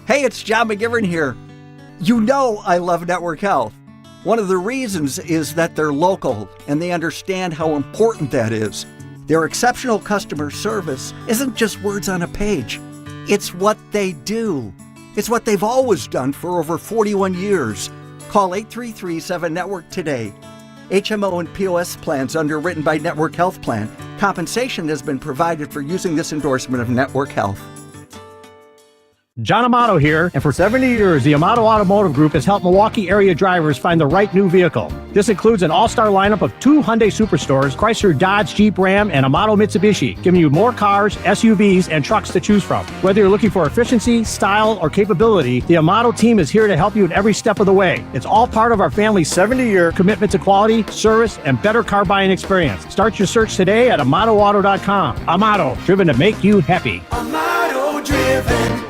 Hey, it's John McGivern here. You know I love Network Health. One of the reasons is that they're local and they understand how important that is. Their exceptional customer service isn't just words on a page. It's what they do. It's what they've always done for over 41 years. Call 833-7-NETWORK today. HMO and POS plans underwritten by Network Health Plan. Compensation has been provided for using this endorsement of Network Health. John Amato here, and for 70 years, the Amato Automotive Group has helped Milwaukee area drivers find the right new vehicle. This includes an all-star lineup of 2 Hyundai Superstores, Chrysler, Dodge, Jeep, Ram, and Amato Mitsubishi, giving you more cars, SUVs, and trucks to choose from. Whether you're looking for efficiency, style, or capability, the Amato team is here to help you in every step of the way. It's all part of our family's 70-year commitment to quality, service, and better car buying experience. Start your search today at AmatoAuto.com. Amato, driven to make you happy. Amato driven.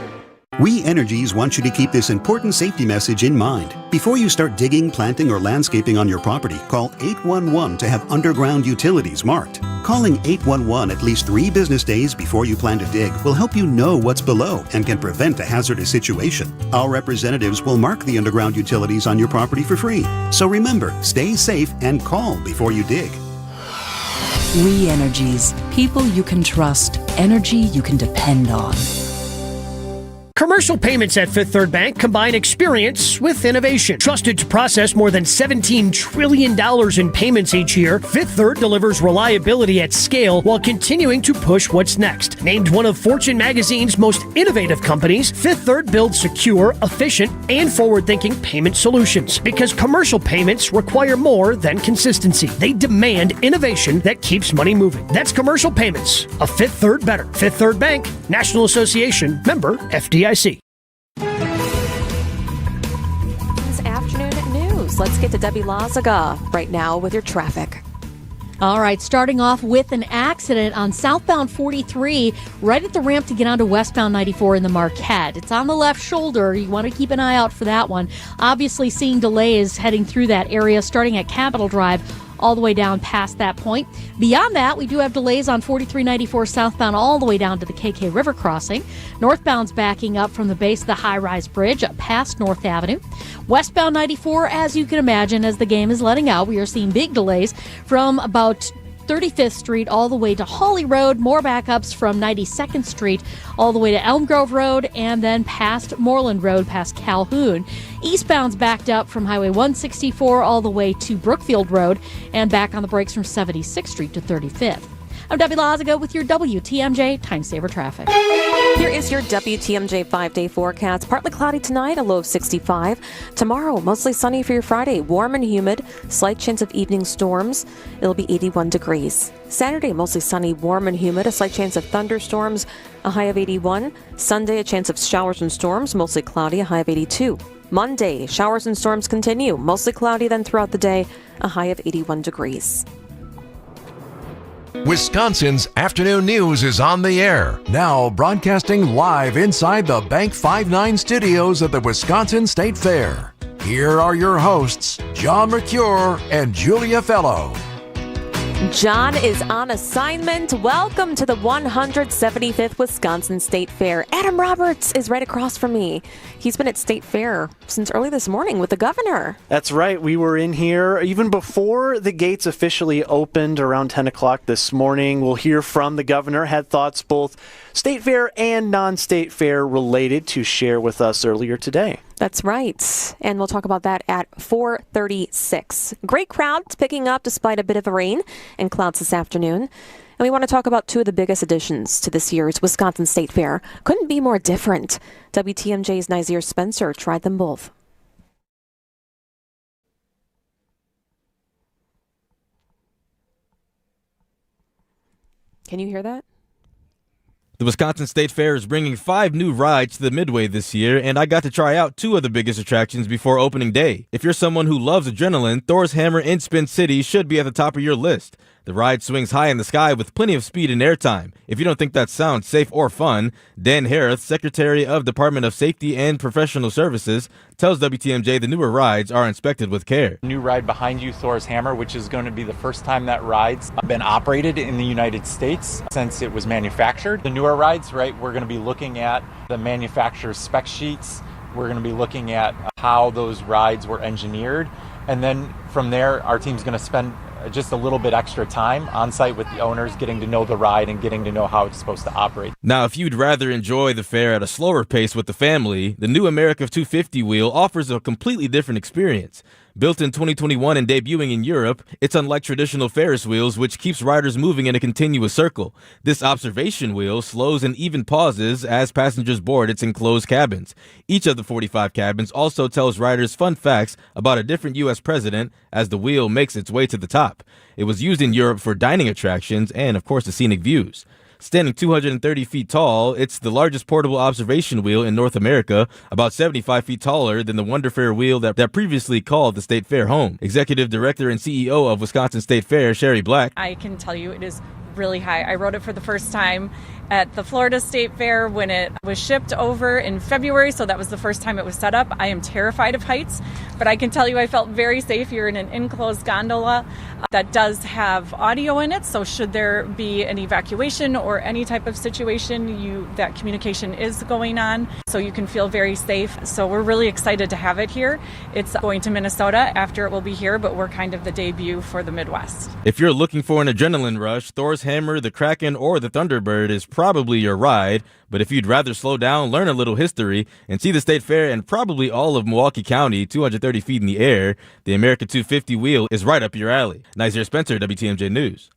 We Energies want you to keep this important safety message in mind. Before you start digging, planting, or landscaping on your property, call 811 to have underground utilities marked. Calling 811 at least 3 business days before you plan to dig will help you know what's below and can prevent a hazardous situation. Our representatives will mark the underground utilities on your property for free. So remember, stay safe and call before you dig. We Energies. People you can trust. Energy you can depend on. Commercial payments at Fifth Third Bank combine experience with innovation. Trusted to process more than $17 trillion in payments each year, Fifth Third delivers reliability at scale while continuing to push what's next. Named one of Fortune magazine's most innovative companies, Fifth Third builds secure, efficient, and forward-thinking payment solutions. Because commercial payments require more than consistency. They demand innovation that keeps money moving. That's commercial payments. A Fifth Third better. Fifth Third Bank, National Association, member FDIC. Afternoon news. Let's get to Debbie Lazaga right now with your traffic. All right, starting off with an accident on southbound 43, right at the ramp to get onto westbound 94 in the Marquette. It's on the left shoulder. You want to keep an eye out for that one. Obviously seeing delays heading through that area, starting at Capitol Drive all the way down past that point. Beyond that, we do have delays on 4394 southbound all the way down to the KK River crossing. Northbound's backing up from the base of the high-rise bridge up past North Avenue. Westbound 94, as you can imagine, as the game is letting out, we are seeing big delays from about 35th Street all the way to Hawley Road, more backups from 92nd Street all the way to Elm Grove Road, and then past Moreland Road, past Calhoun. Eastbound's backed up from Highway 164 all the way to Brookfield Road, and back on the brakes from 76th Street to 35th. I'm Debbie Lazaga with your WTMJ Time Saver Traffic. Here is your WTMJ 5-day forecast. Partly cloudy tonight, a low of 65. Tomorrow, mostly sunny for your Friday. Warm and humid. Slight chance of evening storms. It'll be 81 degrees. Saturday, mostly sunny, warm and humid. A slight chance of thunderstorms. A high of 81. Sunday, a chance of showers and storms. Mostly cloudy, a high of 82. Monday, showers and storms continue. Mostly cloudy then throughout the day. A high of 81 degrees. Wisconsin's afternoon news is on the air. Now broadcasting live inside the Bank 5-9 studios at the Wisconsin State Fair. Here are your hosts, John Mercure and Julia Fellow. John is on assignment. Welcome to the 175th Wisconsin State Fair. Adam Roberts is right across from me. He's been at State Fair since early this morning with the governor. That's right. We were in here even before the gates officially opened around 10 o'clock this morning. We'll hear from the governor. Had thoughts both State Fair and non-State Fair related to share with us earlier today. That's right. And we'll talk about that at 4:36. Great crowds picking up despite a bit of a rain and clouds this afternoon. And we want to talk about two of the biggest additions to this year's Wisconsin State Fair. Couldn't be more different. WTMJ's Nazir Spencer tried them both. Can you hear that? The Wisconsin State Fair is bringing 5 new rides to the Midway this year, and I got to try out 2 of the biggest attractions before opening day. If you're someone who loves adrenaline, Thor's Hammer in Spin City should be at the top of your list. The ride swings high in the sky with plenty of speed and airtime. If you don't think that sounds safe or fun, Dan Harris, Secretary of Department of Safety and Professional Services, tells WTMJ the newer rides are inspected with care. New ride behind you, Thor's Hammer, which is going to be the first time that ride's been operated in the United States since it was manufactured. The newer rides, right, we're going to be looking at the manufacturer's spec sheets. We're going to be looking at how those rides were engineered. And then from there, our team's going to spend just a little bit extra time on site with the owners, getting to know the ride and getting to know how it's supposed to operate. Now, if you'd rather enjoy the fair at a slower pace with the family, the new America 250 wheel offers a completely different experience. Built in 2021 and debuting in Europe, it's unlike traditional Ferris wheels, which keeps riders moving in a continuous circle. This observation wheel slows and even pauses as passengers board its enclosed cabins. Each of the 45 cabins also tells riders fun facts about a different U.S. president as the wheel makes its way to the top. It was used in Europe for dining attractions and, of course, the scenic views. Standing 230 feet tall, it's the largest portable observation wheel in North America, about 75 feet taller than the Wonder Fair wheel that previously called the State Fair home. Executive Director and CEO of Wisconsin State Fair, Sherry Black. I can tell you it is really high. I rode it for the first time at the Florida State Fair when it was shipped over in February, so that was the first time it was set up. I am terrified of heights, but I can tell you I felt very safe. You're in an enclosed gondola that does have audio in it, so should there be an evacuation or any type of situation, that communication is going on, so you can feel very safe. So we're really excited to have it here. It's going to Minnesota after it will be here, but we're kind of the debut for the Midwest. If you're looking for an adrenaline rush, Thor's Hammer, the Kraken, or the Thunderbird is probably your ride. But if you'd rather slow down, learn a little history, and see the State Fair and probably all of Milwaukee County 230 feet in the air, the America 250 wheel is right up your alley. Nazir Spencer, WTMJ News.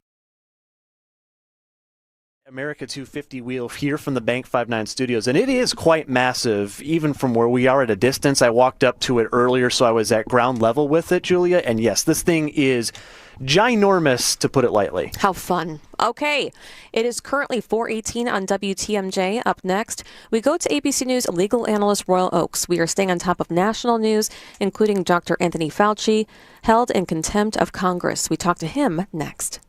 America 250 wheel here from the Bank 59 studios, and it is quite massive even from where we are at a distance. I walked up to it earlier, so I was at ground level with it, Julia, and yes, this thing is ginormous, to put it lightly. How fun. Okay, it is currently 4:18 on WTMJ. Up next, we go to ABC News legal analyst Royal Oaks. We are staying on top of national news, including Dr. Anthony Fauci, held in contempt of Congress. We talk to him next.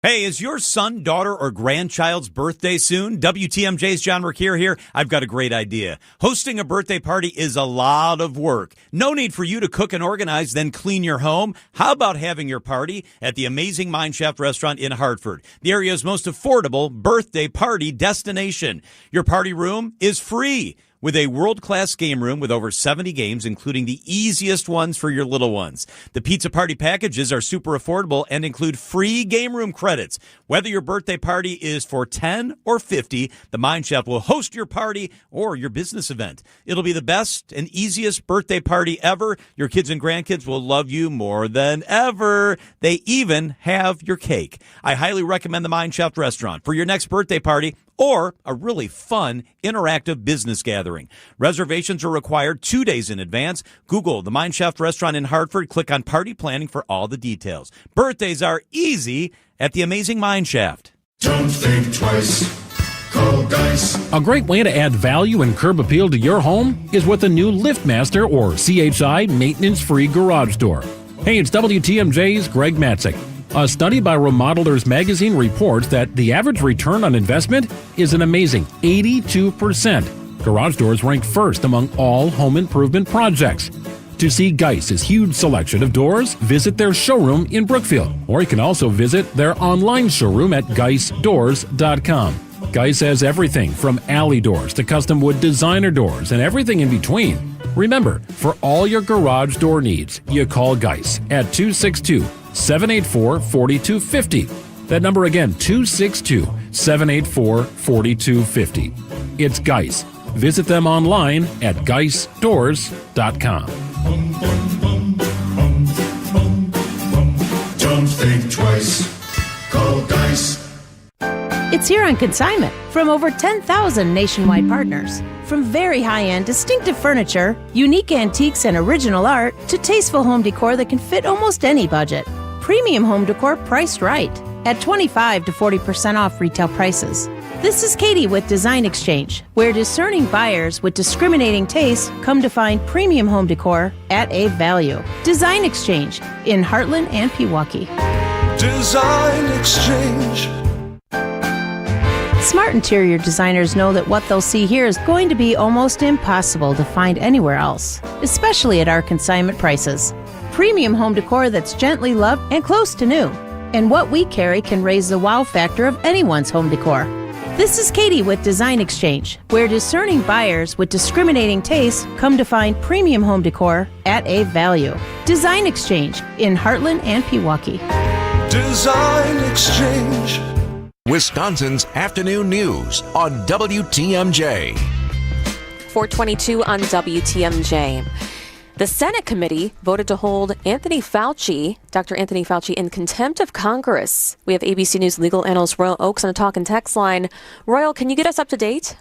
Hey, is your son, daughter, or grandchild's birthday soon? WTMJ's John Mercure here. I've got a great idea. Hosting a birthday party is a lot of work. No need for you to cook and organize, then clean your home. How about having your party at the amazing Mineshaft restaurant in Hartford, the area's most affordable birthday party destination? Your party room is free, with a world-class game room with over 70 games, including the easiest ones for your little ones. The pizza party packages are super affordable and include free game room credits. Whether your birthday party is for 10 or 50, the Mineshaft will host your party or your business event. It'll be the best and easiest birthday party ever. Your kids and grandkids will love you more than ever. They even have your cake. I highly recommend the Mineshaft restaurant for your next birthday party or a really fun, interactive business gathering. Reservations are required 2 days in advance. Google the Mineshaft restaurant in Hartford. Click on party planning for all the details. Birthdays are easy at the amazing Mineshaft. Don't think twice. Call Dice. A great way to add value and curb appeal to your home is with a new LiftMaster or CHI maintenance-free garage door. Hey, it's WTMJ's Greg Matzik. A study by Remodelers Magazine reports that the average return on investment is an amazing 82%. Garage doors rank first among all home improvement projects. To see Geiss's huge selection of doors, visit their showroom in Brookfield, or you can also visit their online showroom at GeissDoors.com. Geiss has everything from alley doors to custom wood designer doors and everything in between. Remember, for all your garage door needs, you call Geiss at 262-784-4250. That number again, 262-784-4250. It's Geiss. Visit them online at GeissDoors.com. Don't think twice. Call Dice. It's here on consignment from over 10,000 nationwide partners. From very high-end, distinctive furniture, unique antiques and original art, to tasteful home decor that can fit almost any budget. Premium home decor priced right at 25 to 40% off retail prices. This is Katie with Design Exchange, where discerning buyers with discriminating tastes come to find premium home decor at a value. Design Exchange in Heartland and Pewaukee. Design Exchange. Smart interior designers know that what they'll see here is going to be almost impossible to find anywhere else, especially at our consignment prices. Premium home decor that's gently loved and close to new. And what we carry can raise the wow factor of anyone's home decor. This is Katie with Design Exchange, where discerning buyers with discriminating tastes come to find premium home decor at a value. Design Exchange in Heartland and Pewaukee. Design Exchange. Wisconsin's afternoon news on WTMJ. 422 on WTMJ. The Senate committee voted to hold Anthony Fauci, Dr. Anthony Fauci, in contempt of Congress. We have ABC News legal analyst Royal Oakes on a talk and text line. Royal, can you get us up to date?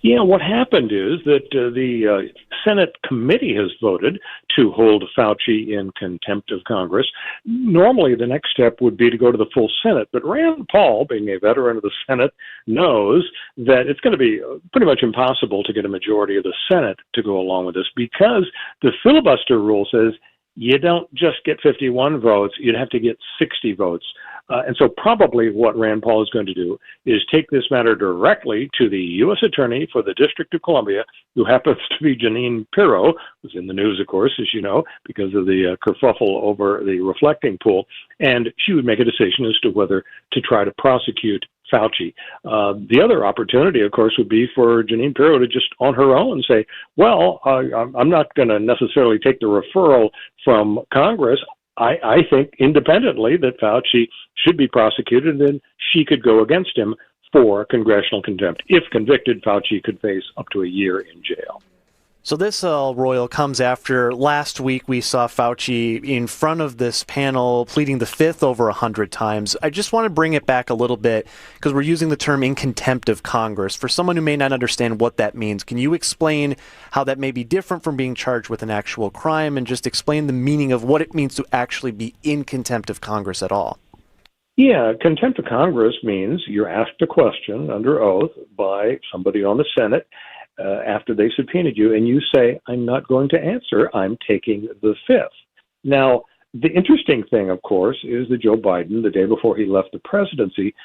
Yeah, what happened is that the Senate committee has voted to hold Fauci in contempt of Congress. Normally, the next step would be to go to the full Senate, but Rand Paul, being a veteran of the Senate, knows that it's going to be pretty much impossible to get a majority of the Senate to go along with this because the filibuster rule says you don't just get 51 votes, you'd have to get 60 votes. And so probably what Rand Paul is going to do is take this matter directly to the U.S. Attorney for the District of Columbia, who happens to be Jeanine Pirro, who's in the news, of course, as you know, because of the kerfuffle over the reflecting pool. And she would make a decision as to whether to try to prosecute Fauci. The other opportunity, of course, would be for Jeanine Pirro to just on her own say, well, I'm not going to necessarily take the referral from Congress. I think independently that Fauci should be prosecuted, and she could go against him for congressional contempt. If convicted, Fauci could face up to a year in jail. So this, Royal, comes after last week we saw Fauci in front of this panel pleading the fifth over 100 times. I just want to bring it back a little bit because we're using the term in contempt of Congress. For someone who may not understand what that means, can you explain how that may be different from being charged with an actual crime and just explain the meaning of what it means to actually be in contempt of Congress at all? Yeah, contempt of Congress means you're asked a question under oath by somebody on the Senate after they subpoenaed you, and you say, I'm not going to answer, I'm taking the fifth. Now, the interesting thing, of course, is that Joe Biden, the day before he left the presidency,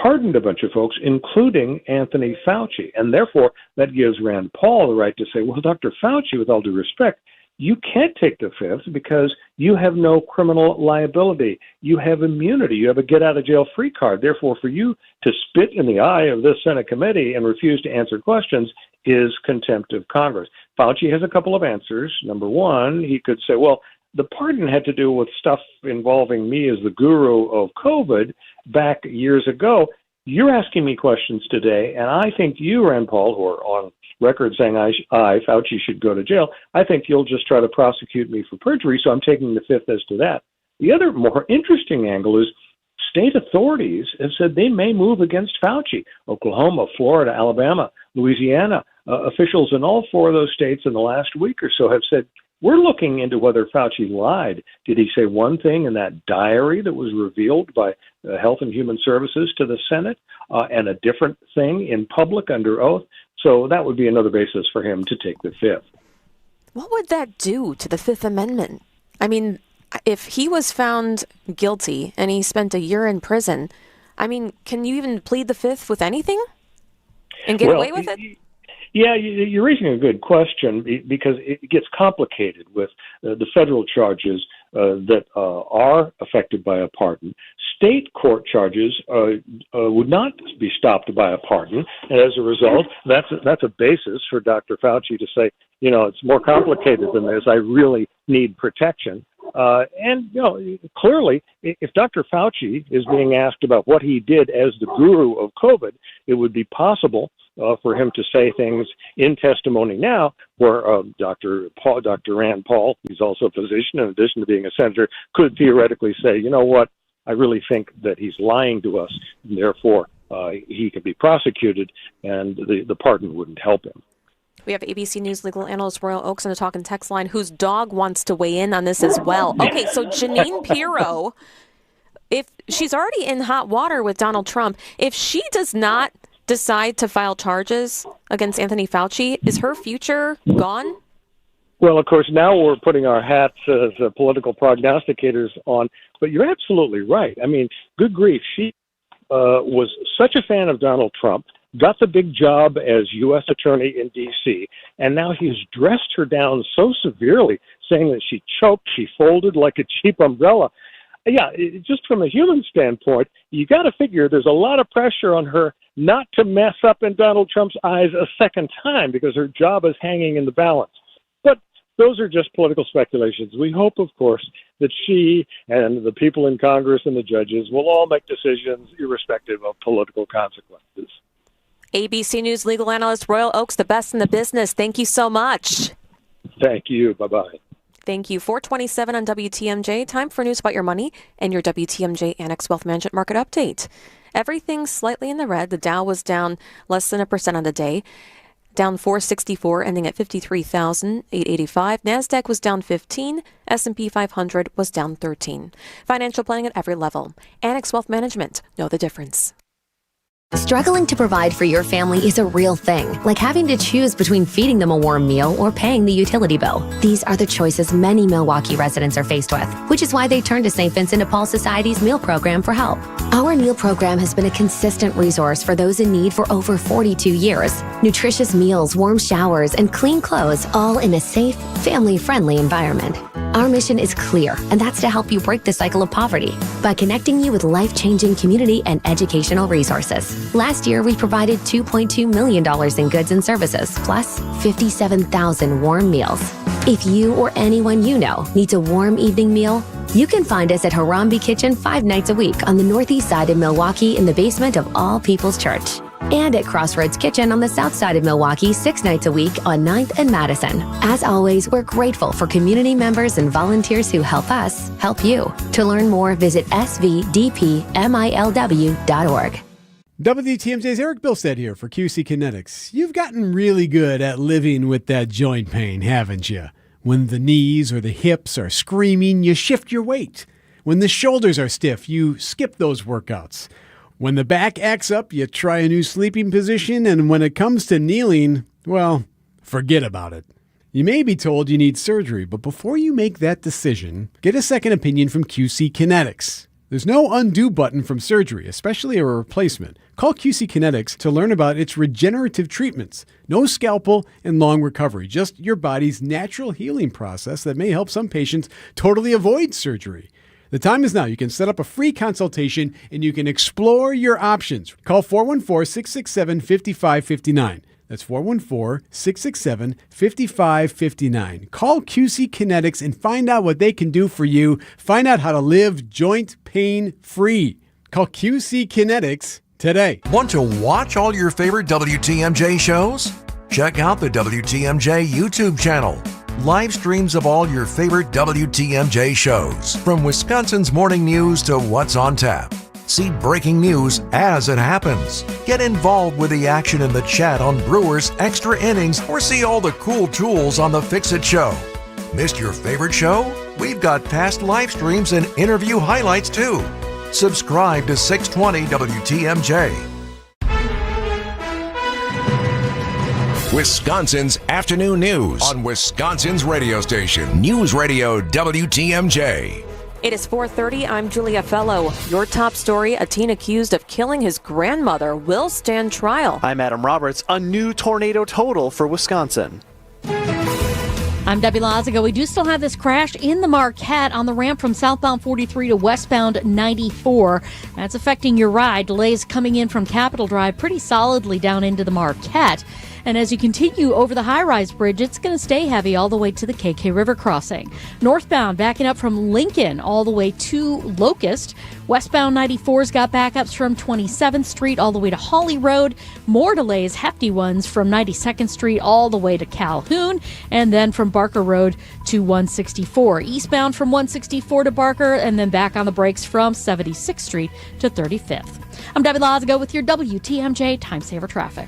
pardoned a bunch of folks, including Anthony Fauci, and therefore that gives Rand Paul the right to say, well, Dr. Fauci, with all due respect, you can't take the fifth because you have no criminal liability. You have immunity. You have a get-out-of-jail-free card. Therefore, for you to spit in the eye of this Senate committee and refuse to answer questions is contempt of Congress. Fauci has a couple of answers. Number one, he could say, well, the pardon had to do with stuff involving me as the guru of COVID back years ago. You're asking me questions today, and I think you, Rand Paul, who are on record saying Fauci, should go to jail, I think you'll just try to prosecute me for perjury, so I'm taking the fifth as to that. The other more interesting angle is state authorities have said they may move against Fauci. Oklahoma, Florida, Alabama, Louisiana, officials in all four of those states in the last week or so have said, we're looking into whether Fauci lied. Did he say one thing in that diary that was revealed by Health and Human Services to the Senate and a different thing in public under oath? So that would be another basis for him to take the fifth. What would that do to the Fifth Amendment? I mean, if he was found guilty and he spent a year in prison, I mean, can you even plead the fifth with anything and get away with it? Yeah, you're raising a good question because it gets complicated with the federal charges that are affected by a pardon. State court charges would not be stopped by a pardon, and as a result, that's a basis for Dr. Fauci to say, you know, it's more complicated than this. I really need protection. And, you know, clearly, if Dr. Fauci is being asked about what he did as the guru of COVID, it would be possible for him to say things in testimony now where Dr. Rand Paul, he's also a physician in addition to being a senator, could theoretically say, you know what, I really think that he's lying to us, and therefore he could be prosecuted, and the pardon wouldn't help him. We have ABC News legal analyst Royal Oakes on the talk and text line, whose dog wants to weigh in on this as well. Okay, so Jeanine Pirro, if she's already in hot water with Donald Trump, if she does not decide to file charges against Anthony Fauci, is her future gone? Well, of course, now we're putting our hats as political prognosticators on, but you're absolutely right. I mean, good grief, she was such a fan of Donald Trump, got the big job as U.S. Attorney in D.C., and now he's dressed her down so severely, saying that she choked, she folded like a cheap umbrella. Yeah, just from a human standpoint, you got to figure there's a lot of pressure on her not to mess up in Donald Trump's eyes a second time because her job is hanging in the balance. But those are just political speculations. We hope, of course, that she and the people in Congress and the judges will all make decisions irrespective of political consequences. ABC News legal analyst Royal Oakes, the best in the business. Thank you so much. Thank you. Bye-bye. Thank you. 427 on WTMJ. Time for news about your money and your WTMJ Annex Wealth Management Market Update. Everything's slightly in the red. The Dow was down less than 1% on the day, down 464, ending at 53,885. NASDAQ was down 15. S&P 500 was down 13. Financial planning at every level. Annex Wealth Management. Know the difference. Struggling to provide for your family is a real thing, like having to choose between feeding them a warm meal or paying the utility bill. These are the choices many Milwaukee residents are faced with, which is why they turn to St. Vincent de Paul Society's meal program for help. Our meal program has been a consistent resource for those in need for over 42 years. Nutritious meals, warm showers, and clean clothes, all in a safe, family-friendly environment. Our mission is clear, and that's to help you break the cycle of poverty by connecting you with life-changing community and educational resources. Last year, we provided $2.2 million in goods and services, plus 57,000 warm meals. If you or anyone you know needs a warm evening meal, you can find us at Harambe Kitchen 5 nights a week on the northeast side of Milwaukee in the basement of All People's Church. And at Crossroads Kitchen on the south side of Milwaukee 6 nights a week on 9th and Madison. As always, we're grateful for community members and volunteers who help us help you. To learn more, visit svdpmilw.org. WTMJ's Eric Bilstead here for QC Kinetics. You've gotten really good at living with that joint pain, haven't you? When the knees or the hips are screaming, you shift your weight. When the shoulders are stiff, you skip those workouts. When the back acts up, you try a new sleeping position, and when it comes to kneeling, well, forget about it. You may be told you need surgery, but before you make that decision, get a second opinion from QC Kinetics. There's no undo button from surgery, especially a replacement. Call QC Kinetics to learn about its regenerative treatments. No scalpel and long recovery, just your body's natural healing process that may help some patients totally avoid surgery. The time is now. You can set up a free consultation and you can explore your options. Call 414-667-5559. That's 414-667-5559. Call QC Kinetics and find out what they can do for you. Find out how to live joint pain free. Call QC Kinetics today. Want to watch all your favorite WTMJ shows? Check out the WTMJ YouTube channel. Live streams of all your favorite WTMJ shows, from Wisconsin's morning news to what's on tap. See breaking news as it happens. Get involved with the action in the chat on Brewers Extra Innings, or see all the cool tools on the Fix-It Show. Missed your favorite show? We've got past live streams and interview highlights too. Subscribe to 620 WTMJ. Wisconsin's afternoon news on Wisconsin's radio station, News Radio WTMJ. It is 4:30. I'm Julia Fellow. Your top story: a teen accused of killing his grandmother will stand trial. I'm Adam Roberts. A new tornado total for Wisconsin. I'm Debbie Lazago. We do still have this crash in the Marquette on the ramp from southbound 43 to westbound 94. That's affecting your ride. Delays coming in from Capitol Drive pretty solidly down into the Marquette. And as you continue over the high-rise bridge, it's going to stay heavy all the way to the KK River crossing. Northbound, backing up from Lincoln all the way to Locust. Westbound 94's got backups from 27th Street all the way to Hawley Road. More delays, hefty ones, from 92nd Street all the way to Calhoun. And then from Barker Road to 164. Eastbound from 164 to Barker, and then back on the brakes from 76th Street to 35th. I'm Debbie Lazago with your WTMJ Time Saver Traffic.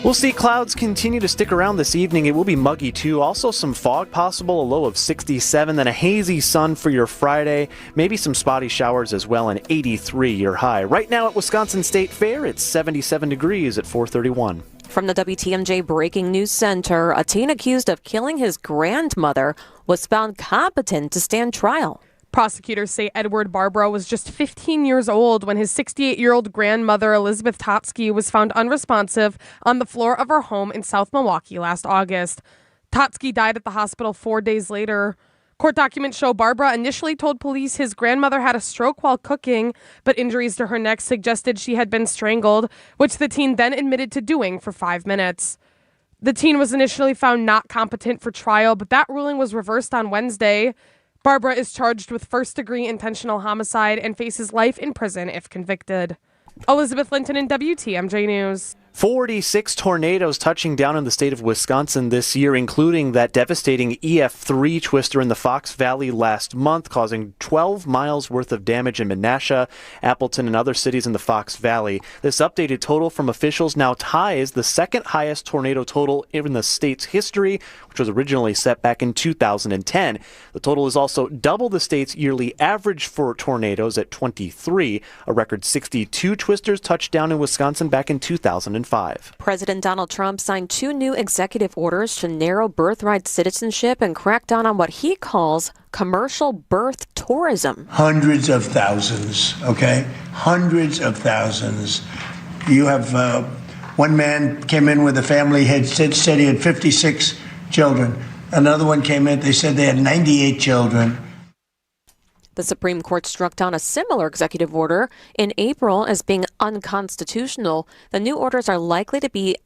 We'll see clouds continue to stick around this evening. It will be muggy too. Also some fog possible, a low of 67. Then a hazy sun for your Friday. Maybe some spotty showers as well, an 83 your high. Right now at Wisconsin State Fair, it's 77 degrees at 4:31. From the WTMJ Breaking News Center, a teen accused of killing his grandmother was found competent to stand trial. Prosecutors say Edward Barbara was just 15 years old when his 68-year-old grandmother, Elizabeth Totsky, was found unresponsive on the floor of her home in South Milwaukee last August. Totsky died at the hospital 4 days later. Court documents show Barbara initially told police his grandmother had a stroke while cooking, but injuries to her neck suggested she had been strangled, which the teen then admitted to doing for 5 minutes. The teen was initially found not competent for trial, but that ruling was reversed on Wednesday. Barbara is charged with first-degree intentional homicide and faces life in prison if convicted. Elizabeth Linton in WTMJ News. 46 tornadoes touching down in the state of Wisconsin this year, including that devastating EF3 twister in the Fox Valley last month, causing 12 miles worth of damage in Menasha, Appleton, and other cities in the Fox Valley. This updated total from officials now ties the second highest tornado total in the state's history, which was originally set back in 2010. The total is also double the state's yearly average for tornadoes at 23. A record 62 twisters touched down in Wisconsin back in 2005. President Donald Trump signed 2 new executive orders to narrow birthright citizenship and crack down on what he calls commercial birth tourism. Hundreds of thousands, okay? Hundreds of thousands. You have one man came in with a family, said he had 56 children. Another one came in, they said they had 98 children. The Supreme Court struck down a similar executive order in April as being unconstitutional. The new orders are likely to be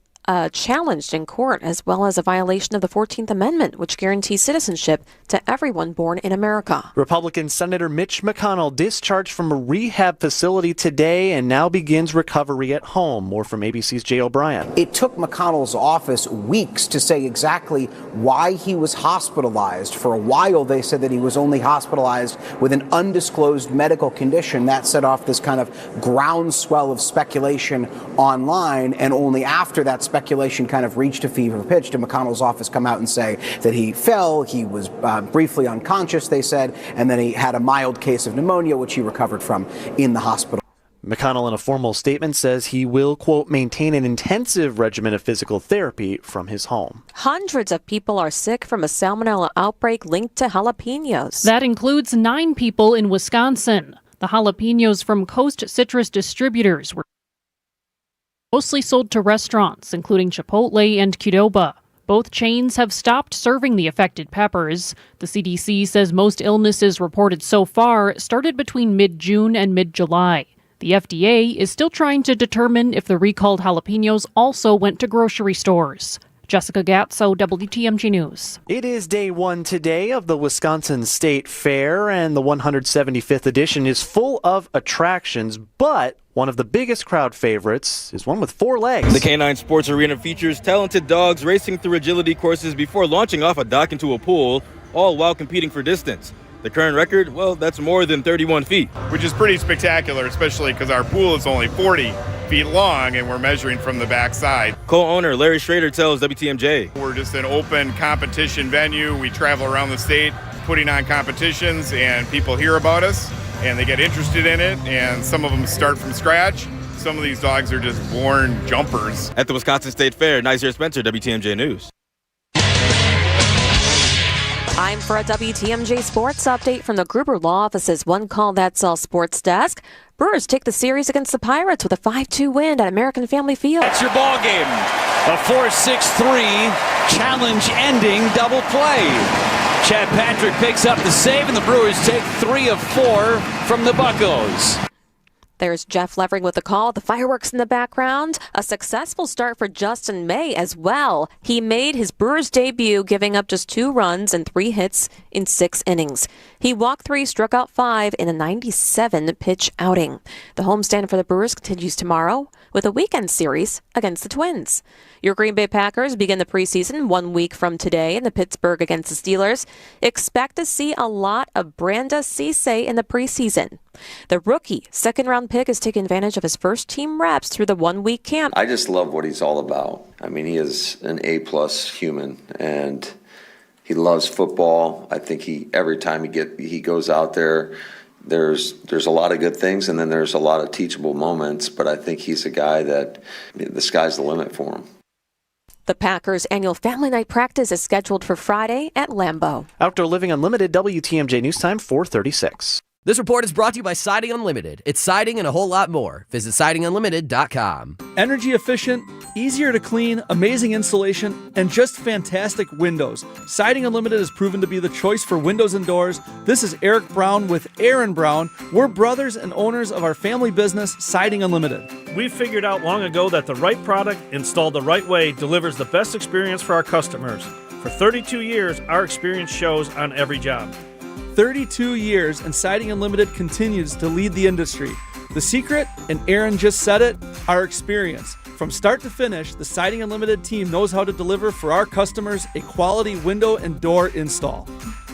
challenged in court, as well as a violation of the 14th Amendment, which guarantees citizenship to everyone born in America. Republican Senator Mitch McConnell discharged from a rehab facility today and now begins recovery at home. More from ABC's Jay O'Brien. It took McConnell's office weeks to say exactly why he was hospitalized. For a while, they said that he was only hospitalized with an undisclosed medical condition. That set off this kind of groundswell of speculation online, and only after that speculation kind of reached a fever pitch did McConnell's office come out and say that he fell, he was briefly unconscious, they said, and then he had a mild case of pneumonia, which he recovered from in the hospital. McConnell, in a formal statement, says he will, quote, maintain an intensive regimen of physical therapy from his home. Hundreds of people are sick from a salmonella outbreak linked to jalapenos. That includes 9 people in Wisconsin. The jalapenos from Coast Citrus Distributors were mostly sold to restaurants, including Chipotle and Qdoba. Both chains have stopped serving the affected peppers. The CDC says most illnesses reported so far started between mid-June and mid-July. The FDA is still trying to determine if the recalled jalapenos also went to grocery stores. Jessica Gatso, WTMJ News. It is day 1 today of the Wisconsin State Fair, and the 175th edition is full of attractions, but one of the biggest crowd favorites is one with 4 legs. The Canine Sports Arena features talented dogs racing through agility courses before launching off a dock into a pool, all while competing for distance. The current record, well, that's more than 31 feet. Which is pretty spectacular, especially because our pool is only 40 feet long and we're measuring from the backside. Co-owner Larry Schrader tells WTMJ. We're just an open competition venue. We travel around the state putting on competitions, and people hear about us and they get interested in it, and some of them start from scratch. Some of these dogs are just born jumpers. At the Wisconsin State Fair, Nazir Spencer, WTMJ News. Time for a WTMJ sports update from the Gruber Law Office's One Call That's All sports desk. Brewers take the series against the Pirates with a 5-2 win at American Family Field. That's your ball game. A 4-6-3 challenge-ending double play. Chad Patrick picks up the save, and the Brewers take 3 of 4 from the Buccos. There's Jeff Levering with the call. The fireworks in the background. A successful start for Justin May as well. He made his Brewers debut, giving up just 2 runs and 3 hits in 6 innings. He walked 3, struck out 5 in a 97-pitch outing. The homestand for the Brewers continues tomorrow with a weekend series against the Twins. Your Green Bay Packers begin the preseason 1 week from today in the Pittsburgh against the Steelers. Expect to see a lot of Branda Cisse in the preseason. The rookie second-round pick is taking advantage of his first-team reps through the 1-week camp. I just love what he's all about. I mean, he is an A-plus human, and he loves football. I think every time he goes out there, there's a lot of good things, and then there's a lot of teachable moments. But I think he's a guy that the sky's the limit for him. The Packers' annual Family Night practice is scheduled for Friday at Lambeau. Outdoor Living Unlimited, WTMJ News Time, 4:36. This report is brought to you by Siding Unlimited. It's siding and a whole lot more. Visit sidingunlimited.com. Energy efficient, easier to clean, amazing insulation, and just fantastic windows. Siding Unlimited has proven to be the choice for windows and doors. This is Eric Brown with Aaron Brown. We're brothers and owners of our family business, Siding Unlimited. We figured out long ago that the right product installed the right way delivers the best experience for our customers. For 32 years, our experience shows on every job. 32 years, and Siding Unlimited continues to lead the industry. The secret, and Aaron just said it, our experience. From start to finish, the Siding Unlimited team knows how to deliver for our customers a quality window and door install.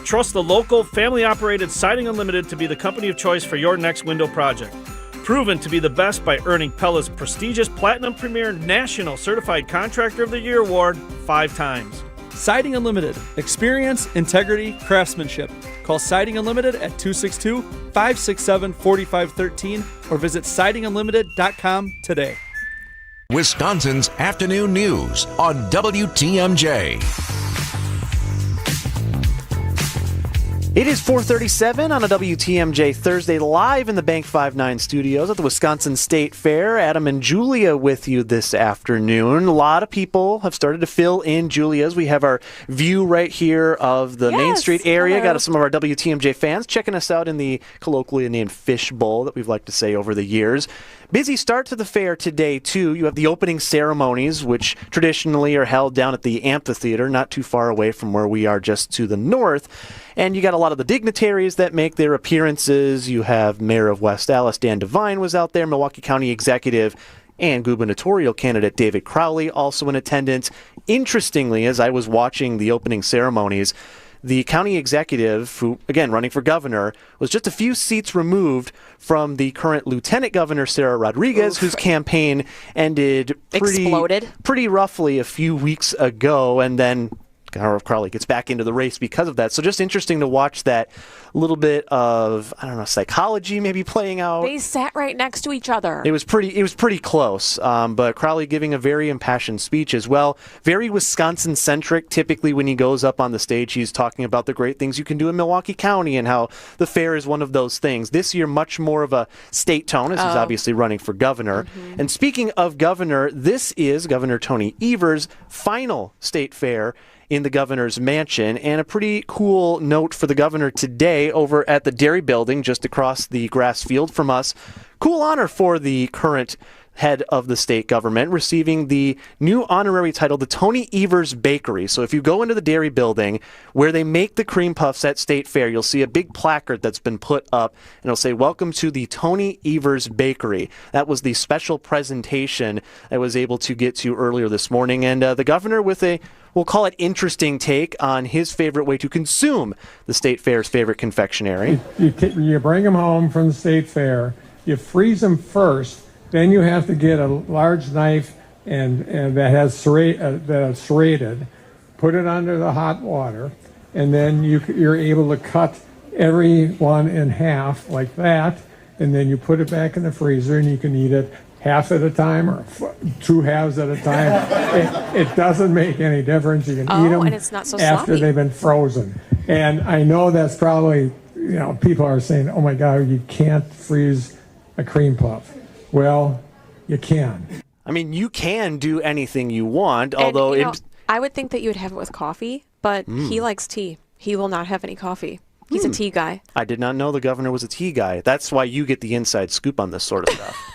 Trust the local, family-operated Siding Unlimited to be the company of choice for your next window project. Proven to be the best by earning Pella's prestigious Platinum Premier National Certified Contractor of the Year award 5 times. Siding Unlimited. Experience, integrity, craftsmanship. Call Siding Unlimited at 262-567-4513 or visit sidingunlimited.com today. Wisconsin's afternoon news on WTMJ. It is 4:37 on a WTMJ Thursday, live in the Bank 5-9 studios at the Wisconsin State Fair. Adam and Julia with you this afternoon. A lot of people have started to fill in Julia's. We have our view right here of the Main Street area. Hello. Got some of our WTMJ fans checking us out in the colloquially named Fish Bowl that we've liked to say over the years. Busy start to the fair today, too. You have the opening ceremonies, which traditionally are held down at the amphitheater, not too far away from where we are just to the north. And you got a lot of the dignitaries that make their appearances. You have Mayor of West Allis, Dan Devine, was out there, Milwaukee County Executive and gubernatorial candidate David Crowley also in attendance. Interestingly, as I was watching the opening ceremonies, the county executive, who, again, running for governor, was just a few seats removed from the current Lieutenant Governor, Sarah Rodriguez, whose campaign ended pretty roughly a few weeks ago, and then Crowley gets back into the race because of that. So just interesting to watch that little bit of, I don't know, psychology maybe playing out. They sat right next to each other. It was pretty close, but Crowley giving a very impassioned speech as well. Very Wisconsin-centric. Typically when he goes up on the stage, he's talking about the great things you can do in Milwaukee County and how the fair is one of those things. This year, much more of a state tone, as he's obviously running for governor. Mm-hmm. And speaking of governor, this is Governor Tony Evers' final state fair in the governor's mansion, and a pretty cool note for the governor today over at the Dairy Building just across the grass field from us. Cool honor for the current head of the state government, receiving the new honorary title, the Tony Evers Bakery. So if you go into the Dairy Building where they make the cream puffs at State Fair, you'll see a big placard that's been put up, and it'll say, "Welcome to the Tony Evers Bakery." That was the special presentation I was able to get to earlier this morning, and the governor with a, we'll call it, interesting take on his favorite way to consume the State Fair's favorite confectionery. You bring them home from the State Fair, you freeze them first, then you have to get a large knife and that's serrated, put it under the hot water, and then you're able to cut every one in half like that, and then you put it back in the freezer and you can eat it half at a time or 2 halves at a time. It doesn't make any difference. You can eat them and it's not so after sloppy. they've been frozen. And I know that's probably, people are saying, oh my God, you can't freeze a cream puff. Well, you can. I mean, you can do anything you want, And, although I would think that you would have it with coffee, but he likes tea. He will not have any coffee. He's a tea guy. I did not know the governor was a tea guy. That's why you get the inside scoop on this sort of stuff.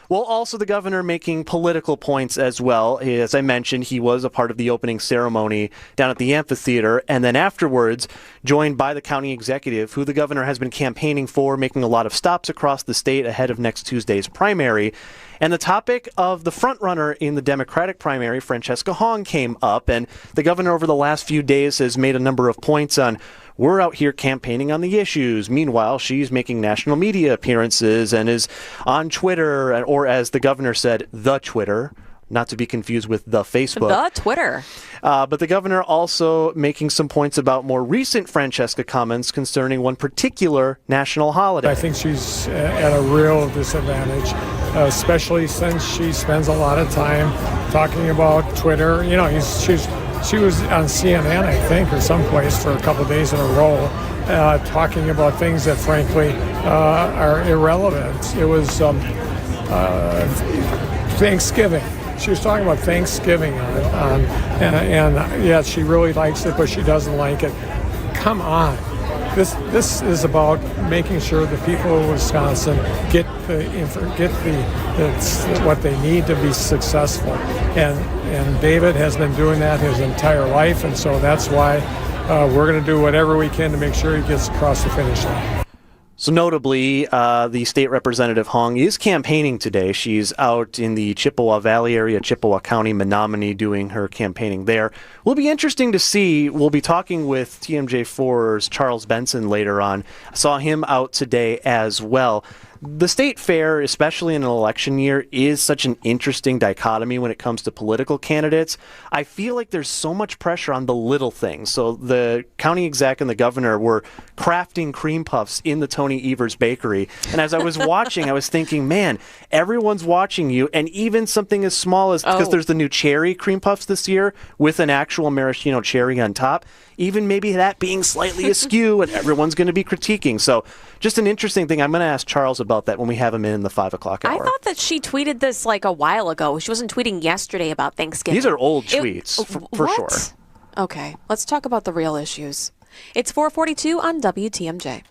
Well, also the governor making political points as well. As I mentioned, he was a part of the opening ceremony down at the amphitheater, and then afterwards joined by the county executive, who the governor has been campaigning for, making a lot of stops across the state ahead of next Tuesday's primary. And the topic of the frontrunner in the Democratic primary, Francesca Hong, came up, and the governor over the last few days has made a number of points on, we're out here campaigning on the issues. Meanwhile, she's making national media appearances and is on Twitter, or as the governor said, the Twitter, not to be confused with the Facebook. The Twitter. But the governor also making some points about more recent Francesca comments concerning one particular national holiday. I think she's at a real disadvantage. especially since she spends a lot of time talking about Twitter. You know, she was on CNN, I think, or someplace for a couple of days in a row, talking about things that, frankly, are irrelevant. It was Thanksgiving. She was talking about Thanksgiving and yeah, she really likes it, but she doesn't like it. Come on. This is about making sure the people of Wisconsin get what they need to be successful, and David has been doing that his entire life, and so that's why we're going to do whatever we can to make sure he gets across the finish line. So notably, the state representative Hong is campaigning today. She's out in the Chippewa Valley area, Chippewa County, Menominee, doing her campaigning there. Will be interesting to see. We'll be talking with TMJ4's Charles Benson later on. I saw him out today as well. The state fair, especially in an election year, is such an interesting dichotomy when it comes to political candidates. I feel like there's so much pressure on the little things. So the county exec and the governor were crafting cream puffs in the Tony Evers bakery. And as I was watching, I was thinking, man, everyone's watching you. And even something as small as, because there's the new cherry cream puffs this year with an actual maraschino cherry on top, even maybe that being slightly askew, and everyone's going to be critiquing. So just an interesting thing. I'm going to ask Charles about that when we have him in the 5 o'clock hour. I thought that she tweeted this like a while ago. She wasn't tweeting yesterday about Thanksgiving. These are old tweets, for sure. Okay, let's talk about the real issues. It's 4:42 on WTMJ.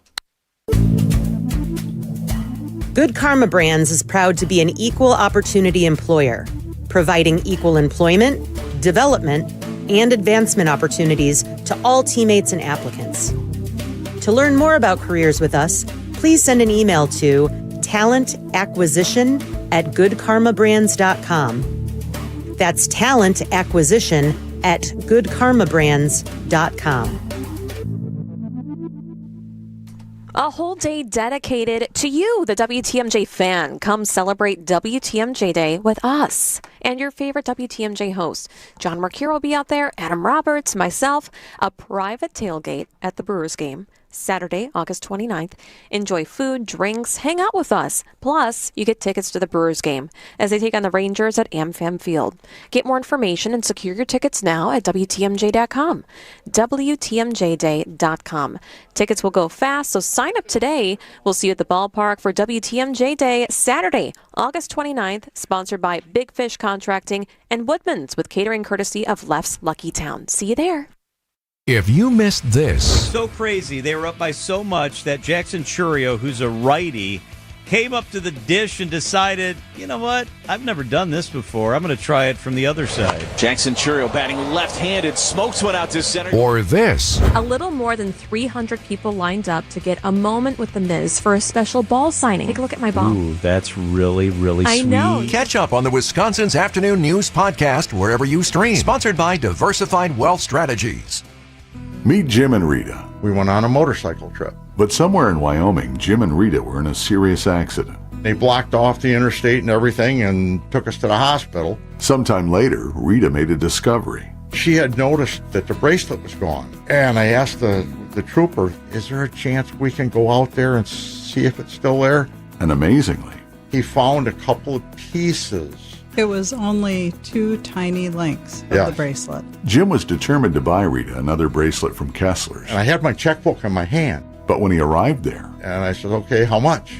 Good Karma Brands is proud to be an equal opportunity employer, providing equal employment, development, and advancement opportunities to all teammates and applicants. To learn more about careers with us, please send an email to talentacquisition@goodkarmabrands.com. That's talentacquisition@goodkarmabrands.com. A whole day dedicated to you, the WTMJ fan. Come celebrate WTMJ Day with us and your favorite WTMJ host. John Mercure will be out there, Adam Roberts, myself, a private tailgate at the Brewers game. Saturday, August 29th. Enjoy food, drinks, hang out with us. Plus, you get tickets to the Brewers game as they take on the Rangers at AmFam Field. Get more information and secure your tickets now at WTMJ.com. WTMJday.com. Tickets will go fast, so sign up today. We'll see you at the ballpark for WTMJ Day, Saturday, August 29th, sponsored by Big Fish Contracting and Woodman's with catering courtesy of Leff's Lucky Town. See you there. If you missed this, So crazy. They were up by so much that Jackson Churio, who's a righty, came up to the dish and decided, you know what? I've never done this before. I'm going to try it from the other side. Jackson Churio batting left-handed, smokes one out to center. or this, A little more than 300 people lined up to get a moment with The Miz for a special ball signing. Take a look at my ball. Ooh, that's really, really I sweet. know. catch up on the Wisconsin's Afternoon News Podcast wherever you stream. Sponsored by Diversified Wealth Strategies. Meet Jim and Rita. We went on a motorcycle trip. But somewhere in Wyoming, Jim and Rita were in a serious accident. They blocked off the interstate and everything and took us to the hospital. Sometime later, Rita made a discovery. She had noticed that the bracelet was gone. And I asked the trooper, is there a chance we can go out there and see if it's still there? And amazingly, he found a couple of pieces. It was only 2 tiny links of the bracelet. Jim was determined to buy Rita another bracelet from Kessler's. And I had my checkbook in my hand. But when he arrived there, and I said, okay, how much?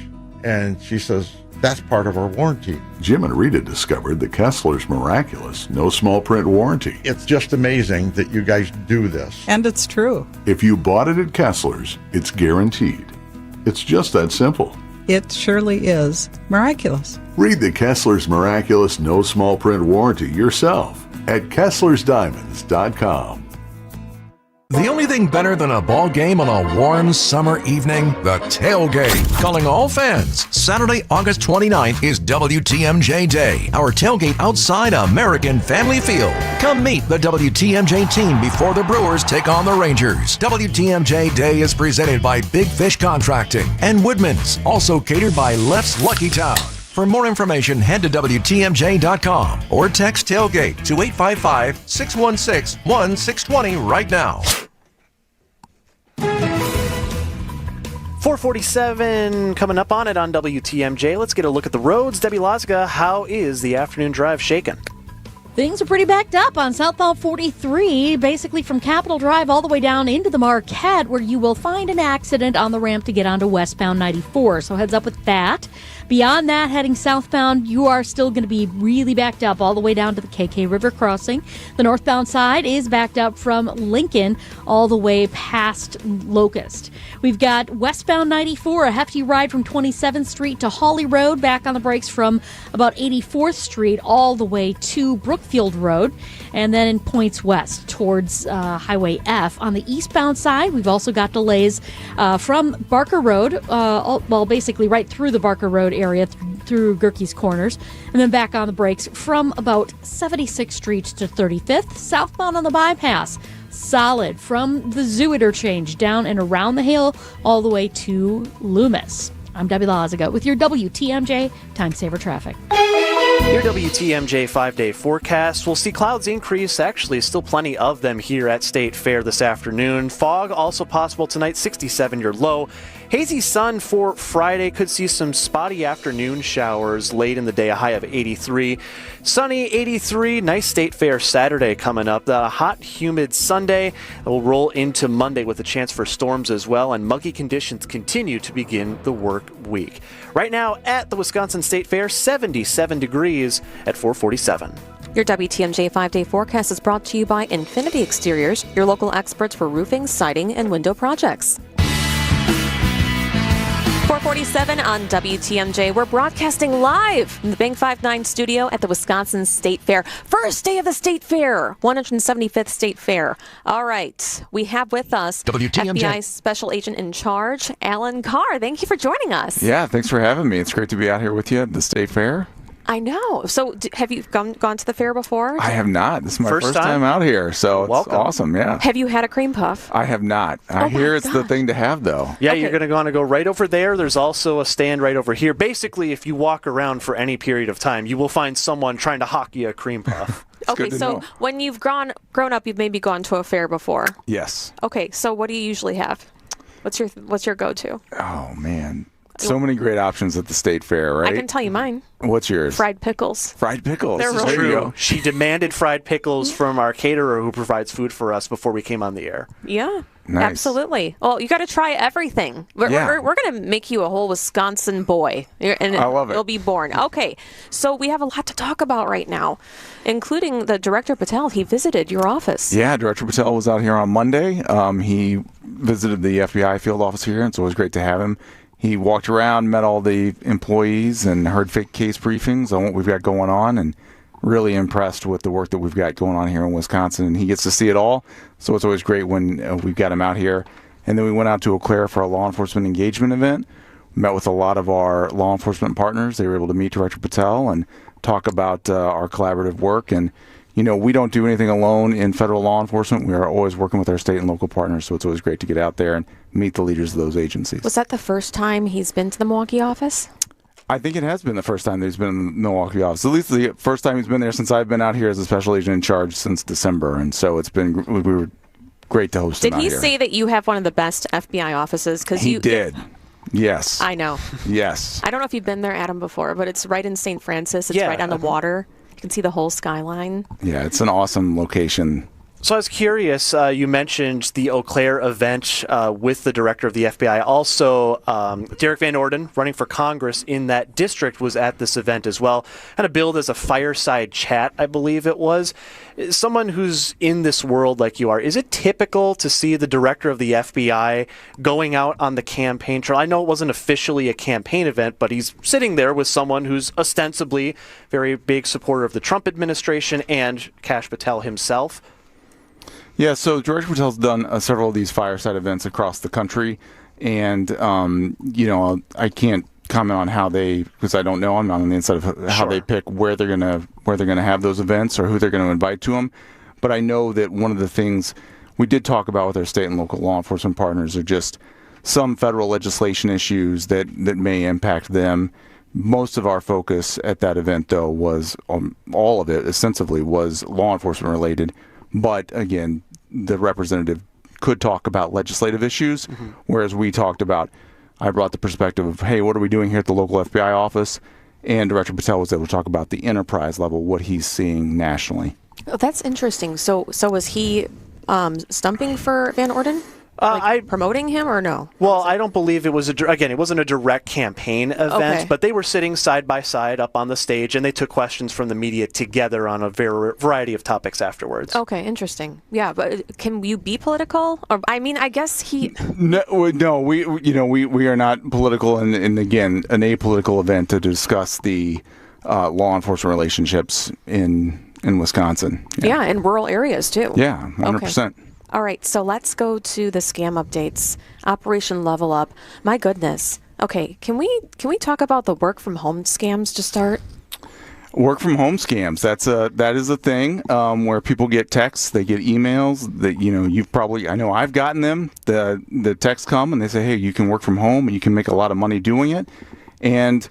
And she says, that's part of our warranty. Jim and Rita discovered the Kessler's miraculous, no small print warranty. It's just amazing that you guys do this. And it's true. If you bought it at Kessler's, it's guaranteed. It's just that simple. It surely is miraculous. Read the Kessler's miraculous no small print warranty yourself at Kessler'sDiamonds.com. The only thing better than a ball game on a warm summer evening? The tailgate. Calling all fans. Saturday, August 29th is WTMJ Day. Our tailgate outside American Family Field. Come meet the WTMJ team before the Brewers take on the Rangers. WTMJ Day is presented by Big Fish Contracting and Woodman's, also catered by Leff's Lucky Town. For more information, head to WTMJ.com or text tailgate to 855-616-1620 right now. 447 coming up on it on WTMJ. Let's get a look at the roads. Debbie Lazaga, how is the afternoon drive shaking? Things are pretty backed up on southbound 43, basically from Capitol Drive all the way down into the Marquette, where you will find an accident on the ramp to get onto westbound 94. So heads up with that. Beyond that, heading southbound, you are still going to be really backed up all the way down to the KK River crossing. The northbound side is backed up from Lincoln all the way past Locust. We've got westbound 94, a hefty ride from 27th Street to Hawley Road, back on the brakes from about 84th Street all the way to Brookfield Road, and then in points west towards Highway F. On the eastbound side, we've also got delays from Barker Road, basically right through the Barker Road area through Gerke's Corners, and then back on the brakes from about 76th Street to 35th. Southbound on the bypass, solid from the Zoo interchange down and around the hill all the way to Loomis. I'm Debbie Lazaga with your WTMJ Time Saver Traffic. Your WTMJ 5-day forecast. We'll see clouds increase. Actually, still plenty of them here at State Fair this afternoon. Fog also possible tonight, 67 your low. Hazy sun for Friday. Could see some spotty afternoon showers late in the day, a high of 83. Sunny, 83. Nice State Fair Saturday coming up. A hot, humid Sunday. It will roll into Monday with a chance for storms as well, and muggy conditions continue to begin the work week. Right now at the Wisconsin State Fair, 77 degrees at 447. Your WTMJ 5-day forecast is brought to you by Infinity Exteriors, your local experts for roofing, siding, and window projects. 447 on WTMJ. We're broadcasting live from the Bank 5-9 studio at the Wisconsin State Fair. First day of the State Fair, 175th State Fair. All right, we have with us WTMJ FBI Special Agent in Charge, Alan Carr. Thank you for joining us. Yeah, thanks for having me. It's great to be out here with you at the State Fair. I know. So have you gone to the fair before? I have not. This is my first time out here, so it's awesome, yeah. Have you had a cream puff? I have not. I hear it's the thing to have, though. Yeah, you're going to want to go right over there. There's also a stand right over here. Basically, if you walk around for any period of time, you will find someone trying to hawk you a cream puff. Okay, so when you've grown up, you've maybe gone to a fair before. Yes. Okay, so what do you usually have? What's your go-to? Oh, man. So many great options at the State Fair, right? I can tell you mine. What's yours? Fried pickles. Fried pickles. They're There really you good. go. She demanded fried pickles from our caterer who provides food for us before we came on the air. Yeah, Nice. absolutely. Well, you got to try everything. We're going to make you a whole Wisconsin boy. And I love it. You'll be born. Okay, so we have a lot to talk about right now, including the Director Patel. He visited your office. Yeah, Director Patel was out here on Monday. He visited the FBI field office here, and so it was great to have him. He walked around, met all the employees, and heard fake case briefings on what we've got going on, and really impressed with the work that we've got going on here in Wisconsin. And he gets to see it all, so it's always great when we've got him out here. And then we went out to Eau Claire for a law enforcement engagement event, met with a lot of our law enforcement partners. They were able to meet Director Patel and talk about our collaborative work. And, you know, we don't do anything alone in federal law enforcement. We are always working with our state and local partners, so it's always great to get out there and meet the leaders of those agencies. Was that the first time he's been to the Milwaukee office? I think it has been the first time that he's been in the Milwaukee office. At least the first time he's been there since I've been out here as a special agent in charge since December. And so we were great to host him out here. Did he say that you have one of the best FBI offices? He did. Yes. I know. Yes. I don't know if you've been there, Adam, before, but it's right in St. Francis. It's right on the water. You can see the whole skyline. Yeah, it's an awesome location. So I was curious, you mentioned the Eau Claire event with the director of the FBI. Also, Derek Van Orden, running for Congress in that district, was at this event as well. Kind of billed as a fireside chat, I believe it was. Someone who's in this world like you are, is it typical to see the director of the FBI going out on the campaign trail? I know it wasn't officially a campaign event, but he's sitting there with someone who's ostensibly very big supporter of the Trump administration and Kash Patel himself. Yeah, so George Patel's done several of these fireside events across the country, and you know, I can't comment on how they, because I don't know. I'm not on the inside of how they pick where they're gonna have those events or who they're gonna invite to them. But I know that one of the things we did talk about with our state and local law enforcement partners are just some federal legislation issues that may impact them. Most of our focus at that event, though, was all of it ostensibly was law enforcement related. But again, the representative could talk about legislative issues, whereas we talked about I brought the perspective of, hey, what are we doing here at the local FBI office? And Director Patel was able to talk about the enterprise level, what he's seeing nationally. Oh, that's interesting. So was he stumping for Van Orden? Promoting him or no? Well, I don't believe it was it wasn't a direct campaign event, Okay. but they were sitting side by side up on the stage, and they took questions from the media together on a variety of topics afterwards. Okay, interesting. Yeah, but can you be political? Or I mean, I guess he. No, we are not political, and again, an apolitical event to discuss the law enforcement relationships in Wisconsin. Yeah, in rural areas too. Yeah, 100%. Okay. All right, so let's go to the scam updates. Operation Level Up. My goodness. Okay, can we talk about the work from home scams to start? Work from home scams. That is a thing where people get texts, they get emails that you've probably, I know I've gotten them. The texts come and they say, hey, you can work from home and you can make a lot of money doing it. And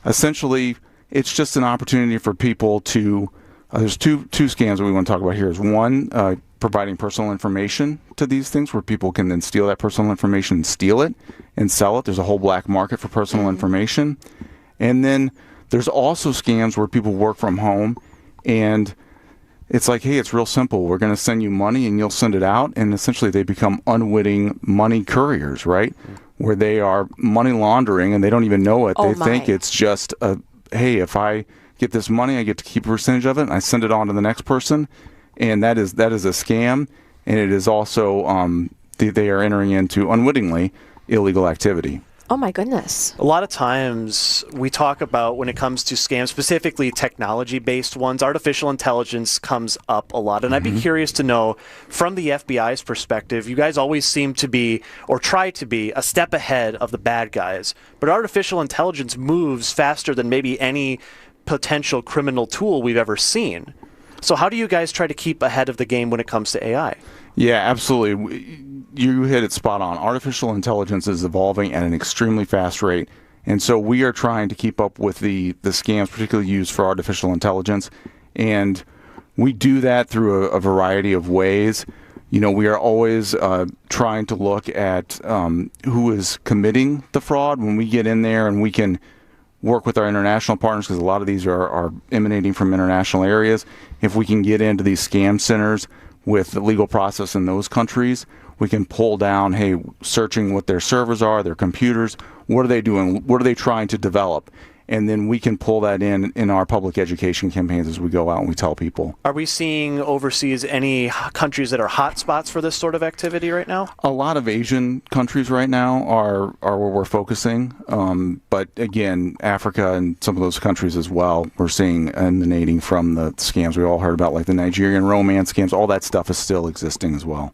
essentially, it's just an opportunity for people to. There's two scams that we want to talk about here. Is one, providing personal information to these things where people can then steal that personal information and steal it and sell it. There's a whole black market for personal information. And then there's also scams where people work from home and it's like, hey, it's real simple. We're going to send you money and you'll send it out. And essentially they become unwitting money couriers, right? Where they are money laundering and they don't even know it. They think it's just, hey, if I get this money, I get to keep a percentage of it and I send it on to the next person. And that is a scam, and it is also they are entering into unwittingly illegal activity. Oh my goodness. A lot of times we talk about when it comes to scams, specifically technology-based ones, artificial intelligence comes up a lot. And I'd be curious to know, from the FBI's perspective, you guys always seem to be, or try to be, a step ahead of the bad guys. But artificial intelligence moves faster than maybe any potential criminal tool we've ever seen. So how do you guys try to keep ahead of the game when it comes to AI? Yeah, absolutely. You hit it spot on. Artificial intelligence is evolving at an extremely fast rate. And so we are trying to keep up with the scams particularly used for artificial intelligence. And we do that through a variety of ways. We are always trying to look at who is committing the fraud. When we get in there and we can work with our international partners, because a lot of these are emanating from international areas. If we can get into these scam centers with the legal process in those countries, we can pull down, hey, searching what their servers are, their computers, what are they doing, what are they trying to develop? And then we can pull that in our public education campaigns as we go out and we tell people. Are we seeing overseas any countries that are hotspots for this sort of activity right now? A lot of Asian countries right now are where we're focusing. But again, Africa and some of those countries as well, we're seeing emanating from the scams we all heard about, like the Nigerian romance scams. All that stuff is still existing as well.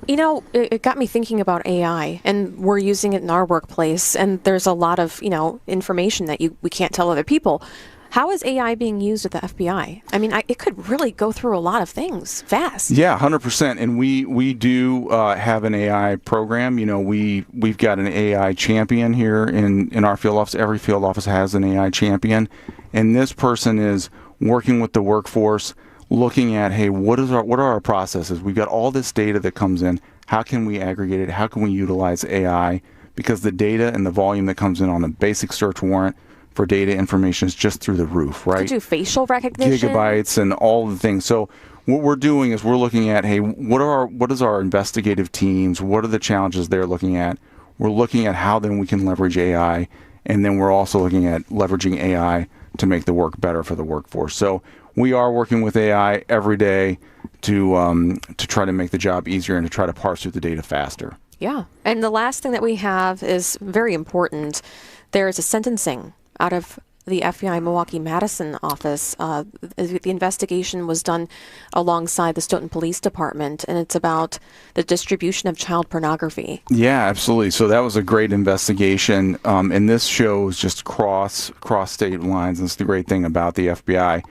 It got me thinking about AI, and we're using it in our workplace, and there's a lot of, information that we can't tell other people. How is AI being used at the FBI? I mean, it could really go through a lot of things fast. Yeah, 100%. And we do have an AI program. We've got an AI champion here in our field office. Every field office has an AI champion. And this person is working with the workforce, looking at, hey, what are our processes? We've got all this data that comes in. How can we aggregate it? How can we utilize AI? Because the data and the volume that comes in on a basic search warrant for data information is just through the roof, right? Could do facial recognition, gigabytes, and all the things. So what we're doing is we're looking at, hey, what is our investigative teams? What are the challenges they're looking at? We're looking at how then we can leverage AI, and then we're also looking at leveraging AI to make the work better for the workforce. So we are working with AI every day to try to make the job easier and to try to parse through the data faster. Yeah. And the last thing that we have is very important. There is a sentencing out of the FBI Milwaukee-Madison office. The investigation was done alongside the Stoughton Police Department, and it's about the distribution of child pornography. Yeah, absolutely. So that was a great investigation, and this shows just cross state lines. And it's the great thing about the FBI.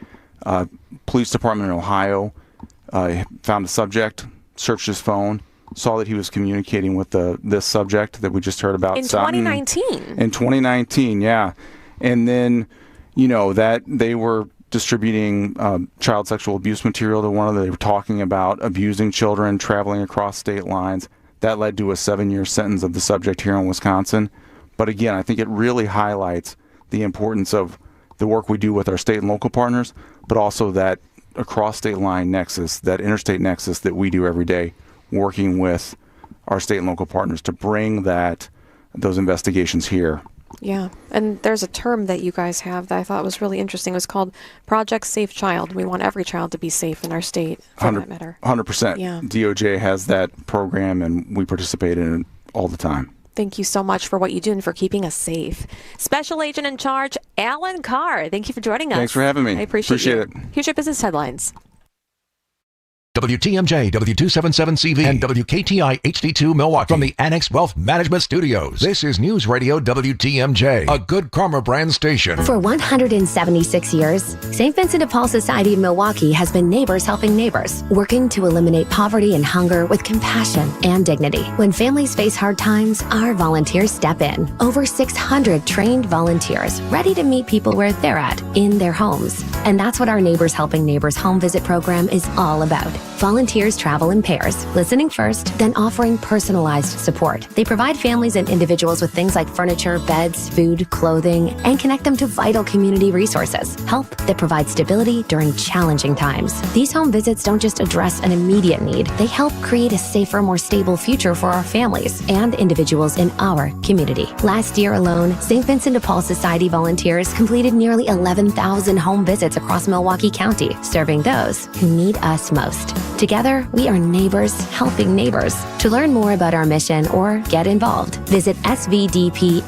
Police department in Ohio found a subject, searched his phone, saw that he was communicating with this subject that we just heard about. In 2019? In 2019, yeah. And then, that they were distributing child sexual abuse material to one of them. They were talking about abusing children, traveling across state lines. That led to a 7-year sentence of the subject here in Wisconsin. But again, I think it really highlights the importance of the work we do with our state and local partners, but also that across state line nexus, that interstate nexus that we do every day, working with our state and local partners to bring those investigations here. Yeah, and there's a term that you guys have that I thought was really interesting. It was called Project Safe Child. We want every child to be safe in our state, for that matter. 100%. Yeah. DOJ has that program, and we participate in it all the time. Thank you so much for what you do and for keeping us safe. Special Agent in Charge, Alan Carr. Thank you for joining us. Thanks for having me. I appreciate it. Here's your business headlines. WTMJ, W277CV, and WKTI HD2 Milwaukee from the Annex Wealth Management Studios. This is News Radio WTMJ, a Good Karma brand station. For 176 years, St. Vincent de Paul Society of Milwaukee has been neighbors helping neighbors, working to eliminate poverty and hunger with compassion and dignity. When families face hard times, our volunteers step in. Over 600 trained volunteers ready to meet people where they're at, in their homes. And that's what our Neighbors Helping Neighbors home visit program is all about. Volunteers travel in pairs, listening first, then offering personalized support. They provide families and individuals with things like furniture, beds, food, clothing, and connect them to vital community resources. Help that provides stability during challenging times. These home visits don't just address an immediate need, they help create a safer, more stable future for our families and individuals in our community. Last year alone, St. Vincent de Paul Society volunteers completed nearly 11,000 home visits across Milwaukee County, serving those who need us most. Together, we are neighbors helping neighbors. To learn more about our mission or get involved, visit svdpmilw.org.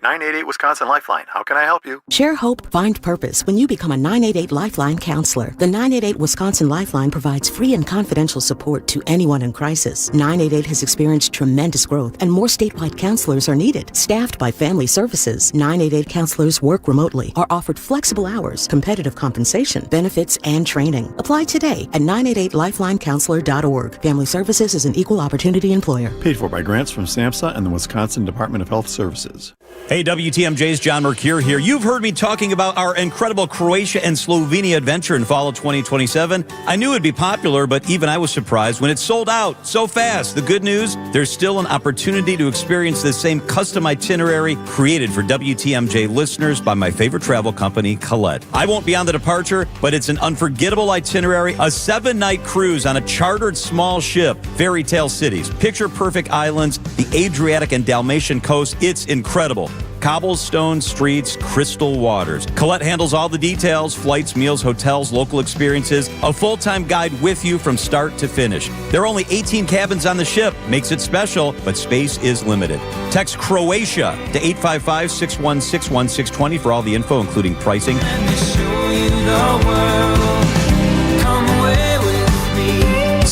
988 Wisconsin Lifeline. How can I help you? Share hope, find purpose when you become a 988 Lifeline counselor. The 988 Wisconsin Lifeline provides free and confidential support to anyone in crisis. 988 has experienced tremendous growth and more statewide counselors are needed. Staffed by Family Services, 988 counselors work remotely, are offered flexible hours, competitive compensation, benefits, and training. Apply today at 988lifelinecounselor.org. Family Services is an equal opportunity employer. Paid for by grants from SAMHSA and the Wisconsin Department of Health Services. Hey, WTMJ's John Mercure here. You've heard me talking about our incredible Croatia and Slovenia adventure in fall of 2027. I knew it'd be popular, but even I was surprised when it sold out so fast. The good news, there's still an opportunity to experience this same custom itinerary created for WTMJ listeners by my favorite travel company, Colette. I won't be on the departure, but it's an unforgettable itinerary, a 7-night cruise on a chartered small ship, fairy tale cities, picture-perfect islands, the Adriatic and Dalmatian coast. It's incredible. Cobblestone streets, crystal waters. Colette handles all the details, flights, meals, hotels, local experiences, a full-time guide with you from start to finish. There are only 18 cabins on the ship. Makes it special, but space is limited. Text Croatia to 855-616-1620 for all the info, including pricing.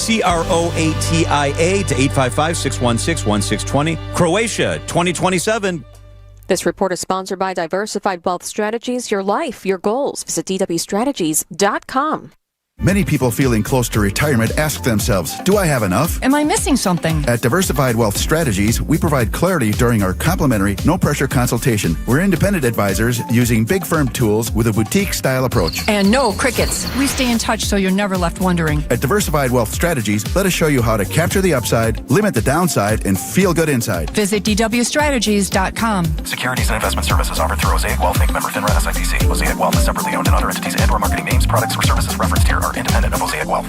CROATIA to 855-616-1620. Croatia 2027. This report is sponsored by Diversified Wealth Strategies, your life, your goals. Visit dwstrategies.com. Many people feeling close to retirement ask themselves, do I have enough? Am I missing something? At Diversified Wealth Strategies, we provide clarity during our complimentary, no-pressure consultation. We're independent advisors using big firm tools with a boutique-style approach. And no crickets. We stay in touch so you're never left wondering. At Diversified Wealth Strategies, let us show you how to capture the upside, limit the downside, and feel good inside. Visit dwstrategies.com. Securities and investment services offered through Mosaic Wealth, Inc. member FINRA SIPC. Mosaic Wealth is separately owned, and other entities and/or marketing names, products, or services referenced here are independent of Mosaic Wealth.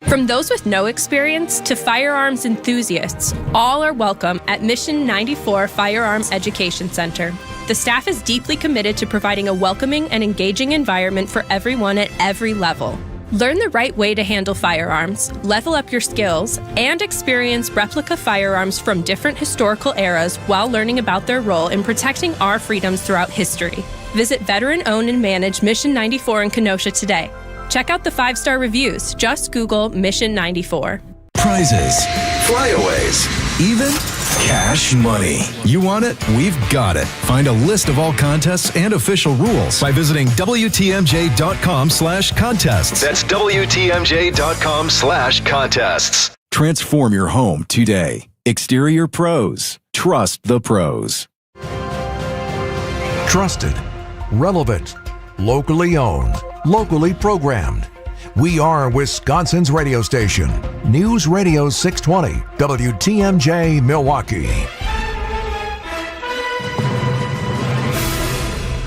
From those with no experience to firearms enthusiasts, all are welcome at Mission 94 Firearms Education Center. The staff is deeply committed to providing a welcoming and engaging environment for everyone at every level. Learn the right way to handle firearms, level up your skills, and experience replica firearms from different historical eras while learning about their role in protecting our freedoms throughout history. Visit veteran-owned and managed Mission 94 in Kenosha today. Check out the 5-star reviews. Just Google Mission 94. Prizes, flyaways, even cash money. You want it? We've got it. Find a list of all contests and official rules by visiting WTMJ.com/contests. That's WTMJ.com/contests. Transform your home today. Exterior Pros. Trust the pros. Trusted, relevant, locally owned, locally programmed. We are Wisconsin's radio station. News Radio 620, WTMJ Milwaukee.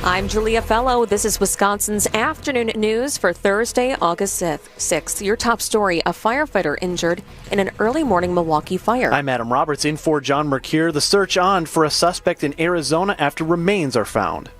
I'm Julia Fellow. This is Wisconsin's afternoon news for Thursday, August 6th. Your top story, a firefighter injured in an early morning Milwaukee fire. I'm Adam Roberts in for John Mercure. The search on for a suspect in Arizona after remains are found.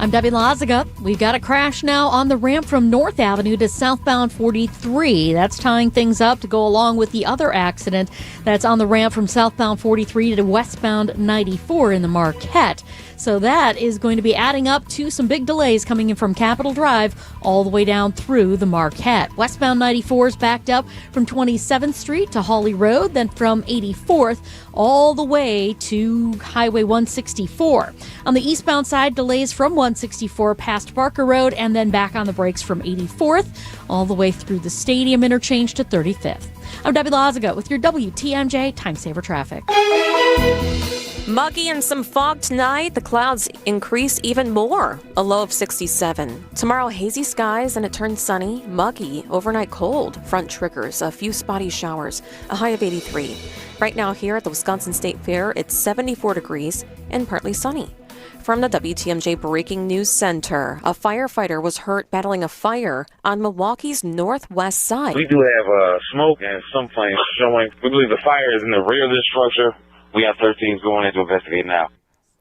I'm Debbie Lazaga. We've got a crash now on the ramp from North Avenue to southbound 43. That's tying things up to go along with the other accident that's on the ramp from southbound 43 to westbound 94 in the Marquette. So that is going to be adding up to some big delays coming in from Capitol Drive all the way down through the Marquette. Westbound 94 is backed up from 27th Street to Hawley Road, then from 84th all the way to Highway 164. On the eastbound side, delays from 164 past Barker Road and then back on the brakes from 84th all the way through the Stadium interchange to 35th. I'm Debbie Lazaga with your WTMJ Time Saver Traffic. Muggy and some fog tonight. The clouds increase even more. A low of 67. Tomorrow, hazy skies and it turns sunny. Muggy, overnight cold. Front triggers, a few spotty showers. A high of 83. Right now here at the Wisconsin State Fair, it's 74 degrees and partly sunny. From the WTMJ Breaking News Center, a firefighter was hurt battling a fire on Milwaukee's northwest side. We do have smoke and some flames showing. We believe the fire is in the rear of this structure. We have 13s going in to investigate now.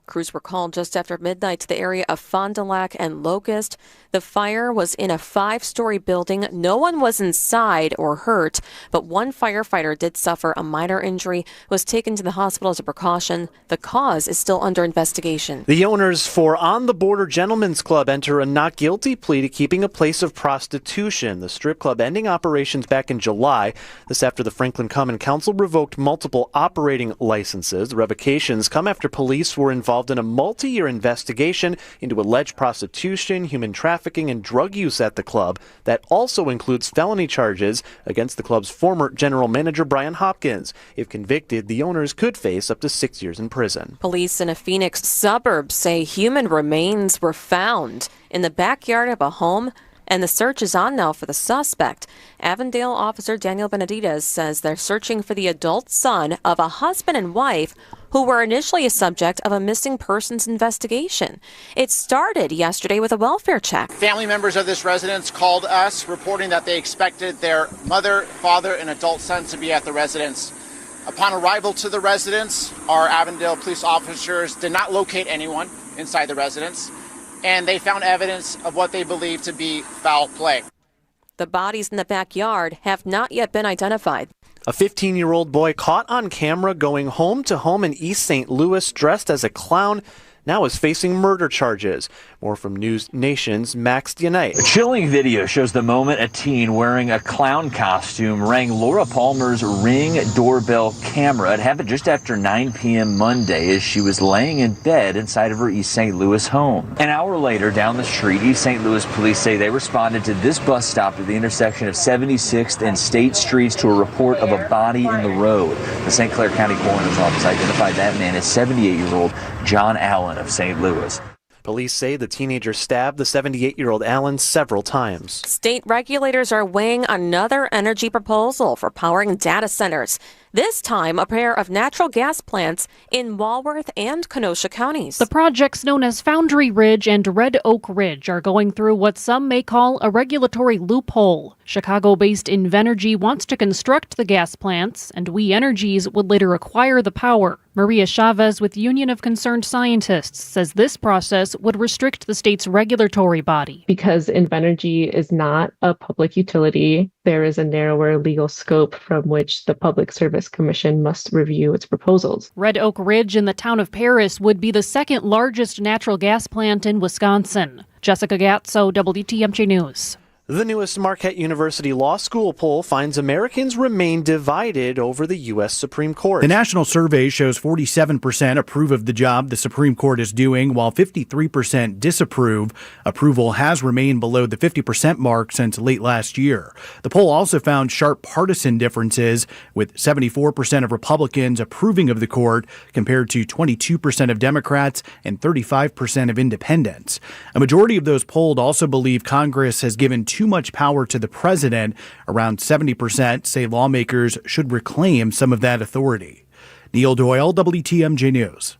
Crews were called just after midnight to the area of Fond du Lac and Locust. The fire was in a 5-story building. No one was inside or hurt, but one firefighter did suffer a minor injury, was taken to the hospital as a precaution. The cause is still under investigation. The owners for On the Border Gentlemen's Club enter a not guilty plea to keeping a place of prostitution. The strip club ending operations back in July. This after the Franklin Common Council revoked multiple operating licenses. The revocations come after police were involved in a multi-year investigation into alleged prostitution, human trafficking, and drug use at the club. That also includes felony charges against the club's former general manager, Brian Hopkins. If convicted, the owners could face up to 6 years in prison. Police in a Phoenix suburb say human remains were found in the backyard of a home, and the search is on now for the suspect. Avondale officer Daniel Benedictez says they're searching for the adult son of a husband and wife who were initially a subject of a missing persons investigation. It started yesterday with a welfare check. Family members of this residence called us reporting that they expected their mother, father, and adult son to be at the residence. Upon arrival to the residence, our Avondale police officers did not locate anyone inside the residence, and they found evidence of what they believe to be foul play. The bodies in the backyard have not yet been identified. A 15-year-old boy caught on camera going home to home in East St. Louis dressed as a clown now is facing murder charges. More from News Nation's Max Dianite. A chilling video shows the moment a teen wearing a clown costume rang Laura Palmer's Ring doorbell camera. It happened just after 9 p.m. Monday as she was laying in bed inside of her East St. Louis home. An hour later, down the street, East St. Louis police say they responded to this bus stop at the intersection of 76th and State Streets to a report of a body in the road. The St. Clair County Coroner's Office identified that man as 78-year-old John Allen of St. Louis. Police say the teenager stabbed the 78-year-old Allen several times. State regulators are weighing another energy proposal for powering data centers. This time, a pair of natural gas plants in Walworth and Kenosha counties. The projects known as Foundry Ridge and Red Oak Ridge are going through what some may call a regulatory loophole. Chicago-based Invenergy wants to construct the gas plants, and We Energies would later acquire the power. Maria Chavez with Union of Concerned Scientists says this process would restrict the state's regulatory body. Because Invenergy is not a public utility, there is a narrower legal scope from which the Public Service Commission must review its proposals. Red Oak Ridge in the town of Paris would be the second largest natural gas plant in Wisconsin. Jessica Gatso, WTMJ News. The newest Marquette University Law School poll finds Americans remain divided over the U.S. Supreme Court. The national survey shows 47% approve of the job the Supreme Court is doing, while 53% disapprove. Approval has remained below the 50% mark since late last year. The poll also found sharp partisan differences, with 74% of Republicans approving of the court compared to 22% of Democrats and 35% of independents. A majority of those polled also believe Congress has given too too much power to the president. Around 70% say lawmakers should reclaim some of that authority. Neil Doyle, WTMJ News.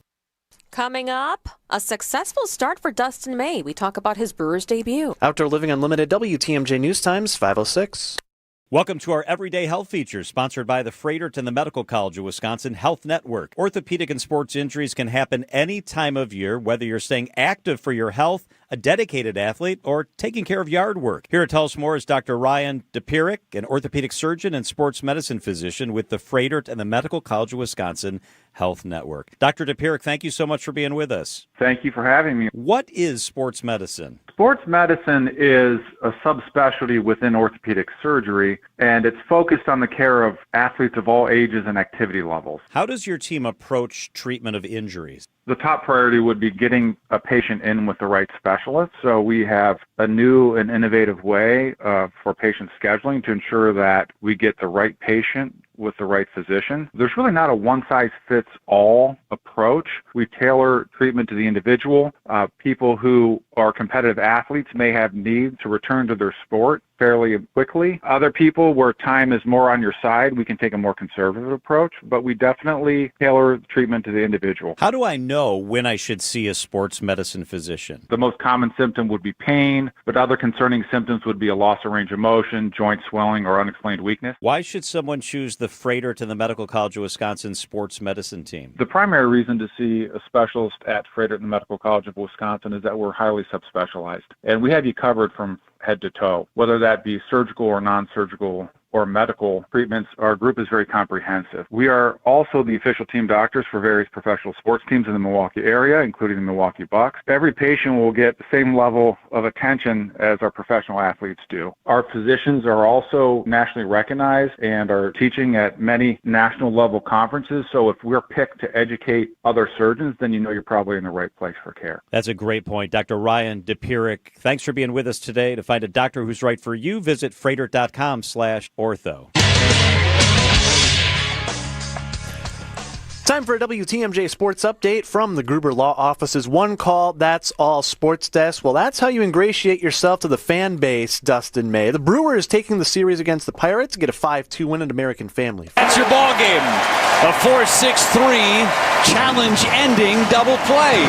Coming up, a successful start for Dustin May. We talk about his Brewers debut. Outdoor Living Unlimited, WTMJ News Times, 5:06. Welcome to our Everyday Health Features, sponsored by the Froedtert and the Medical College of Wisconsin Health Network. Orthopedic and sports injuries can happen any time of year, whether you're staying active for your health, a dedicated athlete, or taking care of yard work. Here to tell us more is Dr. Ryan DePierick, an orthopedic surgeon and sports medicine physician with the Froedtert and the Medical College of Wisconsin Health Network. Dr. DePierick, thank you so much for being with us. Thank you for having me. What is sports medicine? Sports medicine is a subspecialty within orthopedic surgery, and it's focused on the care of athletes of all ages and activity levels. How does your team approach treatment of injuries? The top priority would be getting a patient in with the right specialist. So we have a new and innovative way for patient scheduling to ensure that we get the right patient with the right physician. There's really not a one-size-fits-all approach. We tailor treatment to the individual. People who are competitive athletes may have needs to return to their sport fairly quickly. Other people, where time is more on your side, we can take a more conservative approach, but we definitely tailor treatment to the individual. How do I know when I should see a sports medicine physician? The most common symptom would be pain, but other concerning symptoms would be a loss of range of motion, joint swelling, or unexplained weakness. Why should someone choose the Froedtert and the Medical College of Wisconsin sports medicine team? The primary reason to see a specialist at Froedtert and the Medical College of Wisconsin is that we're highly subspecialized, and we have you covered from head to toe, whether that be surgical or non-surgical or medical treatments. Our group is very comprehensive. We are also the official team doctors for various professional sports teams in the Milwaukee area, including the Milwaukee Bucks. Every patient will get the same level of attention as our professional athletes do. Our physicians are also nationally recognized and are teaching at many national level conferences. So if we're picked to educate other surgeons, then you know you're probably in the right place for care. That's a great point. Dr. Ryan DePierick, thanks for being with us today. To find a doctor who's right for you, visit Froedtert.com/ortho. Time for a WTMJ Sports Update from the Gruber Law Office's One Call, That's All Sports Desk. Well, that's how you ingratiate yourself to the fan base, Dustin May. The Brewers taking the series against the Pirates, get a 5-2 win at American Family. That's your ball game. A 4-6-3 challenge-ending double play.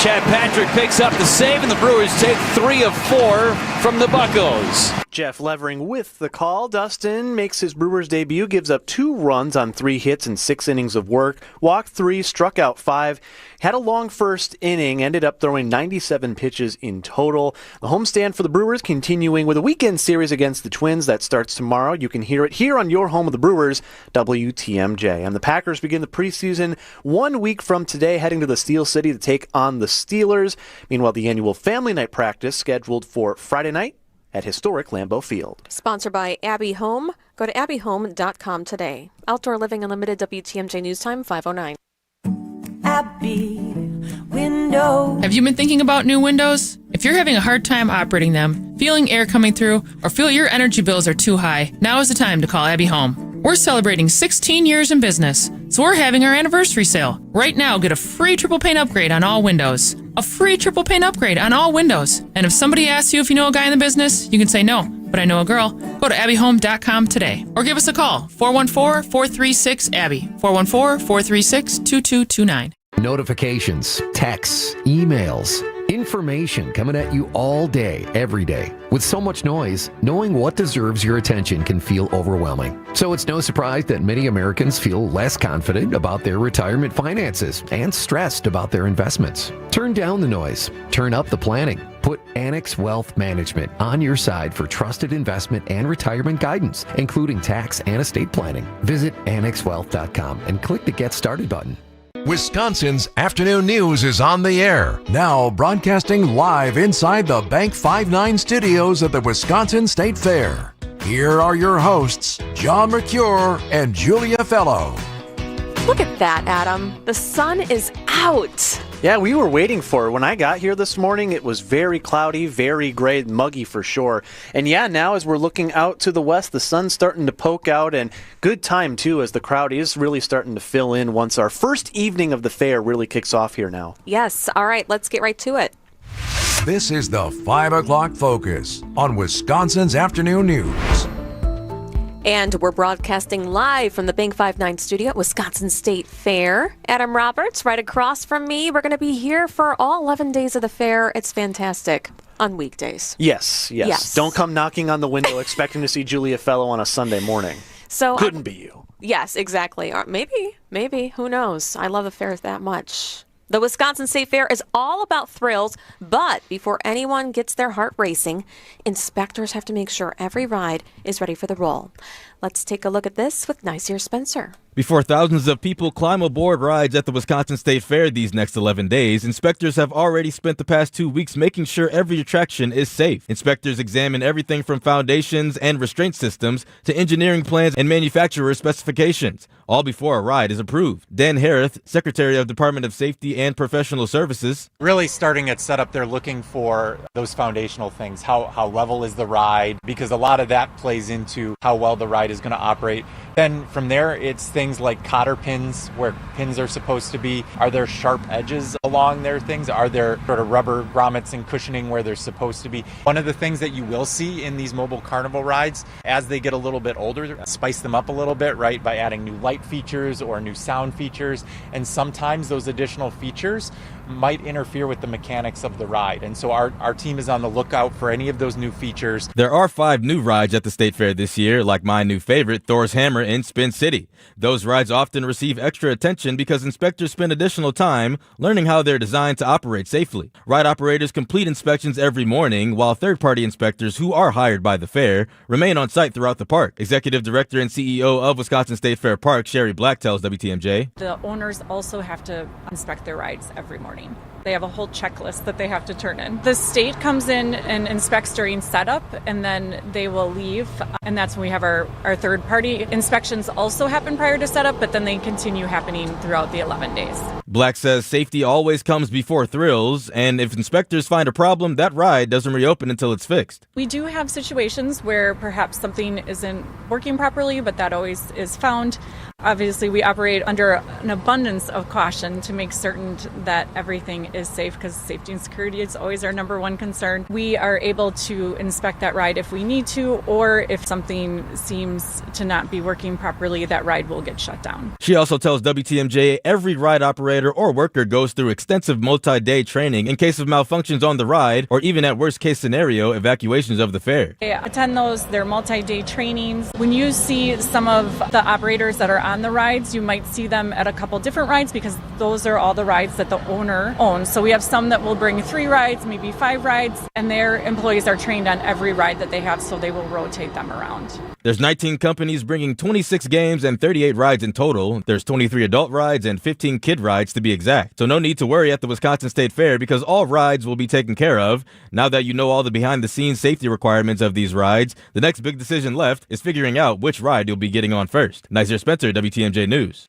Chad Patrick picks up the save, and the Brewers take 3 of 4 from the Buccos. Jeff Levering with the call. Dustin makes his Brewers debut, gives up 2 runs on 3 hits and 6 innings of work, walked 3, struck out 5, had a long first inning, ended up throwing 97 pitches in total. The homestand for the Brewers continuing with a weekend series against the Twins that starts tomorrow. You can hear it here on your home of the Brewers, WTMJ. And the Packers begin the preseason 1 week from today, heading to the Steel City to take on the Steelers. Meanwhile, the annual Family Night practice scheduled for Friday night at historic Lambeau Field. Sponsored by Abbey Home. Go to abbyhome.com today. Outdoor Living Unlimited, WTMJ News Time, 5:09. Abbey Windows. Have you been thinking about new windows? If you're having a hard time operating them, feeling air coming through, or feel your energy bills are too high, now is the time to call Abbey Home. We're celebrating 16 years in business, so we're having our anniversary sale. Right now, get a free triple pane upgrade on all windows. A free triple pane upgrade on all windows. And if somebody asks you if you know a guy in the business, you can say no, but I know a girl. Go to abbyhome.com today or give us a call, 414-436-ABBY, 414-436-2229. Notifications, texts, emails, information coming at you all day, every day. With so much noise, knowing what deserves your attention can feel overwhelming. So it's no surprise that many Americans feel less confident about their retirement finances and stressed about their investments. Turn down the noise. Turn up the planning. Put Annex Wealth Management on your side for trusted investment and retirement guidance, including tax and estate planning. Visit annexwealth.com and click the Get Started button. Wisconsin's afternoon news is on the air. Now broadcasting live inside the Bank 5-9 studios at the Wisconsin State Fair. Here are your hosts, John Mercure and Julia Fellow. Look at that, Adam. The sun is out. Yeah, we were waiting for it. When I got here this morning, it was very cloudy, very gray, muggy for sure. And yeah, now as we're looking out to the west, the sun's starting to poke out, and good time too, as the crowd is really starting to fill in once our first evening of the fair really kicks off here now. Yes. All right, let's get right to it. This is the 5 o'clock focus on Wisconsin's Afternoon News. And we're broadcasting live from the Bank 59 studio at Wisconsin State Fair. Adam Roberts right across from me. We're going to be here for all 11 days of the fair. It's fantastic on weekdays. Yes. Don't come knocking on the window expecting to see Julia Fellow on a Sunday morning. So couldn't be you. Yes, exactly. Or maybe. Who knows? I love the fair that much. The Wisconsin State Fair is all about thrills, but before anyone gets their heart racing, inspectors have to make sure every ride is ready for the roll. Let's take a look at this with Nicer Spencer. Before thousands of people climb aboard rides at the Wisconsin State Fair these next 11 days, inspectors have already spent the past 2 weeks making sure every attraction is safe. Inspectors examine everything from foundations and restraint systems to engineering plans and manufacturer specifications, all before a ride is approved. Dan Harith, Secretary of Department of Safety and Professional Services. Really starting at setup, they're looking for those foundational things. How level is the ride? Because a lot of that plays into how well the ride is going to operate. Then from there, it's things like cotter pins, where pins are supposed to be. Are there sharp edges along their things? Are there sort of rubber grommets and cushioning where they're supposed to be? One of the things that you will see in these mobile carnival rides, as they get a little bit older, spice them up a little bit, right, by adding new light features or new sound features. And sometimes those additional features might interfere with the mechanics of the ride. And so our team is on the lookout for any of those new features. There are 5 new rides at the State Fair this year, like my new favorite, Thor's Hammer in Spin City. Those rides often receive extra attention because inspectors spend additional time learning how they're designed to operate safely. Ride operators complete inspections every morning, while third-party inspectors who are hired by the fair remain on site throughout the park. Executive Director and CEO of Wisconsin State Fair Park, Sherry Black, tells WTMJ. The owners also have to inspect their rides every morning. They have a whole checklist that they have to turn in. The state comes in and inspects during setup, and then they will leave. And that's when we have our third-party inspections also happen prior to setup, but then they continue happening throughout the 11 days. Black says safety always comes before thrills, and if inspectors find a problem, that ride doesn't reopen until it's fixed. We do have situations where perhaps something isn't working properly, but that always is found. Obviously, we operate under an abundance of caution to make certain that everything is safe, because safety and security is always our number one concern. We are able to inspect that ride if we need to, or if something seems to not be working properly, that ride will get shut down. She also tells WTMJ every ride operator or worker goes through extensive multi-day training in case of malfunctions on the ride, or even at worst case scenario, evacuations of the fair. They attend those, they're multi-day trainings. When you see some of the operators that are on the rides, you might see them at a couple different rides, because those are all the rides that the owner owns. So we have some that will bring 3 rides, maybe 5 rides, and their employees are trained on every ride that they have, so they will rotate them around. There's 19 companies bringing 26 games and 38 rides in total. There's 23 adult rides and 15 kid rides to be exact. So no need to worry at the Wisconsin State Fair, because all rides will be taken care of. Now that you know all the behind-the-scenes safety requirements of these rides, the next big decision left is figuring out which ride you'll be getting on first. Nicer Spencer, WTMJ News.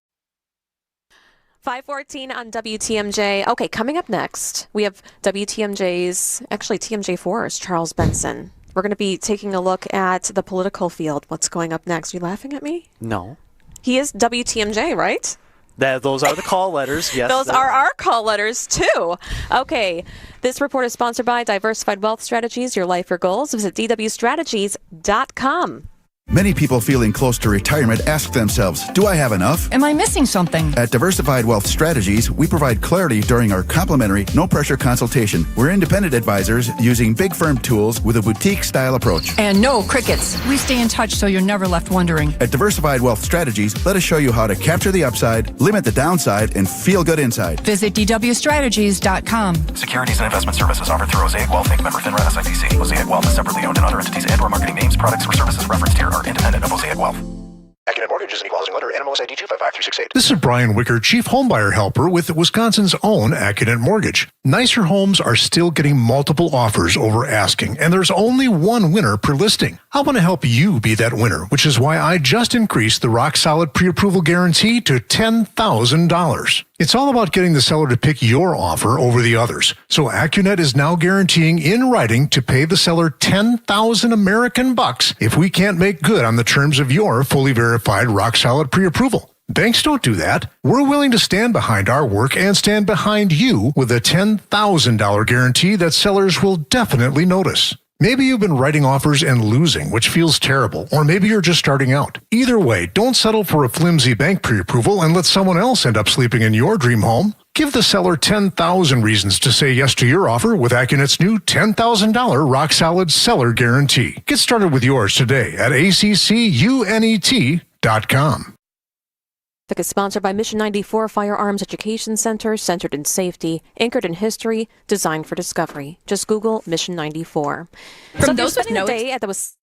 5:14 on WTMJ. Okay, coming up next, we have TMJ4's Charles Benson. We're going to be taking a look at the political field. What's going up next? Are you laughing at me? No. He is WTMJ, right? Those are the call letters, yes. Those are our call letters, too. Okay, this report is sponsored by Diversified Wealth Strategies, your life, your goals. Visit dwstrategies.com. Many people feeling close to retirement ask themselves, do I have enough? Am I missing something? At Diversified Wealth Strategies, we provide clarity during our complimentary, no-pressure consultation. We're independent advisors using big firm tools with a boutique-style approach. And no crickets. We stay in touch so you're never left wondering. At Diversified Wealth Strategies, let us show you how to capture the upside, limit the downside, and feel good inside. Visit dwstrategies.com. Securities and investment services offered through Mosaic Wealth Inc. Member FINRA SIPC. Mosaic Wealth is separately owned, and other entities and/or marketing names, products, or services referenced here are independent of Mosaic Wealth. Accunet Mortgage is an equal housing lender. NMLS ID 255368. This is Brian Wicker, Chief Homebuyer Helper with Wisconsin's own Accunet Mortgage. Nicer homes are still getting multiple offers over asking, and there's only one winner per listing. I want to help you be that winner, which is why I just increased the Rock Solid Pre-Approval Guarantee to $10,000. It's all about getting the seller to pick your offer over the others. So Accunet is now guaranteeing in writing to pay the seller $10,000 American bucks if we can't make good on the terms of your fully verified Rock Solid Pre-Approval. Banks don't do that. We're willing to stand behind our work and stand behind you with a $10,000 guarantee that sellers will definitely notice. Maybe you've been writing offers and losing, which feels terrible, or maybe you're just starting out. Either way, don't settle for a flimsy bank pre-approval and let someone else end up sleeping in your dream home. Give the seller 10,000 reasons to say yes to your offer with AccuNet's new $10,000 rock-solid seller guarantee. Get started with yours today at accunet.com. Is sponsored by Mission 94 Firearms Education Center, centered in safety, anchored in history, designed for discovery. Just Google Mission 94. So if you're spending the day at the Wisconsin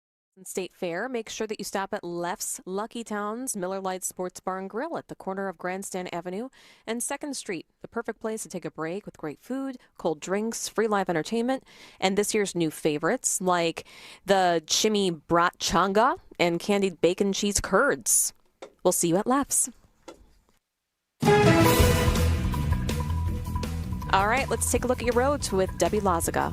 State Fair, make sure that you stop at Leff's Lucky Towns Miller Lite Sports Bar and Grill at the corner of Grandstand Avenue and 2nd Street. The perfect place to take a break with great food, cold drinks, free live entertainment, and this year's new favorites like the Chimmy Brat Changa and candied bacon cheese curds. We'll see you at Leff's. All right, let's take a look at your roads with Debbie Lazaga.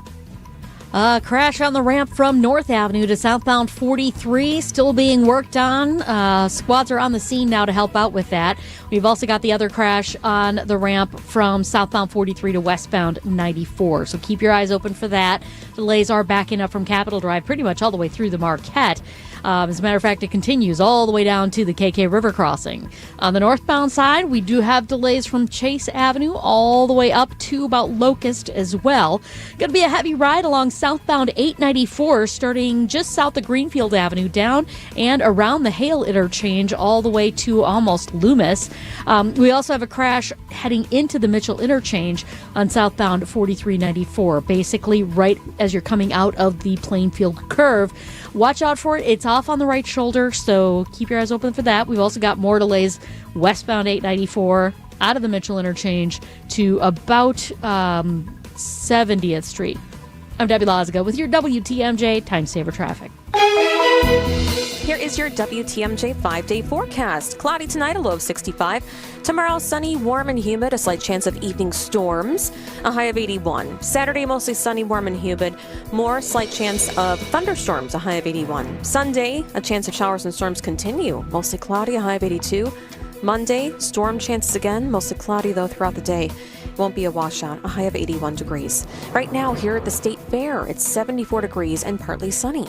Crash on the ramp from North Avenue to southbound 43 still being worked on. Squads are on the scene now to help out with that. We've also got the other crash on the ramp from southbound 43 to westbound 94. So keep your eyes open for that. Delays are backing up from Capitol Drive pretty much all the way through the Marquette. As a matter of fact, it continues all the way down to the KK River crossing. On the northbound side, we do have delays from Chase Avenue all the way up to about Locust as well. Going to be a heavy ride along southbound 894, starting just south of Greenfield Avenue down and around the Hale interchange all the way to almost Loomis. We also have a crash heading into the Mitchell interchange on southbound 4394, basically right as you're coming out of the Plainfield curve. Watch out for it. It's off on the right shoulder, so keep your eyes open for that. We've also got more delays westbound 894 out of the Mitchell interchange to about 70th Street. I'm Debbie Lazaga with your WTMJ Time Saver Traffic. Here is your WTMJ 5-day forecast. Cloudy tonight, a low of 65. Tomorrow, sunny, warm, and humid. A slight chance of evening storms. A high of 81. Saturday, mostly sunny, warm, and humid. More slight chance of thunderstorms. A high of 81. Sunday, a chance of showers and storms continue. Mostly cloudy, a high of 82. Monday, storm chances again. Mostly cloudy, though, throughout the day. Won't be a washout. A high of 81 degrees. Right now, here at the State Fair, it's 74 degrees and partly sunny.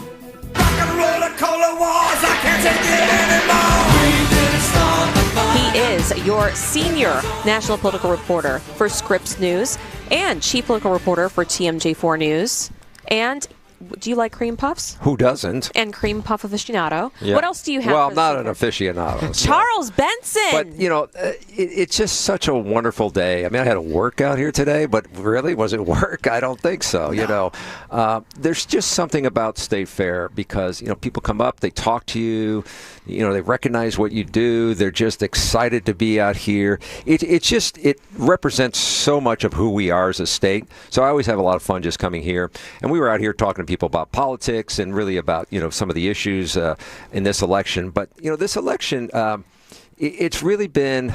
He is your senior national political reporter for Scripps News and chief political reporter for TMJ4 News. And do you like cream puffs? Who doesn't? And cream puff aficionado. Yeah. What else do you have? Well, I'm not an aficionado. So. Charles Benson! But, you know, it's just such a wonderful day. I mean, I had to work out here today, but really, was it work? I don't think so. No. You know, there's just something about State Fair because, you know, people come up, they talk to you, you know, they recognize what you do. They're just excited to be out here. It represents so much of who we are as a state. So I always have a lot of fun just coming here. And we were out here talking to people about politics and really about, you know, some of the issues in this election. But, you know, this election, it's really been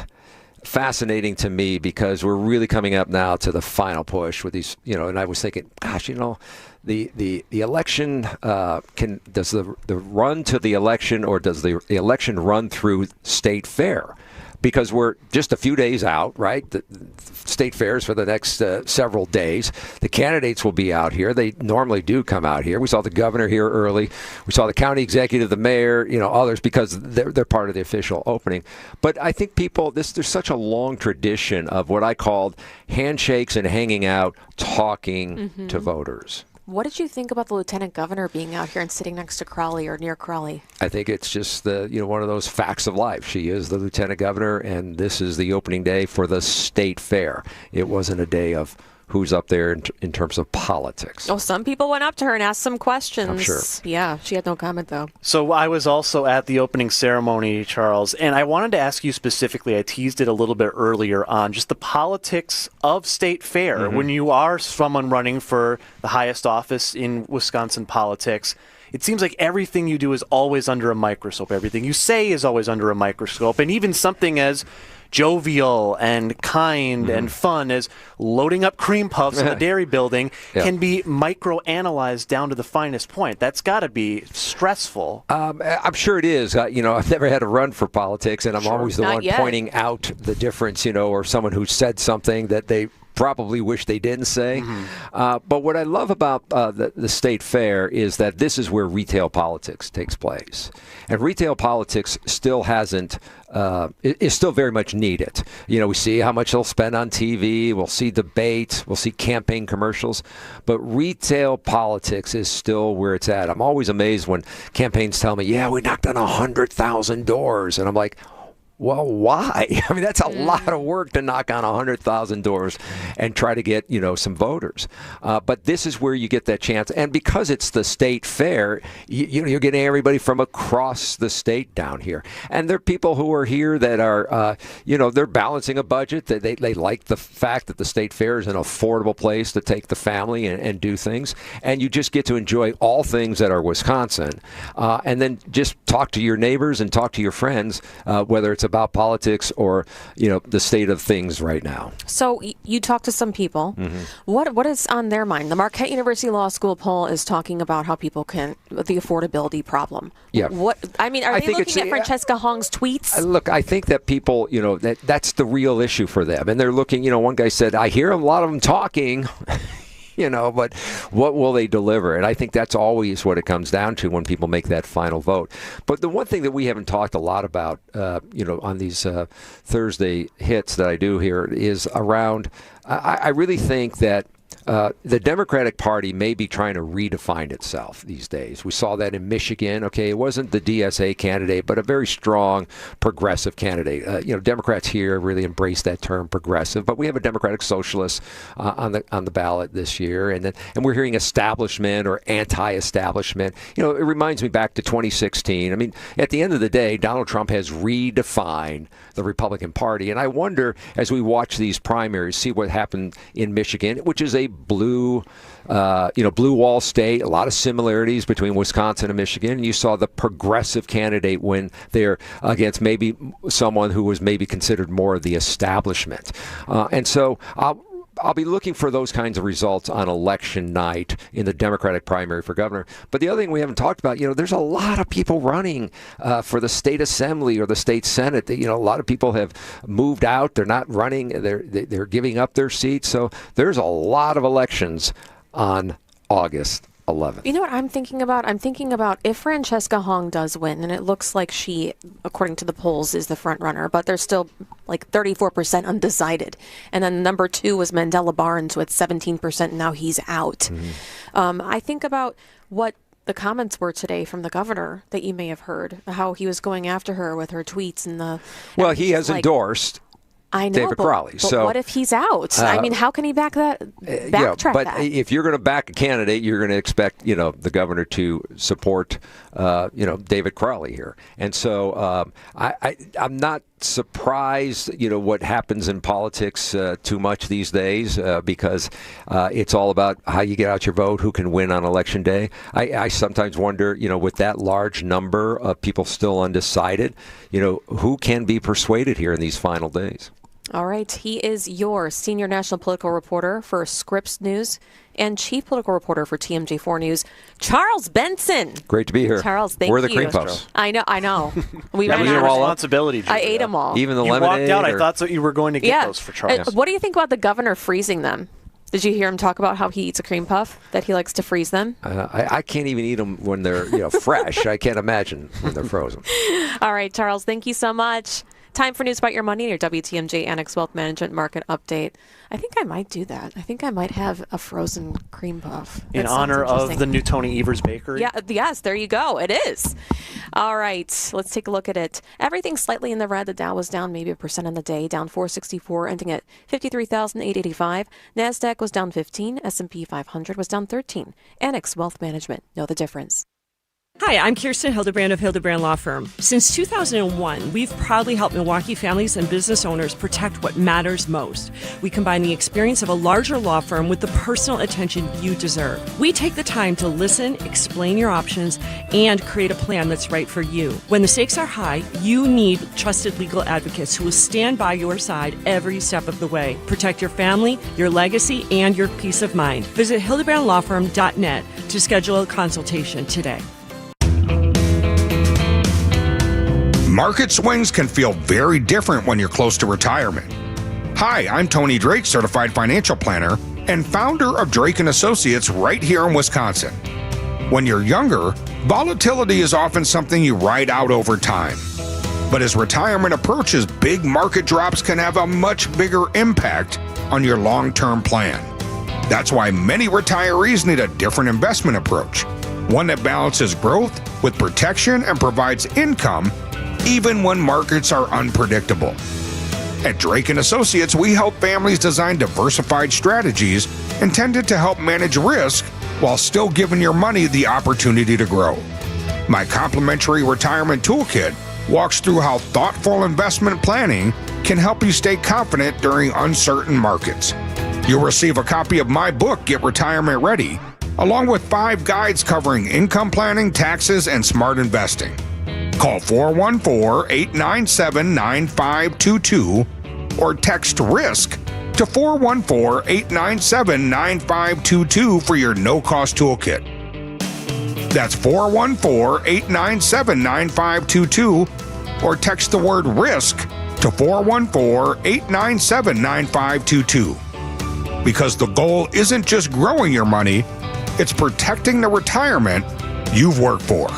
fascinating to me because we're really coming up now to the final push with these, you know, and I was thinking, gosh, you know, the election does the run to the election or does the election run through State Fair? Because we're just a few days out, right? The State Fairs for the next several days. The candidates will be out here. They normally do come out here. We saw the governor here early. We saw the county executive, the mayor, you know, others because they're part of the official opening. But I think there's such a long tradition of what I called handshakes and hanging out, talking to voters. What did you think about the lieutenant governor being out here and sitting next to Crowley or near Crowley? I think it's just one of those facts of life. She is the lieutenant governor, and this is the opening day for the State Fair. It wasn't a day of who's up there in terms of politics. Oh, some people went up to her and asked some questions. I'm sure. Yeah, she had no comment, though. So I was also at the opening ceremony, Charles, and I wanted to ask you specifically, I teased it a little bit earlier on, just the politics of State Fair. Mm-hmm. When you are someone running for the highest office in Wisconsin politics, it seems like everything you do is always under a microscope. Everything you say is always under a microscope. And even something as jovial and kind and fun as loading up cream puffs in the dairy building can be microanalyzed down to the finest point. That's got to be stressful. I'm sure it is. I've never had to run for politics, and I'm always the one pointing out the difference, or someone who said something that they probably wish they didn't say. But what I love about the state fair is that this is where retail politics takes place. And retail politics still hasn't, is still very much needed. We see how much they'll spend on TV. We'll see debate. We'll see campaign commercials. But retail politics is still where it's at. I'm always amazed when campaigns tell me, we knocked on 100,000 doors. And I'm like, well, why? I mean, that's a lot of work to knock on 100,000 doors and try to get, some voters. But this is where you get that chance. And because it's the state fair, you're getting everybody from across the state down here. And there are people who are here that are, they're balancing a budget. They like the fact that the state fair is an affordable place to take the family and do things. And you just get to enjoy all things that are Wisconsin. And then just talk to your neighbors and talk to your friends, whether it's about politics or the state of things right now. So you talk to some people. What is on their mind? The Marquette University Law School poll is talking about how people the affordability problem. Yeah. Are they looking at Francesca Hong's tweets? Look, I think that people, that's the real issue for them, and they're looking. One guy said, "I hear a lot of them talking." But what will they deliver? And I think that's always what it comes down to when people make that final vote. But the one thing that we haven't talked a lot about, on these Thursday hits that I do here is around, I really think that the Democratic Party may be trying to redefine itself these days. We saw that in Michigan. Okay, it wasn't the DSA candidate, but a very strong progressive candidate. Democrats here really embrace that term progressive, but we have a Democratic Socialist on the ballot this year, and we're hearing establishment or anti-establishment. It reminds me back to 2016. I mean, at the end of the day, Donald Trump has redefined the Republican Party, and I wonder as we watch these primaries, see what happened in Michigan, which is a blue wall state, a lot of similarities between Wisconsin and Michigan. And you saw the progressive candidate win there against maybe someone who was maybe considered more of the establishment. And so I'll be looking for those kinds of results on election night in the Democratic primary for governor. But the other thing we haven't talked about, there's a lot of people running for the state assembly or the state senate. A lot of people have moved out. They're not running. They're giving up their seats. So there's a lot of elections on August 11th. You know what I'm thinking about? I'm thinking about if Francesca Hong does win, and it looks like she, according to the polls, is the front runner, but there's still like 34% undecided. And then number 2 was Mandela Barnes with 17%, and now he's out. I think about what the comments were today from the governor that you may have heard, how he was going after her with her tweets and the... Well, he has endorsed... I know, David Crowley. But so what if he's out? I mean, how can he backtrack but that? if you're going to back a candidate, you're going to expect, the governor to support, David Crowley here. And so I'm not surprised, what happens in politics too much these days because it's all about how you get out your vote, who can win on election day. I sometimes wonder, with that large number of people still undecided, who can be persuaded here in these final days. All right. He is your senior national political reporter for Scripps News and chief political reporter for TMJ4 News, Charles Benson. Great to be here. Charles, thank you. Where are the cream puffs? I know. We ran out of responsibility. I ate them all. Even the you lemonade? Walked out. I thought you were going to get those for Charles. What do you think about the governor freezing them? Did you hear him talk about how he eats a cream puff, that he likes to freeze them? I can't even eat them when they're fresh. I can't imagine when they're frozen. All right, Charles, thank you so much. Time for News About Your Money, your WTMJ Annex Wealth Management Market Update. I think I might do that. I think I might have a frozen cream puff. In honor of the new Tony Evers Bakery? Yeah, yes, there you go. It is. All right, let's take a look at it. Everything slightly in the red. The Dow was down maybe 1% on the day, down 464, ending at 53,885. NASDAQ was down 15. S&P 500 was down 13. Annex Wealth Management. Know the difference. Hi, I'm Kirsten Hildebrand of Hildebrand Law Firm. Since 2001, we've proudly helped Milwaukee families and business owners protect what matters most. We combine the experience of a larger law firm with the personal attention you deserve. We take the time to listen, explain your options, and create a plan that's right for you. When the stakes are high, you need trusted legal advocates who will stand by your side every step of the way. Protect your family, your legacy, and your peace of mind. Visit hildebrandlawfirm.net to schedule a consultation today. Market swings can feel very different when you're close to retirement. Hi, I'm Tony Drake, Certified Financial Planner and founder of Drake & Associates right here in Wisconsin. When you're younger, volatility is often something you ride out over time. But as retirement approaches, big market drops can have a much bigger impact on your long-term plan. That's why many retirees need a different investment approach, one that balances growth with protection and provides income even when markets are unpredictable. At Drake & Associates, we help families design diversified strategies intended to help manage risk while still giving your money the opportunity to grow. My complimentary retirement toolkit walks through how thoughtful investment planning can help you stay confident during uncertain markets. You'll receive a copy of my book, Get Retirement Ready, along with 5 guides covering income planning, taxes, and smart investing. Call 414-897-9522 or text RISK to 414-897-9522 for your no-cost toolkit. That's 414-897-9522 or text the word RISK to 414-897-9522. Because the goal isn't just growing your money, it's protecting the retirement you've worked for.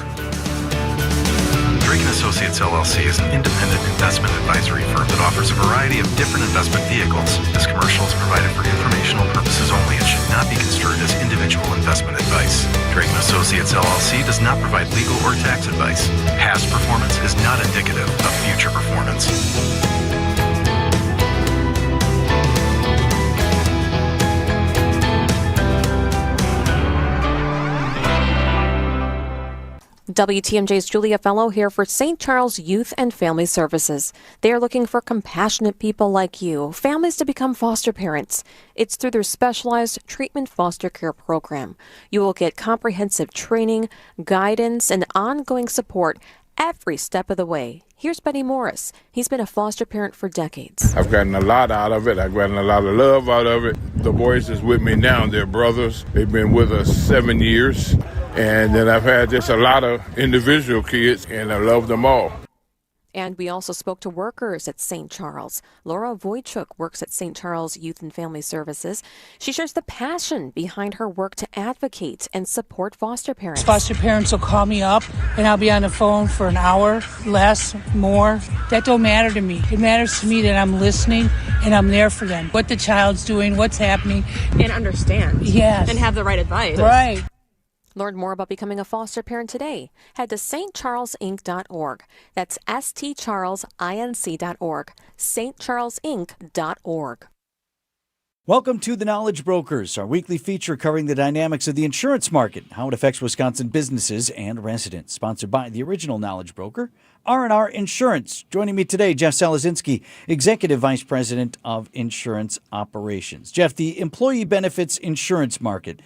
Drake & Associates LLC is an independent investment advisory firm that offers a variety of different investment vehicles. This commercial is provided for informational purposes only and should not be construed as individual investment advice. Drake & Associates LLC does not provide legal or tax advice. Past performance is not indicative of future performance. WTMJ's Julia Fellow here for St. Charles Youth and Family Services. They are looking for compassionate people like you, families to become foster parents. It's through their specialized treatment foster care program. You will get comprehensive training, guidance, and ongoing support every step of the way. Here's Benny Morris. He's been a foster parent for decades. I've gotten a lot out of it. I've gotten a lot of love out of it. The boys is with me now. They're brothers. They've been with us 7 years. And then I've had just a lot of individual kids, and I love them all. And we also spoke to workers at St. Charles. Laura Wojcik works at St. Charles Youth and Family Services. She shares the passion behind her work to advocate and support foster parents. Foster parents will call me up, and I'll be on the phone for an hour, less, more. That don't matter to me. It matters to me that I'm listening and I'm there for them. What the child's doing, what's happening. And understand. Yes. And have the right advice. Right. Learn more about becoming a foster parent today. Head to stcharlesinc.org. That's stcharlesinc.org. stcharlesinc.org. Welcome to The Knowledge Brokers, our weekly feature covering the dynamics of the insurance market, how it affects Wisconsin businesses and residents. Sponsored by the original Knowledge Broker, R&R Insurance. Joining me today, Jeff Salazinski, Executive Vice President of Insurance Operations. Jeff, the employee benefits insurance market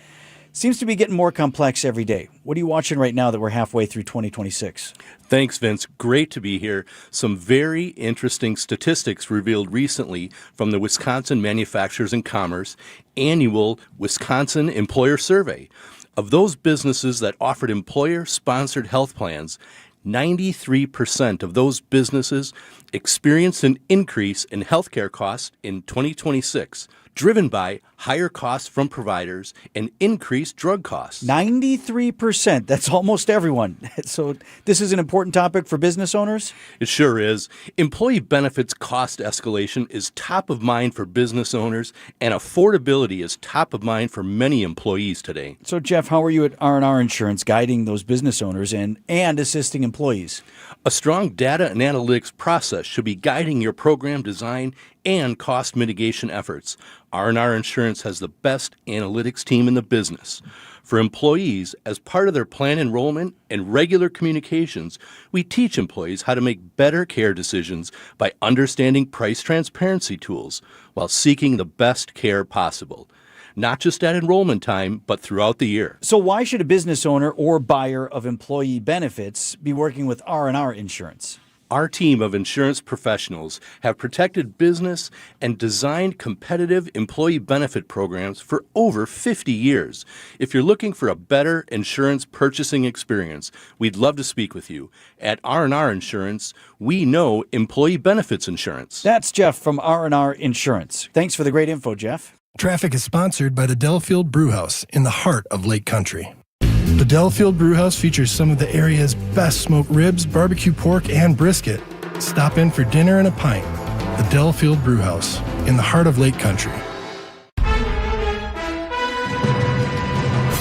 seems to be getting more complex every day. What are you watching right now that we're halfway through 2026? Thanks, Vince. Great to be here. Some very interesting statistics revealed recently from the Wisconsin Manufacturers and Commerce annual Wisconsin Employer Survey. Of those businesses that offered employer-sponsored health plans, 93% of those businesses experienced an increase in healthcare costs in 2026, driven by higher costs from providers and increased drug costs. 93%. That's almost everyone. So this is an important topic for business owners? It sure is. Employee benefits cost escalation is top of mind for business owners, and affordability is top of mind for many employees today. So, Jeff, how are you at R&R Insurance guiding those business owners and assisting employees? A strong data and analytics process should be guiding your program design and cost mitigation efforts. R&R Insurance has the best analytics team in the business. For employees, as part of their plan enrollment and regular communications, we teach employees how to make better care decisions by understanding price transparency tools while seeking the best care possible. Not just at enrollment time, but throughout the year. So why should a business owner or buyer of employee benefits be working with R&R Insurance? Our team of insurance professionals have protected business and designed competitive employee benefit programs for over 50 years. If you're looking for a better insurance purchasing experience, we'd love to speak with you. At R&R Insurance, we know employee benefits insurance. That's Jeff from R&R Insurance. Thanks for the great info, Jeff. Traffic is sponsored by the Delafield Brewhouse in the heart of Lake Country. The Delafield Brewhouse features some of the area's best smoked ribs, barbecue pork, and brisket. Stop in for dinner and a pint. The Delafield Brewhouse in the heart of Lake Country.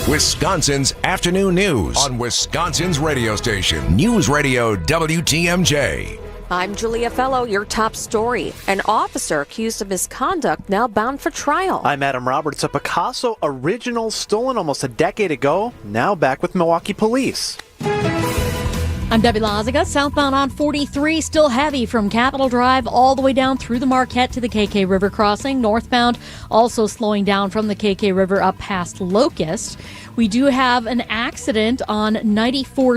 Wisconsin's afternoon news on Wisconsin's radio station, News Radio WTMJ. I'm Julia Fellow, your top story. An officer accused of misconduct now bound for trial. I'm Adam Roberts. A Picasso original stolen almost a decade ago, now back with Milwaukee police. I'm Debbie Loziga. Southbound on 43, still heavy from Capitol Drive all the way down through the Marquette to the KK River crossing. Northbound also slowing down from the KK River up past Locust. We do have an accident on 94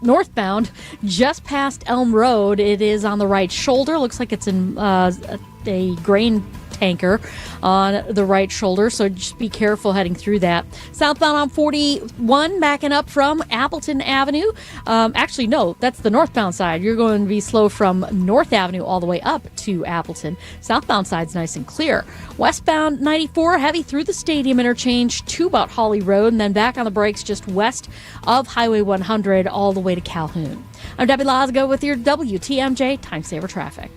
northbound just past Elm Road. It is on the right shoulder. Looks like it's in a grain tanker on the right shoulder, so just be careful heading through that. Southbound on 41, backing up from Appleton Avenue. Actually, no, that's the northbound side. You're going to be slow from North Avenue all the way up to Appleton. Southbound side's nice and clear. Westbound 94, heavy through the Stadium interchange to about Holly Road, and then back on the brakes just west of Highway 100 all the way to Calhoun. I'm Debbie Loziga with your WTMJ Time Saver Traffic.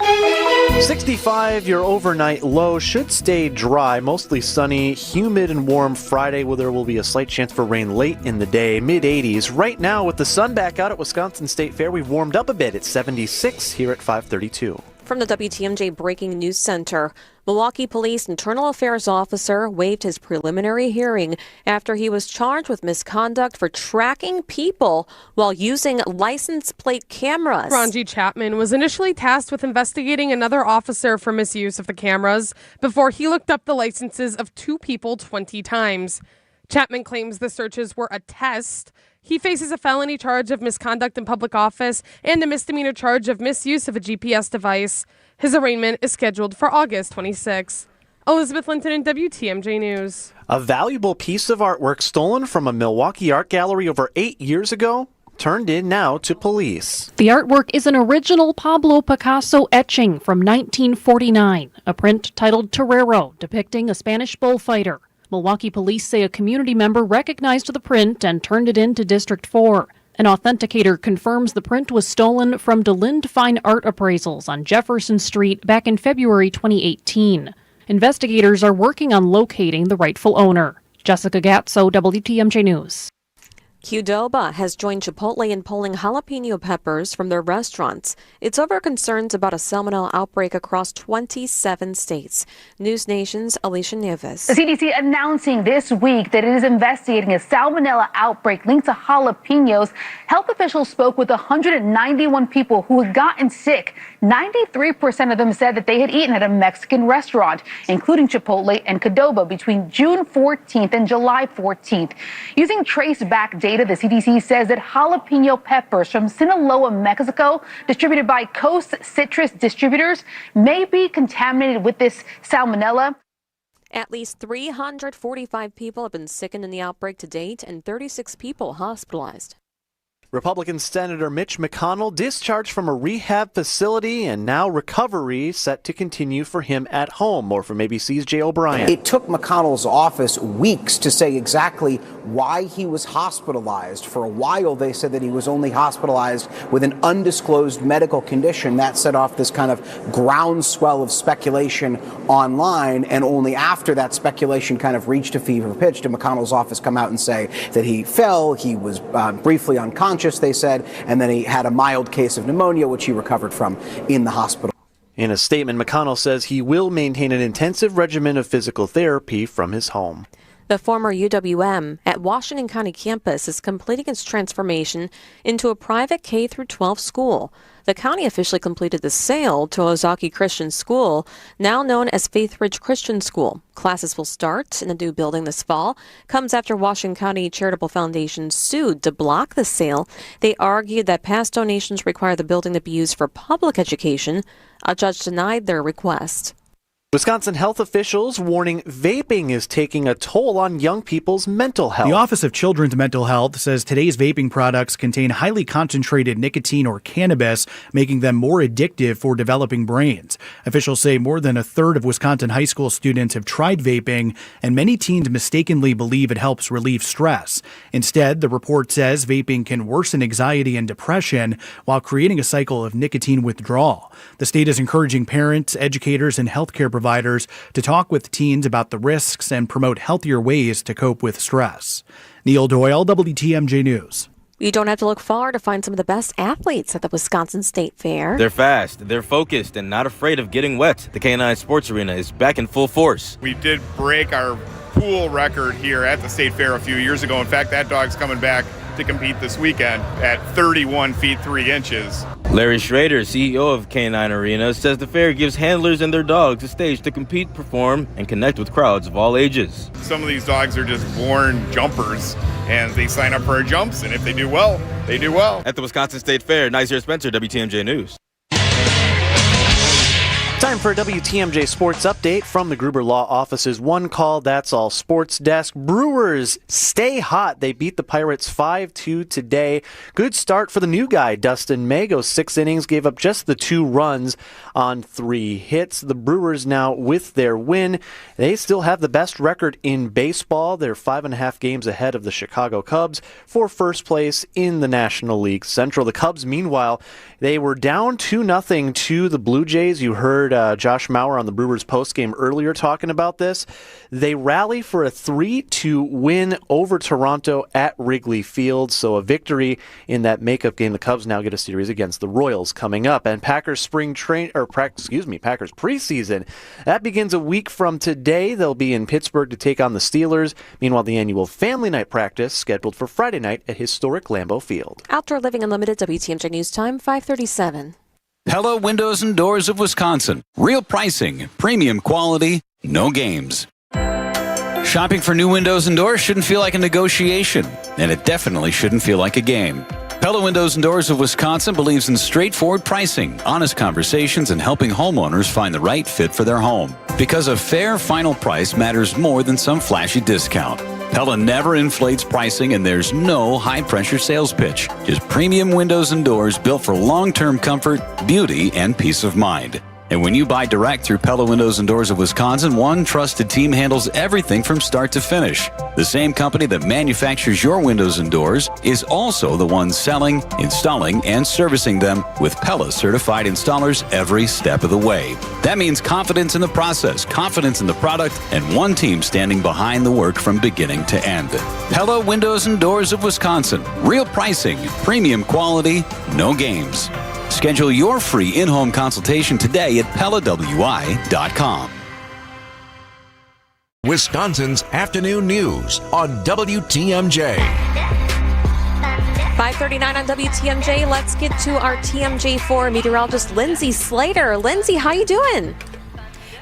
65, your overnight low should stay dry, mostly sunny, humid and warm Friday, where there will be a slight chance for rain late in the day, mid-80s. Right now, with the sun back out at Wisconsin State Fair, we've warmed up a bit. It's 76 here at 5:32. From the WTMJ Breaking News Center, Milwaukee Police Internal Affairs Officer waived his preliminary hearing after he was charged with misconduct for tracking people while using license plate cameras. Ronji Chapman was initially tasked with investigating another officer for misuse of the cameras before he looked up the licenses of 2 people 20 times. Chapman claims the searches were a test. He faces a felony charge of misconduct in public office and a misdemeanor charge of misuse of a GPS device. His arraignment is scheduled for August 26. Elizabeth Linton in WTMJ News. A valuable piece of artwork stolen from a Milwaukee art gallery over 8 years ago turned in now to police. The artwork is an original Pablo Picasso etching from 1949, a print titled Torero, depicting a Spanish bullfighter. Milwaukee police say a community member recognized the print and turned it in to District 4. An authenticator confirms the print was stolen from DeLinde Fine Art Appraisals on Jefferson Street back in February 2018. Investigators are working on locating the rightful owner. Jessica Gatso, WTMJ News. Qdoba has joined Chipotle in pulling jalapeno peppers from their restaurants. It's over concerns about a salmonella outbreak across 27 states. News Nation's Alicia Nieves. The CDC announcing this week that it is investigating a salmonella outbreak linked to jalapenos. Health officials spoke with 191 people who had gotten sick. 93% of them said that they had eaten at a Mexican restaurant, including Chipotle and Qdoba, between June 14th and July 14th. Using traceback data, the CDC says that jalapeno peppers from Sinaloa, Mexico, distributed by Coast Citrus Distributors, may be contaminated with this salmonella. At least 345 people have been sickened in the outbreak to date and 36 people hospitalized. Republican Senator Mitch McConnell discharged from a rehab facility, and now recovery set to continue for him at home. More from ABC's Jay O'Brien. It took McConnell's office weeks to say exactly why he was hospitalized. For a while, they said that he was only hospitalized with an undisclosed medical condition. That set off this kind of groundswell of speculation online, and only after that speculation kind of reached a fever pitch did McConnell's office come out and say that he fell, he was briefly unconscious, they said, and then he had a mild case of pneumonia, which he recovered from in the hospital. In a statement, McConnell says he will maintain an intensive regimen of physical therapy from his home. The former UWM at Washington County campus is completing its transformation into a private K-12 school. The county officially completed the sale to Ozaki Christian School, now known as Faith Ridge Christian School. Classes will start in the new building this fall. Comes after Washington County Charitable Foundation sued to block the sale. They argued that past donations require the building to be used for public education. A judge denied their request. Wisconsin health officials warning vaping is taking a toll on young people's mental health. The Office of Children's Mental Health says today's vaping products contain highly concentrated nicotine or cannabis, making them more addictive for developing brains. Officials say more than a third of Wisconsin high school students have tried vaping, and many teens mistakenly believe it helps relieve stress. Instead, the report says vaping can worsen anxiety and depression while creating a cycle of nicotine withdrawal. The state is encouraging parents, educators, and healthcare providers to talk with teens about the risks and promote healthier ways to cope with stress. Neil Doyle, WTMJ News. You don't have to look far to find some of the best athletes at the Wisconsin State Fair. They're fast, they're focused, and not afraid of getting wet. The K9 Sports Arena is back in full force. We did break our pool record here at the State Fair a few years ago. In fact, that dog's coming back to compete this weekend at 31 feet 3 inches. Larry Schrader, CEO of K9 Arena, says the fair gives handlers and their dogs a stage to compete, perform, and connect with crowds of all ages. Some of these dogs are just born jumpers, and they sign up for our jumps, and if they do well, they do well. At the Wisconsin State Fair, Nizer Spencer, WTMJ News. Time for a WTMJ Sports Update from the Gruber Law Office's One Call, That's All Sports Desk. Brewers stay hot. They beat the Pirates 5-2 today. Good start for the new guy, Dustin May. Goes 6 innings, gave up just the 2 runs on 3 hits. The Brewers now, with their win, they still have the best record in baseball. They're 5.5 games ahead of the Chicago Cubs for first place in the National League Central. The Cubs, meanwhile, they were down 2-0 to the Blue Jays. You heard Josh Mauer on the Brewers postgame earlier talking about this. They rally for a 3-2 win over Toronto at Wrigley Field. So a victory in that makeup game. The Cubs now get a series against the Royals coming up. And Packers Packers preseason, that begins a week from today. They'll be in Pittsburgh to take on the Steelers. Meanwhile, the annual family night practice scheduled for Friday night at historic Lambeau Field. Outdoor Living Unlimited, WTMJ News Time, 5:37. Pella Windows and Doors of Wisconsin. Real pricing, premium quality, no games. Shopping for new windows and doors shouldn't feel like a negotiation, and it definitely shouldn't feel like a game. Pella Windows and Doors of Wisconsin believes in straightforward pricing, honest conversations, and helping homeowners find the right fit for their home. Because a fair final price matters more than some flashy discount. Pella never inflates pricing, and there's no high-pressure sales pitch. Just premium windows and doors built for long-term comfort, beauty, and peace of mind. And when you buy direct through Pella Windows and Doors of Wisconsin, one trusted team handles everything from start to finish. The same company that manufactures your windows and doors is also the one selling, installing, and servicing them with Pella certified installers every step of the way. That means confidence in the process, confidence in the product, and one team standing behind the work from beginning to end. Pella Windows and Doors of Wisconsin. Real pricing, premium quality, no games. Schedule your free in-home consultation today at PellaWI.com. Wisconsin's afternoon news on WTMJ. 5:39 on WTMJ. Let's get to our TMJ4 meteorologist Lindsay Slater. Lindsay, how you doing?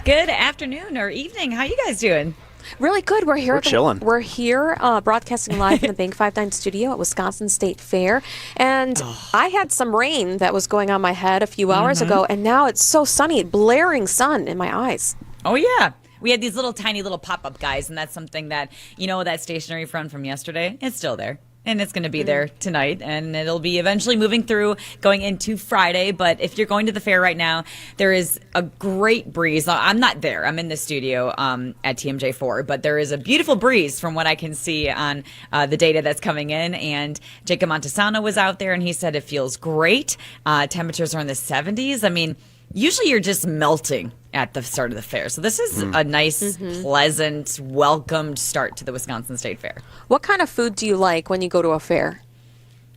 Good afternoon or evening. How you guys doing? Really good. We're here. We're chilling. We're here broadcasting live in the Bank 59 studio at Wisconsin State Fair. And I had some rain that was going on my head a few hours ago, and now it's so sunny, blaring sun in my eyes. Oh, yeah. We had these little tiny little pop-up guys, and that's something that, that stationary front from yesterday, it's still there. And it's going to be there tonight, and it'll be eventually moving through going into Friday. But if you're going to the fair right now, there is a great breeze. I'm not there. I'm in the studio at TMJ4, but there is a beautiful breeze from what I can see on the data that's coming in. And Jacob Montesano was out there, and he said it feels great. Temperatures are in the 70s. I mean, usually you're just melting at the start of the fair. So this is a nice, pleasant, welcomed start to the Wisconsin State Fair. What kind of food do you like when you go to a fair?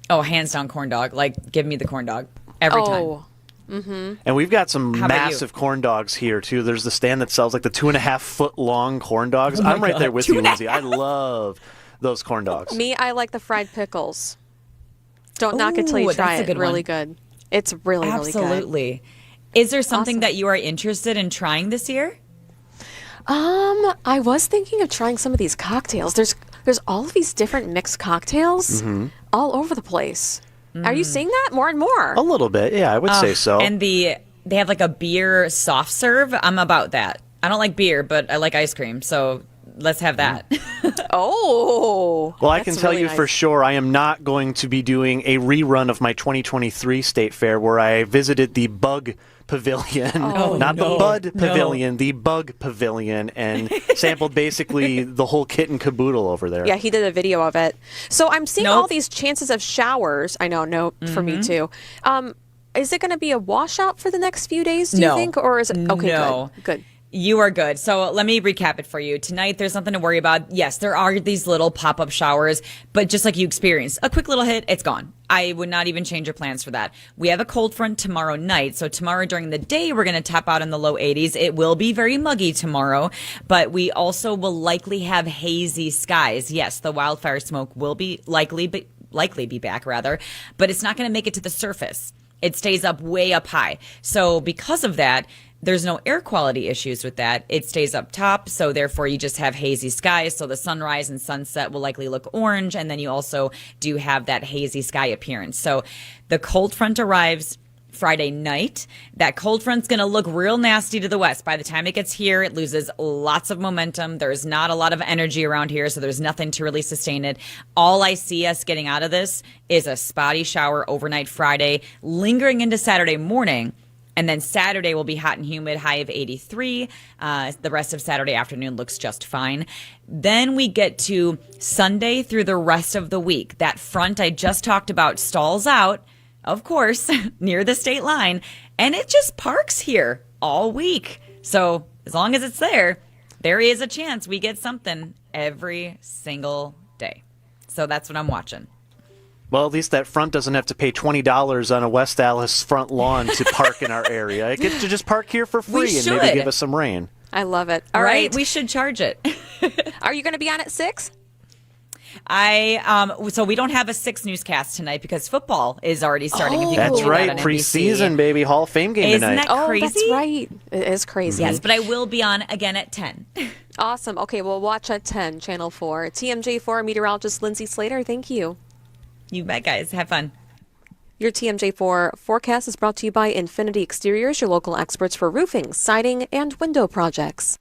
Oh, hands down corn dog. Like, give me the corn dog every time. Mm-hmm. And we've got some How about you? massive corn dogs here, too. There's the stand that sells like the 2.5 foot long corn dogs. Oh my I'm right God, there with you, 2.5. Lindsay. I love those corn dogs. Me, I like the fried pickles. Don't knock it till Ooh, you try that's a it. good Really one. good. It's really, really good. Absolutely. Is there something that you are interested in trying this year? I was thinking of trying some of these cocktails. There's all of these different mixed cocktails all over the place. Are you seeing that more and more? A little bit, yeah, I would say so. And they have like a beer soft serve. I'm about that. I don't like beer, but I like ice cream. So let's have that. Oh. Well, I can that's tell really you nice. for sure I am not going to be doing a rerun of my 2023 State Fair where I visited the Bug Pavilion, Oh, not no. the Bud No. Pavilion, the Bug Pavilion, and sampled basically the whole kit and caboodle over there. Yeah, he did a video of it. So I'm seeing Nope. all these chances of showers. I know, no, for me too. Is it going to be a washout for the next few days, do you No. think? Or is it? Okay, No. good. You are good. So let me recap it for you. Tonight, there's nothing to worry about. Yes, there are these little pop-up showers, but just like you experienced, a quick little hit, it's gone. I would not even change your plans for that. We have a cold front tomorrow night. So tomorrow during the day, we're going to top out in the low 80s. It will be very muggy tomorrow, but we also will likely have hazy skies. Yes, the wildfire smoke will be likely be back rather, but it's not going to make it to the surface. It stays up way up high. So because of that, there's no air quality issues with that. It stays up top, so therefore you just have hazy skies. So the sunrise and sunset will likely look orange, and then you also do have that hazy sky appearance. So the cold front arrives Friday night. That cold front's going to look real nasty to the west. By the time it gets here, it loses lots of momentum. There's not a lot of energy around here, so there's nothing to really sustain it. All I see us getting out of this is a spotty shower overnight Friday, lingering into Saturday morning. And then Saturday will be hot and humid, high of 83. The rest of Saturday afternoon looks just fine. Then we get to Sunday through the rest of the week. That front I just talked about stalls out, of course, near the state line. And it just parks here all week. So as long as it's there, there is a chance we get something every single day. So that's what I'm watching. Well, at least that front doesn't have to pay $20 on a West Allis front lawn to park in our area. It gets to just park here for free and maybe give us some rain. I love it. All Right? right. We should charge it. Are you going to be on at 6? So we don't have a 6 newscast tonight because football is already starting. If you can That's believe right. that on NBC. Preseason, baby. Hall of Fame game Isn't tonight. that crazy? Oh, that's right. It is crazy. Yes, but I will be on again at 10. Awesome. Okay, we'll watch at 10, Channel 4. TMJ4 meteorologist Lindsay Slater, thank you. You bet, guys. Have fun. Your TMJ4 forecast is brought to you by Infinity Exteriors, your local experts for roofing, siding, and window projects.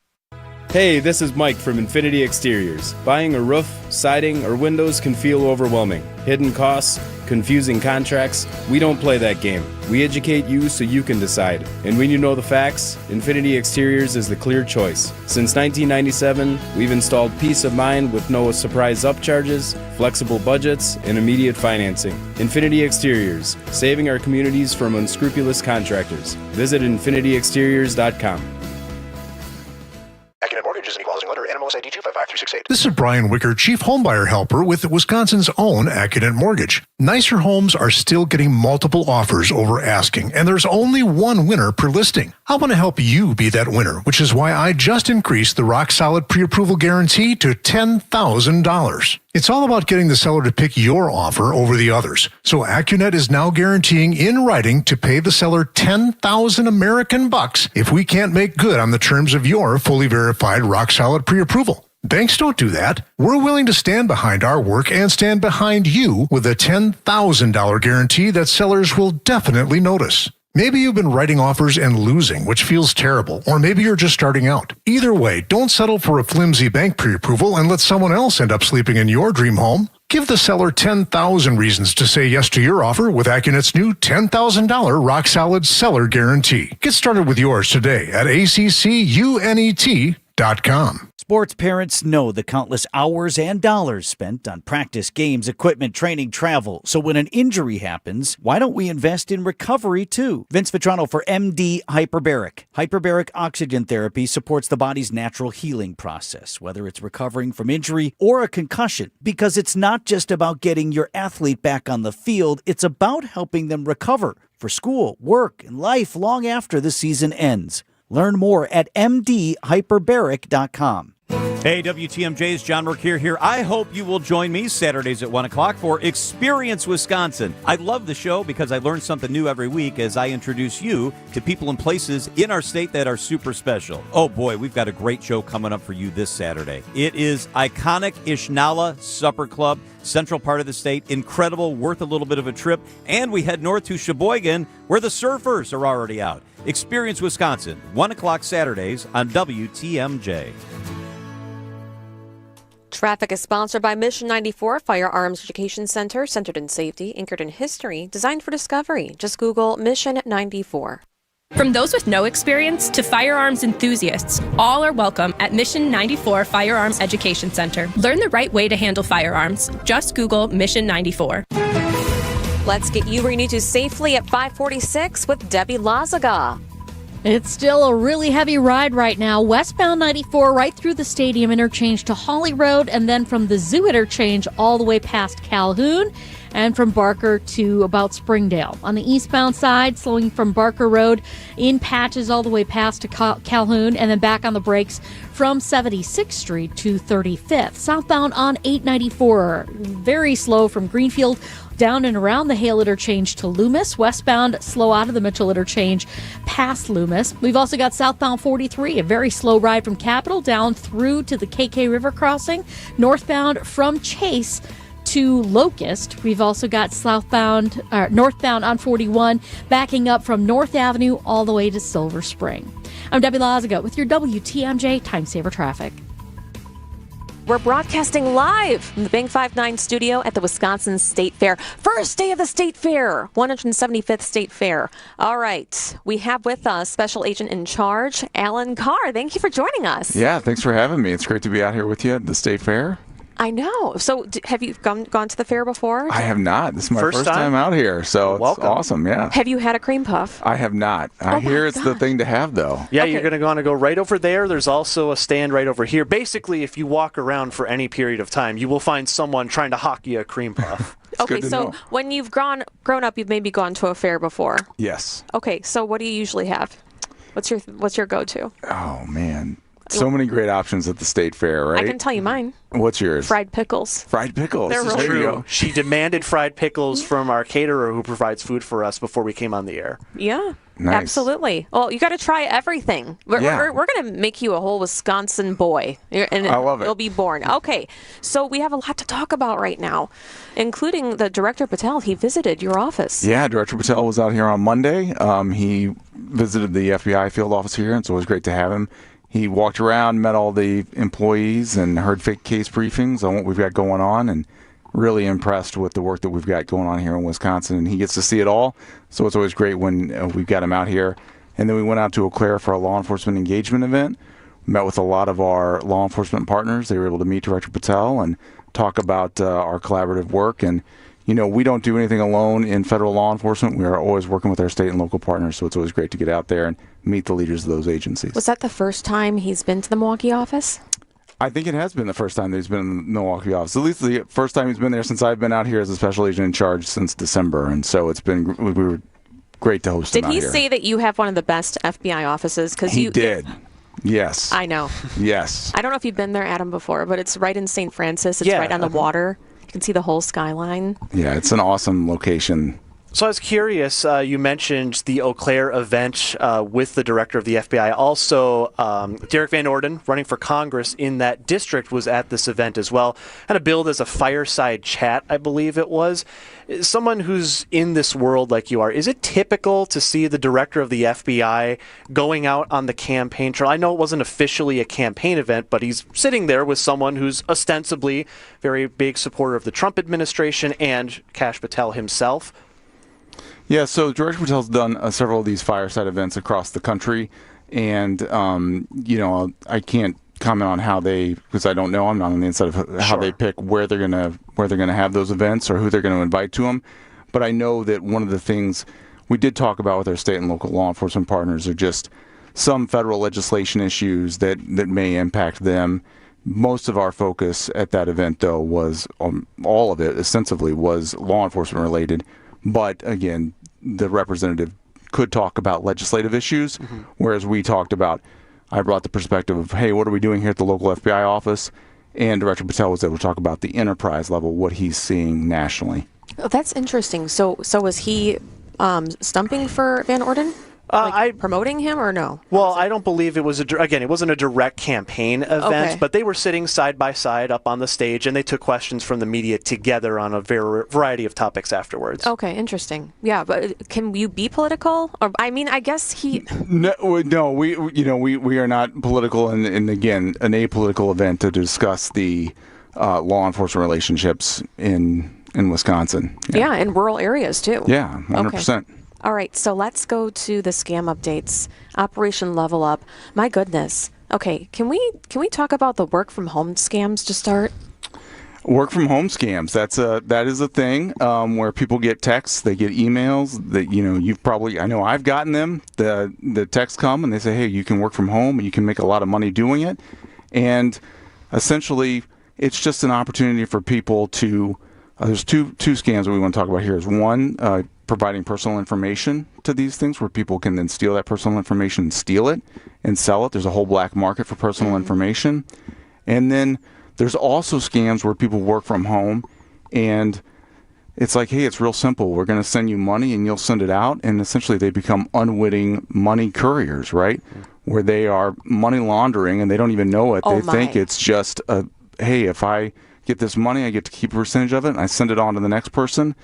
Hey, this is Mike from Infinity Exteriors. Buying a roof, siding, or windows can feel overwhelming. Hidden costs, confusing contracts. We don't play that game. We educate you so you can decide. And when you know the facts, Infinity Exteriors is the clear choice. Since 1997, we've installed peace of mind with no surprise upcharges, flexible budgets, and immediate financing. Infinity Exteriors, saving our communities from unscrupulous contractors. Visit infinityexteriors.com. Accunet Mortgage is an equal housing lender. NMLS ID 255368. This is Brian Wicker, Chief Homebuyer Helper with Wisconsin's own Accunet Mortgage. Nicer homes are still getting multiple offers over asking, and there's only one winner per listing. I want to help you be that winner, which is why I just increased the Rock Solid Pre-Approval Guarantee to $10,000. It's all about getting the seller to pick your offer over the others. So Accunet is now guaranteeing in writing to pay the seller 10,000 American bucks if we can't make good on the terms of your fully verified Rock Solid Pre-Approval. Banks don't do that. We're willing to stand behind our work and stand behind you with a $10,000 guarantee that sellers will definitely notice. Maybe you've been writing offers and losing, which feels terrible, or maybe you're just starting out. Either way, don't settle for a flimsy bank pre-approval and let someone else end up sleeping in your dream home. Give the seller 10,000 reasons to say yes to your offer with Accunet's new $10,000 Rock Solid Seller Guarantee. Get started with yours today at ACCUNET.com. Sports parents know the countless hours and dollars spent on practice, games, equipment, training, travel. So when an injury happens, why don't we invest in recovery too? Vince Vitrano for MD Hyperbaric. Hyperbaric oxygen therapy supports the body's natural healing process, whether it's recovering from injury or a concussion, because it's not just about getting your athlete back on the field, it's about helping them recover for school, work, and life long after the season ends. Learn more at mdhyperbaric.com. Hey, WTMJ's John Mercure here. I hope you will join me Saturdays at 1 o'clock for Experience Wisconsin. I love the show because I learn something new every week as I introduce you to people and places in our state that are super special. Oh boy, we've got a great show coming up for you this Saturday. It is iconic Ishnala Supper Club, central part of the state, incredible, worth a little bit of a trip, and we head north to Sheboygan where the surfers are already out. Experience Wisconsin, 1 o'clock Saturdays on WTMJ. Traffic is sponsored by Mission 94 Firearms Education Center, centered in safety, anchored in history, designed for discovery. Just Google Mission 94. From those with no experience to firearms enthusiasts, all are welcome at Mission 94 Firearms Education Center. Learn the right way to handle firearms. Just Google Mission 94. Let's get you where you need to safely at 546 with Debbie Lazaga. It's still a really heavy ride right now. Westbound 94 right through the stadium interchange to Holly Road, and then from the Zoo interchange all the way past Calhoun, and from Barker to about Springdale. On the eastbound side, slowing from Barker Road in patches all the way past to Calhoun, and then back on the brakes from 76th Street to 35th. Southbound on 894, very slow from Greenfield down and around the Hale interchange to Loomis. Westbound, slow out of the Mitchell interchange past Loomis. We've also got southbound 43, a very slow ride from Capitol down through to the KK River crossing. Northbound from Chase to Locust. We've also got northbound on 41, backing up from North Avenue all the way to Silver Spring. I'm Debbie Lazaga with your WTMJ Time Saver Traffic. We're broadcasting live from the Bank 5-9 studio at the Wisconsin State Fair. First day of the State Fair, 175th State Fair. All right, we have with us Special Agent in Charge, Alan Carr. Thank you for joining us. Yeah, thanks for having me. It's great to be out here with you at the State Fair. I know. So have you gone to the fair before? I have not. This is my first time out here, so it's awesome, yeah. Have you had a cream puff? I have not. I hear it's the thing to have, though. Yeah, you're going to want to go right over there. There's also a stand right over here. Basically, if you walk around for any period of time, you will find someone trying to hawk you a cream puff. Okay, so when you've grown up, you've maybe gone to a fair before. Yes. Okay, so what do you usually have? What's your go-to? Oh, man. So many great options at the State Fair, right? I can tell you mine. What's yours? Fried pickles. Fried pickles. They're real True. She demanded fried pickles from our caterer who provides food for us before we came on the air. Yeah. Nice. Absolutely. Well, you got to try everything. We're going to make you a whole Wisconsin boy. And I love it. You'll be born. Okay. So we have a lot to talk about right now, including the Director Patel. He visited your office. Yeah, Director Patel was out here on Monday. He visited the FBI field office here, and so it was great to have him. He walked around, met all the employees, and heard fake case briefings on what we've got going on, and really impressed with the work that we've got going on here in Wisconsin. And he gets to see it all, so it's always great when we've got him out here. And then we went out to Eau Claire for a law enforcement engagement event, met with a lot of our law enforcement partners. They were able to meet Director Patel and talk about our collaborative work. And, you know, we don't do anything alone in federal law enforcement. We are always working with our state and local partners, so it's always great to get out there and meet the leaders of those agencies. Was that the first time he's been to the Milwaukee office? I think it has been the first time that he's been in the Milwaukee office. At least the first time he's been there since I've been out here as a special agent in charge since December. And so we were great to host him out here. Did he say that you have one of the best FBI offices? He did. Yes. I know. Yes. I don't know if you've been there, Adam, before, but it's right in St. Francis. It's right on the water. You can see the whole skyline. Yeah, it's an awesome location. So I was curious, you mentioned the Eau Claire event with the director of the FBI. Also, Derek Van Orden, running for Congress in that district, was at this event as well. Had a billed as a fireside chat, I believe it was. Someone who's in this world like you are, is it typical to see the director of the FBI going out on the campaign trail? I know it wasn't officially a campaign event, but he's sitting there with someone who's ostensibly very big supporter of the Trump administration and Kash Patel himself. Yeah, so George Patel's done several of these fireside events across the country, and, you know, I can't comment on how they, because I don't know, I'm not on the inside of how they pick where they're gonna have those events or who they're going to invite to them. But I know that one of the things we did talk about with our state and local law enforcement partners are just some federal legislation issues that may impact them. Most of our focus at that event, though, was all of it extensively was law enforcement related. But again, the representative could talk about legislative issues, whereas we talked about, I brought the perspective of, hey, what are we doing here at the local FBI office? And Director Patel was able to talk about the enterprise level, what he's seeing nationally. Oh, that's interesting. So was he stumping for Van Orden? Promoting him or no? Well, I don't believe it was it wasn't a direct campaign event, but they were sitting side by side up on the stage, and they took questions from the media together on a variety of topics afterwards. Okay, interesting. Yeah, but can you be political? Or I mean, I guess he. No, we are not political, and again, an apolitical event to discuss the law enforcement relationships in Wisconsin. Yeah, in rural areas too. Yeah, 100%. Okay. All right, so let's go to the scam updates. Operation Level Up. My goodness. Okay, can we talk about the work from home scams to start? Work from home scams. That is a thing where people get texts, they get emails that you've probably, I know I've gotten them. The texts come and they say, hey, you can work from home and you can make a lot of money doing it. And essentially, it's just an opportunity for people to. There's two scams that we want to talk about here. Is one, providing personal information to these things where people can then steal that personal information and steal it and sell it. There's a whole black market for personal information. And then there's also scams where people work from home and it's like, hey, it's real simple. We're going to send you money and you'll send it out. And essentially they become unwitting money couriers, right? Where they are money laundering and they don't even know it. They think it's just hey, if I get this money, I get to keep a percentage of it and I send it on to the next person.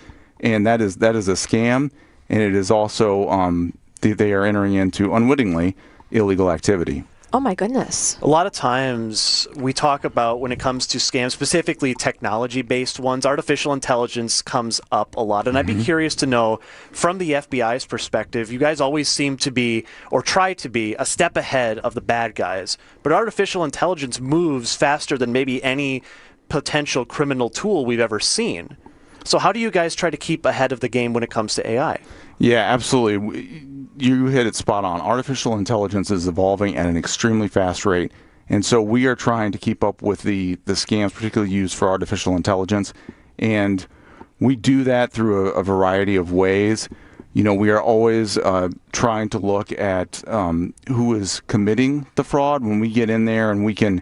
And that is a scam, and it is also they are entering into unwittingly illegal activity. Oh my goodness. A lot of times we talk about when it comes to scams, specifically technology-based ones, artificial intelligence comes up a lot. And I'd be curious to know, from the FBI's perspective, you guys always seem to be, or try to be, a step ahead of the bad guys. But artificial intelligence moves faster than maybe any potential criminal tool we've ever seen. So how do you guys try to keep ahead of the game when it comes to AI? Yeah, absolutely. You hit it spot on. Artificial intelligence is evolving at an extremely fast rate. And so we are trying to keep up with the scams particularly used for artificial intelligence. And we do that through a variety of ways. We are always trying to look at who is committing the fraud when we get in there, and we can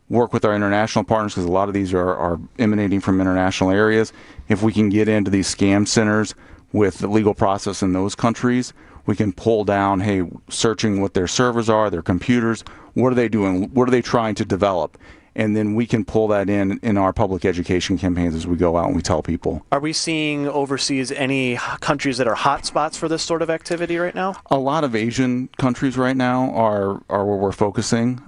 work with our international partners because a lot of these are emanating from international areas. If we can get into these scam centers with the legal process in those countries, we can pull down, hey, searching what their servers are, their computers, what are they doing, what are they trying to develop? And then we can pull that in our public education campaigns as we go out and we tell people. Are we seeing overseas any countries that are hotspots for this sort of activity right now? A lot of Asian countries right now are where we're focusing.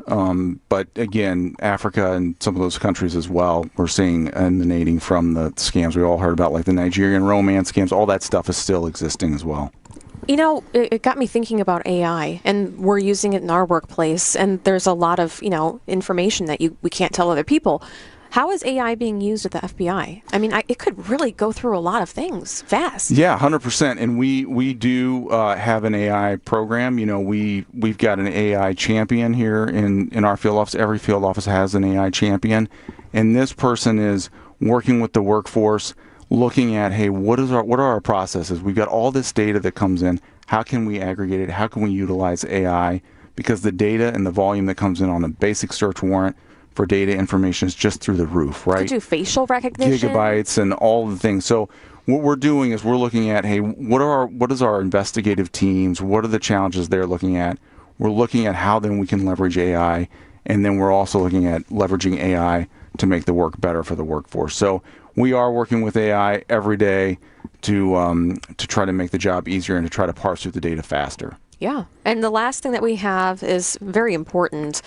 But again, Africa and some of those countries as well, we're seeing emanating from the scams we all heard about, like the Nigerian romance scams. All that stuff is still existing as well. It got me thinking about AI, and we're using it in our workplace, and there's a lot of, information that we can't tell other people. How is AI being used at the FBI? I mean, it could really go through a lot of things fast. Yeah, 100%. And we do have an AI program. We've got an AI champion here in our field office. Every field office has an AI champion. And this person is working with the workforce, looking at, hey, what are our processes? We've got all this data that comes in. How can we aggregate it? How can we utilize AI? Because the data and the volume that comes in on a basic search warrant for data information is just through the roof, right? Could do facial recognition, gigabytes, and all the things. So what we're doing is we're looking at, hey, what is our investigative teams? What are the challenges they're looking at? We're looking at how then we can leverage AI, and then we're also looking at leveraging AI to make the work better for the workforce. So we are working with AI every day to try to make the job easier and to try to parse through the data faster. Yeah. And the last thing that we have is very important.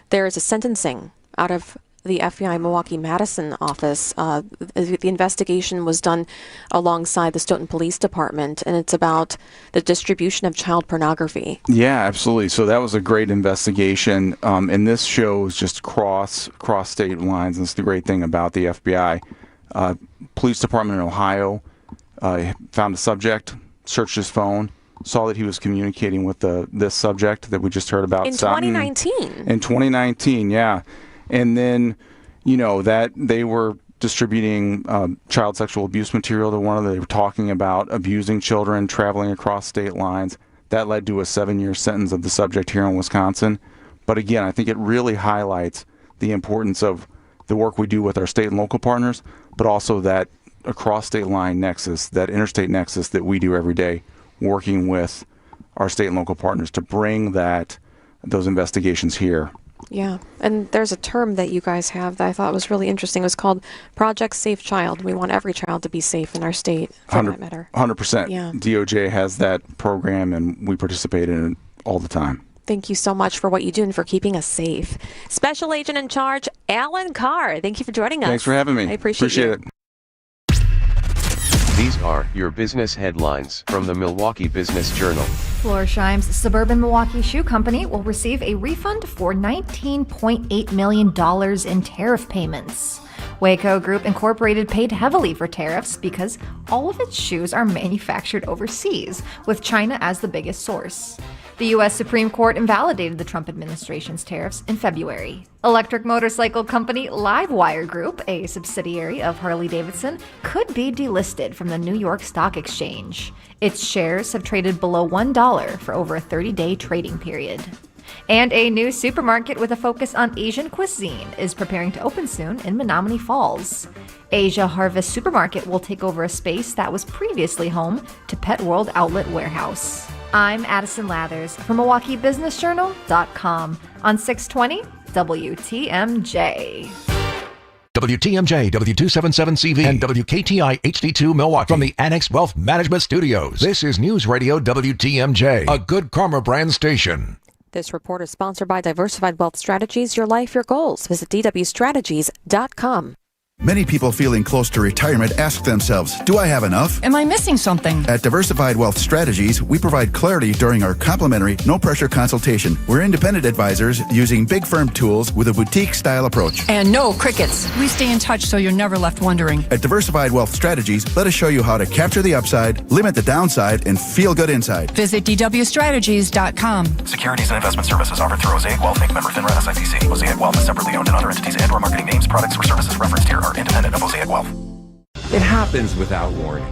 There is a sentencing out of the FBI Milwaukee Madison office. The investigation was done alongside the Stoughton Police Department, and it's about the distribution of child pornography. Yeah, absolutely. So that was a great investigation, and this shows just cross state lines. And it's the great thing about the FBI. Police department in Ohio found a subject, searched his phone, saw that he was communicating with this subject that we just heard about. In 2019. In 2019, yeah. And then, that they were distributing child sexual abuse material to one of them. They were talking about abusing children, traveling across state lines. That led to a 7-year sentence of the subject here in Wisconsin. But again, I think it really highlights the importance of the work we do with our state and local partners, but also that across state line nexus, that interstate nexus that we do every day, working with our state and local partners to bring those investigations here. Yeah, and there's a term that you guys have that I thought was really interesting. It was called Project Safe Child. We want every child to be safe in our state, for that matter. 100%. Yeah. DOJ has that program, and we participate in it all the time. Thank you so much for what you do and for keeping us safe. Special Agent in Charge, Alan Carr. Thank you for joining us. Thanks for having me. I appreciate it. These are your business headlines from the Milwaukee Business Journal. Florsheim's Suburban Milwaukee Shoe Company will receive a refund for $19.8 million in tariff payments. Waco Group Incorporated paid heavily for tariffs because all of its shoes are manufactured overseas, with China as the biggest source. The U.S. Supreme Court invalidated the Trump administration's tariffs in February. Electric motorcycle company Livewire Group, a subsidiary of Harley-Davidson, could be delisted from the New York Stock Exchange. Its shares have traded below $1 for over a 30-day trading period. And a new supermarket with a focus on Asian cuisine is preparing to open soon in Menominee Falls. Asia Harvest Supermarket will take over a space that was previously home to Pet World Outlet Warehouse. I'm Addison Lathers from MilwaukeeBusinessJournal.com on 620 WTMJ. WTMJ, W277CV, and WKTI HD2 Milwaukee from the Annex Wealth Management Studios. This is News Radio WTMJ, a Good Karma brand station. This report is sponsored by Diversified Wealth Strategies, Your Life, Your Goals. Visit DWStrategies.com. Many people feeling close to retirement ask themselves, do I have enough? Am I missing something? At Diversified Wealth Strategies, we provide clarity during our complimentary, no-pressure consultation. We're independent advisors using big firm tools with a boutique-style approach. And no crickets. We stay in touch so you're never left wondering. At Diversified Wealth Strategies, let us show you how to capture the upside, limit the downside, and feel good inside. Visit DWStrategies.com. Securities and investment services offered through Mosaic Wealth Inc. Member FINRA SIPC. Mosaic Wealth is separately owned, and other entities and/or marketing names, products, or services referenced here are independent of Mosaic Wealth. It happens without warning.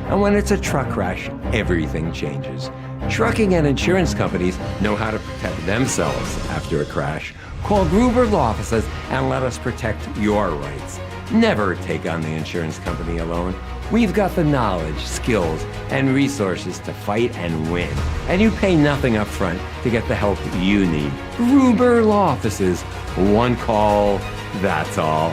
And when it's a truck crash, everything changes. Trucking and insurance companies know how to protect themselves after a crash. Call Gruber Law Offices and let us protect your rights. Never take on the insurance company alone. We've got the knowledge, skills, and resources to fight and win. And you pay nothing up front to get the help you need. Gruber Law Offices. One call, that's all.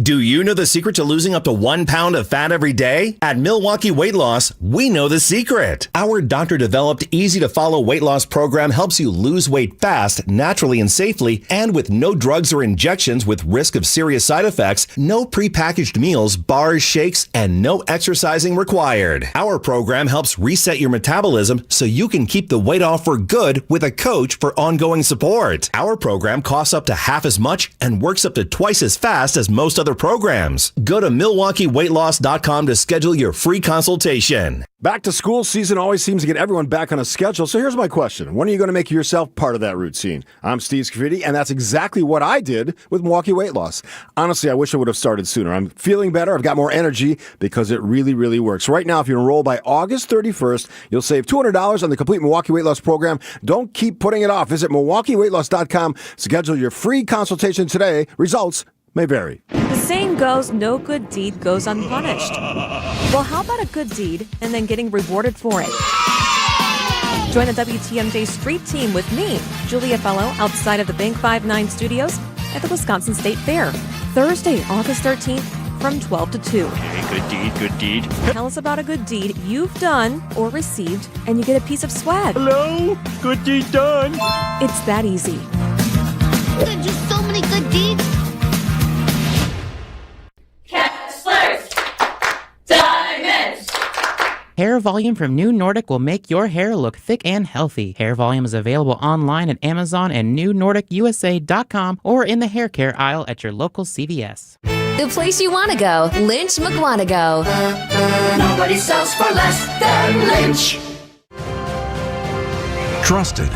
Do you know the secret to losing up to 1 pound of fat every day? At Milwaukee Weight Loss, we know the secret. Our doctor-developed, easy-to-follow weight loss program helps you lose weight fast, naturally and safely, and with no drugs or injections with risk of serious side effects, no prepackaged meals, bars, shakes, and no exercising required. Our program helps reset your metabolism so you can keep the weight off for good with a coach for ongoing support. Our program costs up to half as much and works up to twice as fast as most other programs. Go to MilwaukeeWeightLoss.com to schedule your free consultation. Back to school season always seems to get everyone back on a schedule. So here's my question. When are you going to make yourself part of that routine? I'm Steve Scafidi, and that's exactly what I did with Milwaukee Weight Loss. Honestly, I wish I would have started sooner. I'm feeling better. I've got more energy because it really, really works. Right now, if you enroll by August 31st, you'll save $200 on the complete Milwaukee Weight Loss program. Don't keep putting it off. Visit MilwaukeeWeightLoss.com. Schedule your free consultation today. Results may vary. The saying goes, no good deed goes unpunished. Well, how about a good deed and then getting rewarded for it? Join the WTMJ Street Team with me, Julia Fellow, outside of the Bank 59 studios at the Wisconsin State Fair, Thursday, August 13th from 12 to 2. Okay, good deed, good deed. Tell us about a good deed you've done or received, and you get a piece of swag. Hello, good deed done. It's that easy. Could do so many good deeds. Kessler's Diamonds. Hair Volume from New Nordic will make your hair look thick and healthy. Hair Volume is available online at Amazon and newnordicusa.com or in the hair care aisle at your local CVS. The place you want to go, Lynch McWanago. Nobody sells for less than Lynch. Trusted,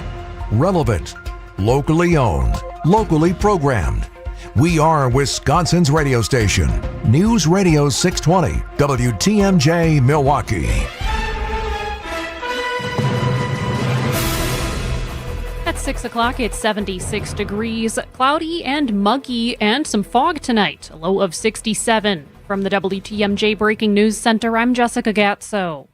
relevant, locally owned, locally programmed. We are Wisconsin's radio station. News Radio 620, WTMJ Milwaukee. At 6 o'clock, it's 76 degrees, cloudy and muggy, and some fog tonight, a low of 67. From the WTMJ Breaking News Center, I'm Jessica Gatso.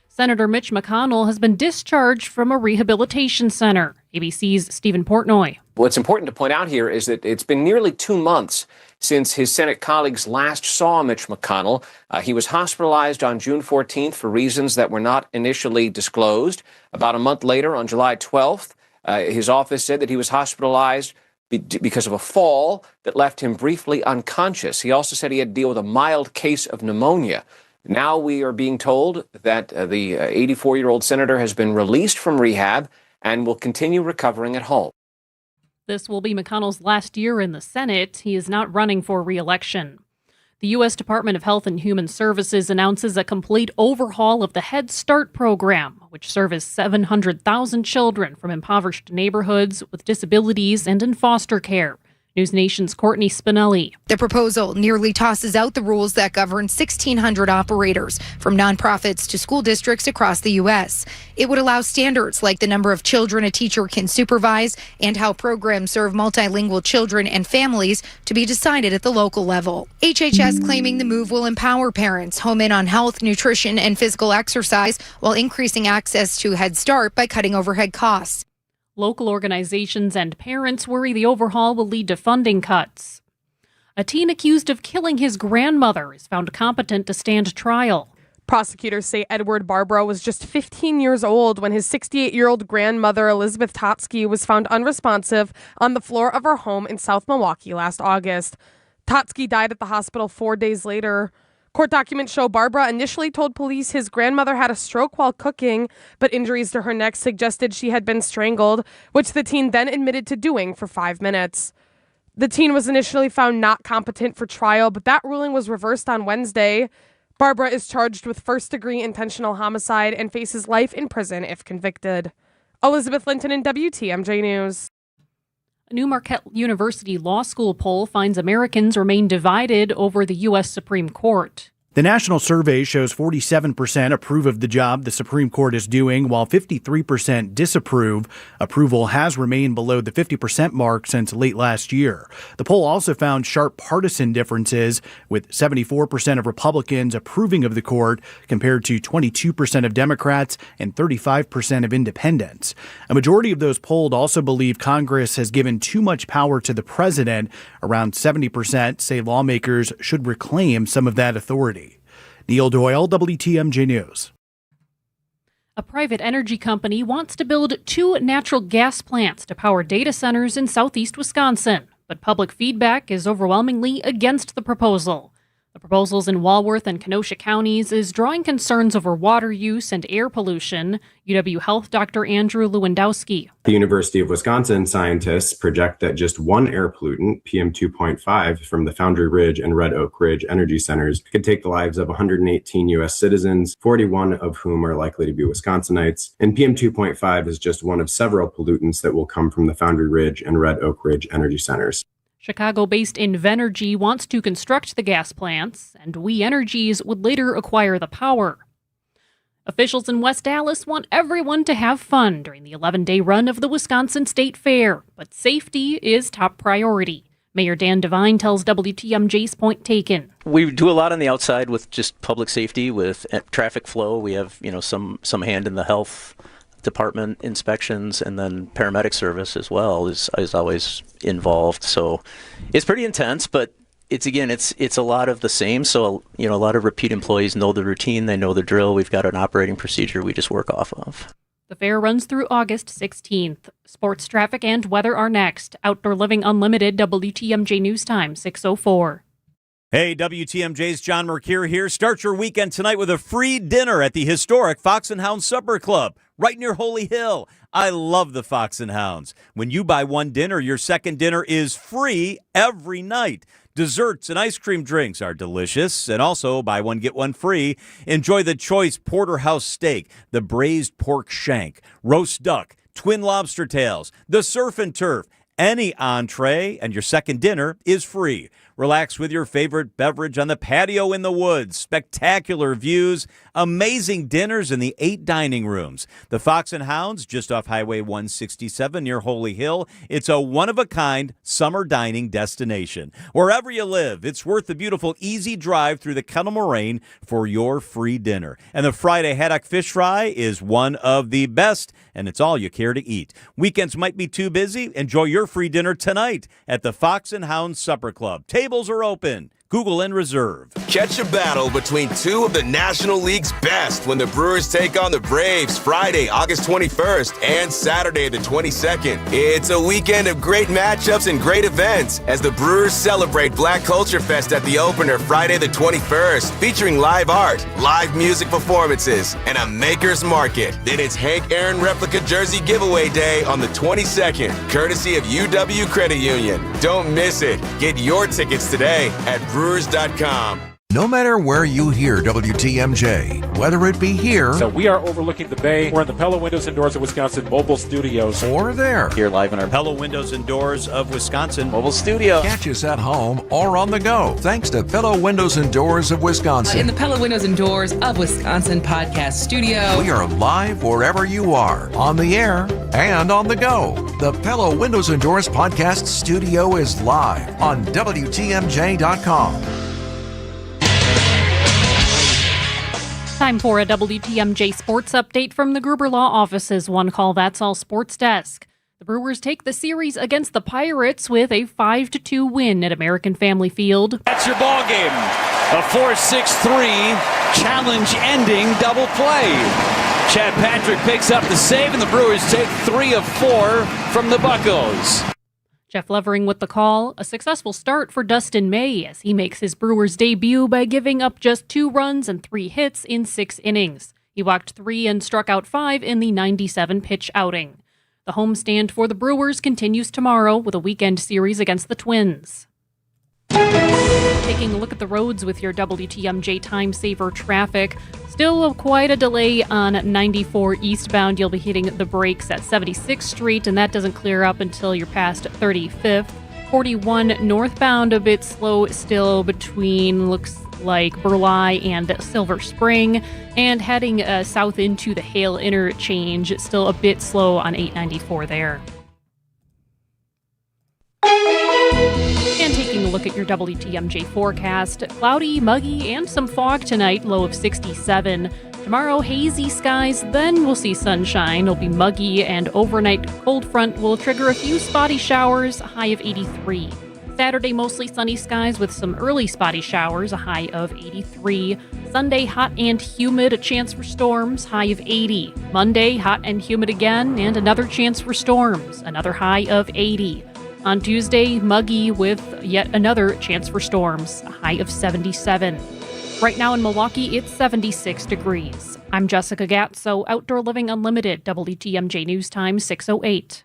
Senator Mitch McConnell has been discharged from a rehabilitation center. ABC's Stephen Portnoy. What's important to point out here is that it's been nearly 2 months since his Senate colleagues last saw Mitch McConnell. He was hospitalized on June 14th for reasons that were not initially disclosed. About a month later, on July 12th, his office said that he was hospitalized because of a fall that left him briefly unconscious. He also said he had to deal with a mild case of pneumonia. Now we are being told that the 84-year-old senator has been released from rehab and will continue recovering at home. This will be McConnell's last year in the Senate. He is not running for re-election. The U.S. Department of Health and Human Services announces a complete overhaul of the Head Start program, which serves 700,000 children from impoverished neighborhoods with disabilities and in foster care. News Nation's Courtney Spinelli. The proposal nearly tosses out the rules that govern 1,600 operators, from nonprofits to school districts across the U.S. It would allow standards like the number of children a teacher can supervise and how programs serve multilingual children and families to be decided at the local level. HHS claiming the move will empower parents, home in on health, nutrition, and physical exercise while increasing access to Head Start by cutting overhead costs. Local organizations and parents worry the overhaul will lead to funding cuts. A teen accused of killing his grandmother is found competent to stand trial. Prosecutors say Edward Barbara was just 15 years old when his 68-year-old grandmother, Elizabeth Totsky, was found unresponsive on the floor of her home in South Milwaukee last August. Totsky died at the hospital 4 days later. Court documents show Barbara initially told police his grandmother had a stroke while cooking, but injuries to her neck suggested she had been strangled, which the teen then admitted to doing for 5 minutes. The teen was initially found not competent for trial, but that ruling was reversed on Wednesday. Barbara is charged with first-degree intentional homicide and faces life in prison if convicted. Elizabeth Linton in WTMJ News. A new Marquette University Law School poll finds Americans remain divided over the U.S. Supreme Court. The national survey shows 47% approve of the job the Supreme Court is doing, while 53% disapprove. Approval has remained below the 50% mark since late last year. The poll also found sharp partisan differences, with 74% of Republicans approving of the court compared to 22% of Democrats and 35% of independents. A majority of those polled also believe Congress has given too much power to the president. Around 70% say lawmakers should reclaim some of that authority. Neil Doyle, WTMJ News. A private energy company wants to build 2 natural gas plants to power data centers in southeast Wisconsin, but public feedback is overwhelmingly against the proposal. The proposals in Walworth and Kenosha counties is drawing concerns over water use and air pollution. UW Health Dr. Andrew Lewandowski. The University of Wisconsin scientists project that just one air pollutant, PM2.5, from the Foundry Ridge and Red Oak Ridge energy centers could take the lives of 118 U.S. citizens, 41 of whom are likely to be Wisconsinites. And PM2.5 is just one of several pollutants that will come from the Foundry Ridge and Red Oak Ridge energy centers. Chicago-based Invenergy wants to construct the gas plants, and We Energies would later acquire the power. Officials in West Allis want everyone to have fun during the 11-day run of the Wisconsin State Fair, but safety is top priority. Mayor Dan Devine tells WTMJ's Point Taken. We do a lot on the outside with just public safety, with traffic flow. We have, some hand in the health department inspections, and then paramedic service as well is always involved. So it's pretty intense, but it's a lot of the same. So, a lot of repeat employees know the routine, they know the drill. We've got an operating procedure we just work off of. The fair runs through August 16th. Sports traffic and weather are next. Outdoor Living Unlimited, WTMJ News Time, 6:04. Hey, WTMJ's John Mercure here. Start your weekend tonight with a free dinner at the historic Fox and Hound Supper Club, right near Holy Hill. I love the Fox and Hounds. When you buy one dinner, your second dinner is free every night. Desserts and ice cream drinks are delicious, and also buy one, get one free. Enjoy the choice porterhouse steak, the braised pork shank, roast duck, twin lobster tails, the surf and turf. Any entree and your second dinner is free. Relax with your favorite beverage on the patio in the woods. Spectacular views, amazing dinners in the 8 dining rooms. The Fox and Hounds, just off Highway 167 near Holy Hill. It's a one-of-a-kind summer dining destination. Wherever you live, it's worth the beautiful easy drive through the Kettle Moraine for your free dinner. And the Friday haddock fish fry is one of the best, and it's all you care to eat. Weekends might be too busy. Enjoy your free dinner tonight at the Fox and Hounds Supper Club. Tables are open. Google and reserve. Catch a battle between two of the National League's best when the Brewers take on the Braves Friday, August 21st and Saturday the 22nd. It's a weekend of great matchups and great events as the Brewers celebrate Black Culture Fest at the opener Friday the 21st, featuring live art, live music performances, and a maker's market. Then it's Hank Aaron replica jersey giveaway day on the 22nd, courtesy of UW Credit Union. Don't miss it. Get your tickets today at Brewers.com. No matter where you hear WTMJ, whether it be here. So we are overlooking the bay. We're in the Pella Windows and Doors of Wisconsin mobile studios. Or there. Here live in our Pella Windows and Doors of Wisconsin mobile studio. Catch us at home or on the go. Thanks to Pella Windows and Doors of Wisconsin. In the Pella Windows and Doors of Wisconsin podcast studio. We are live wherever you are, on the air and on the go. The Pella Windows and Doors podcast studio is live on WTMJ.com. Time for a WTMJ sports update from the Gruber Law Office's One Call That's All Sports Desk. The Brewers take the series against the Pirates with a 5-2 win at American Family Field. That's your ball game. A 4-6-3 challenge-ending double play. Chad Patrick picks up the save, and the Brewers take 3 of 4 from the Buccos. Jeff Levering with the call. A successful start for Dustin May as he makes his Brewers debut by giving up just 2 runs and 3 hits in 6 innings. He walked 3 and struck out 5 in the 97-pitch outing. The homestand for the Brewers continues tomorrow with a weekend series against the Twins. Taking a look at the roads with your WTMJ Time Saver traffic. Still quite a delay on 94 eastbound. You'll be hitting the brakes at 76th Street, and that doesn't clear up until you're past 35th. 41 northbound, a bit slow still between, looks like, Burleigh and Silver Spring. And heading south into the Hale interchange, still a bit slow on 894 there. And taking a look at your WTMJ forecast, cloudy, muggy, and some fog tonight, low of 67. Tomorrow, hazy skies, then we'll see sunshine. It'll be muggy, and overnight cold front will trigger a few spotty showers, a high of 83. Saturday, mostly sunny skies with some early spotty showers, a high of 83. Sunday, hot and humid, a chance for storms, high of 80. Monday, hot and humid again, and another chance for storms, another high of 80. On Tuesday, muggy with yet another chance for storms, a high of 77. Right now in Milwaukee, it's 76 degrees. I'm Jessica Gatso, Outdoor Living Unlimited, WTMJ News Time 6:08.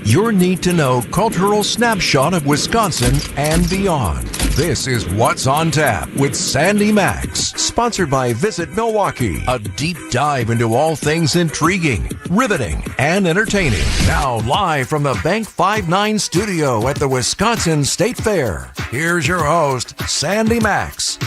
Your need-to-know cultural snapshot of Wisconsin and beyond. This is What's on Tap with Sandy Max, sponsored by Visit Milwaukee, a deep dive into all things intriguing, riveting, and entertaining. Now live from the Bank 5-9 studio at the Wisconsin State Fair, here's your host, Sandy Max.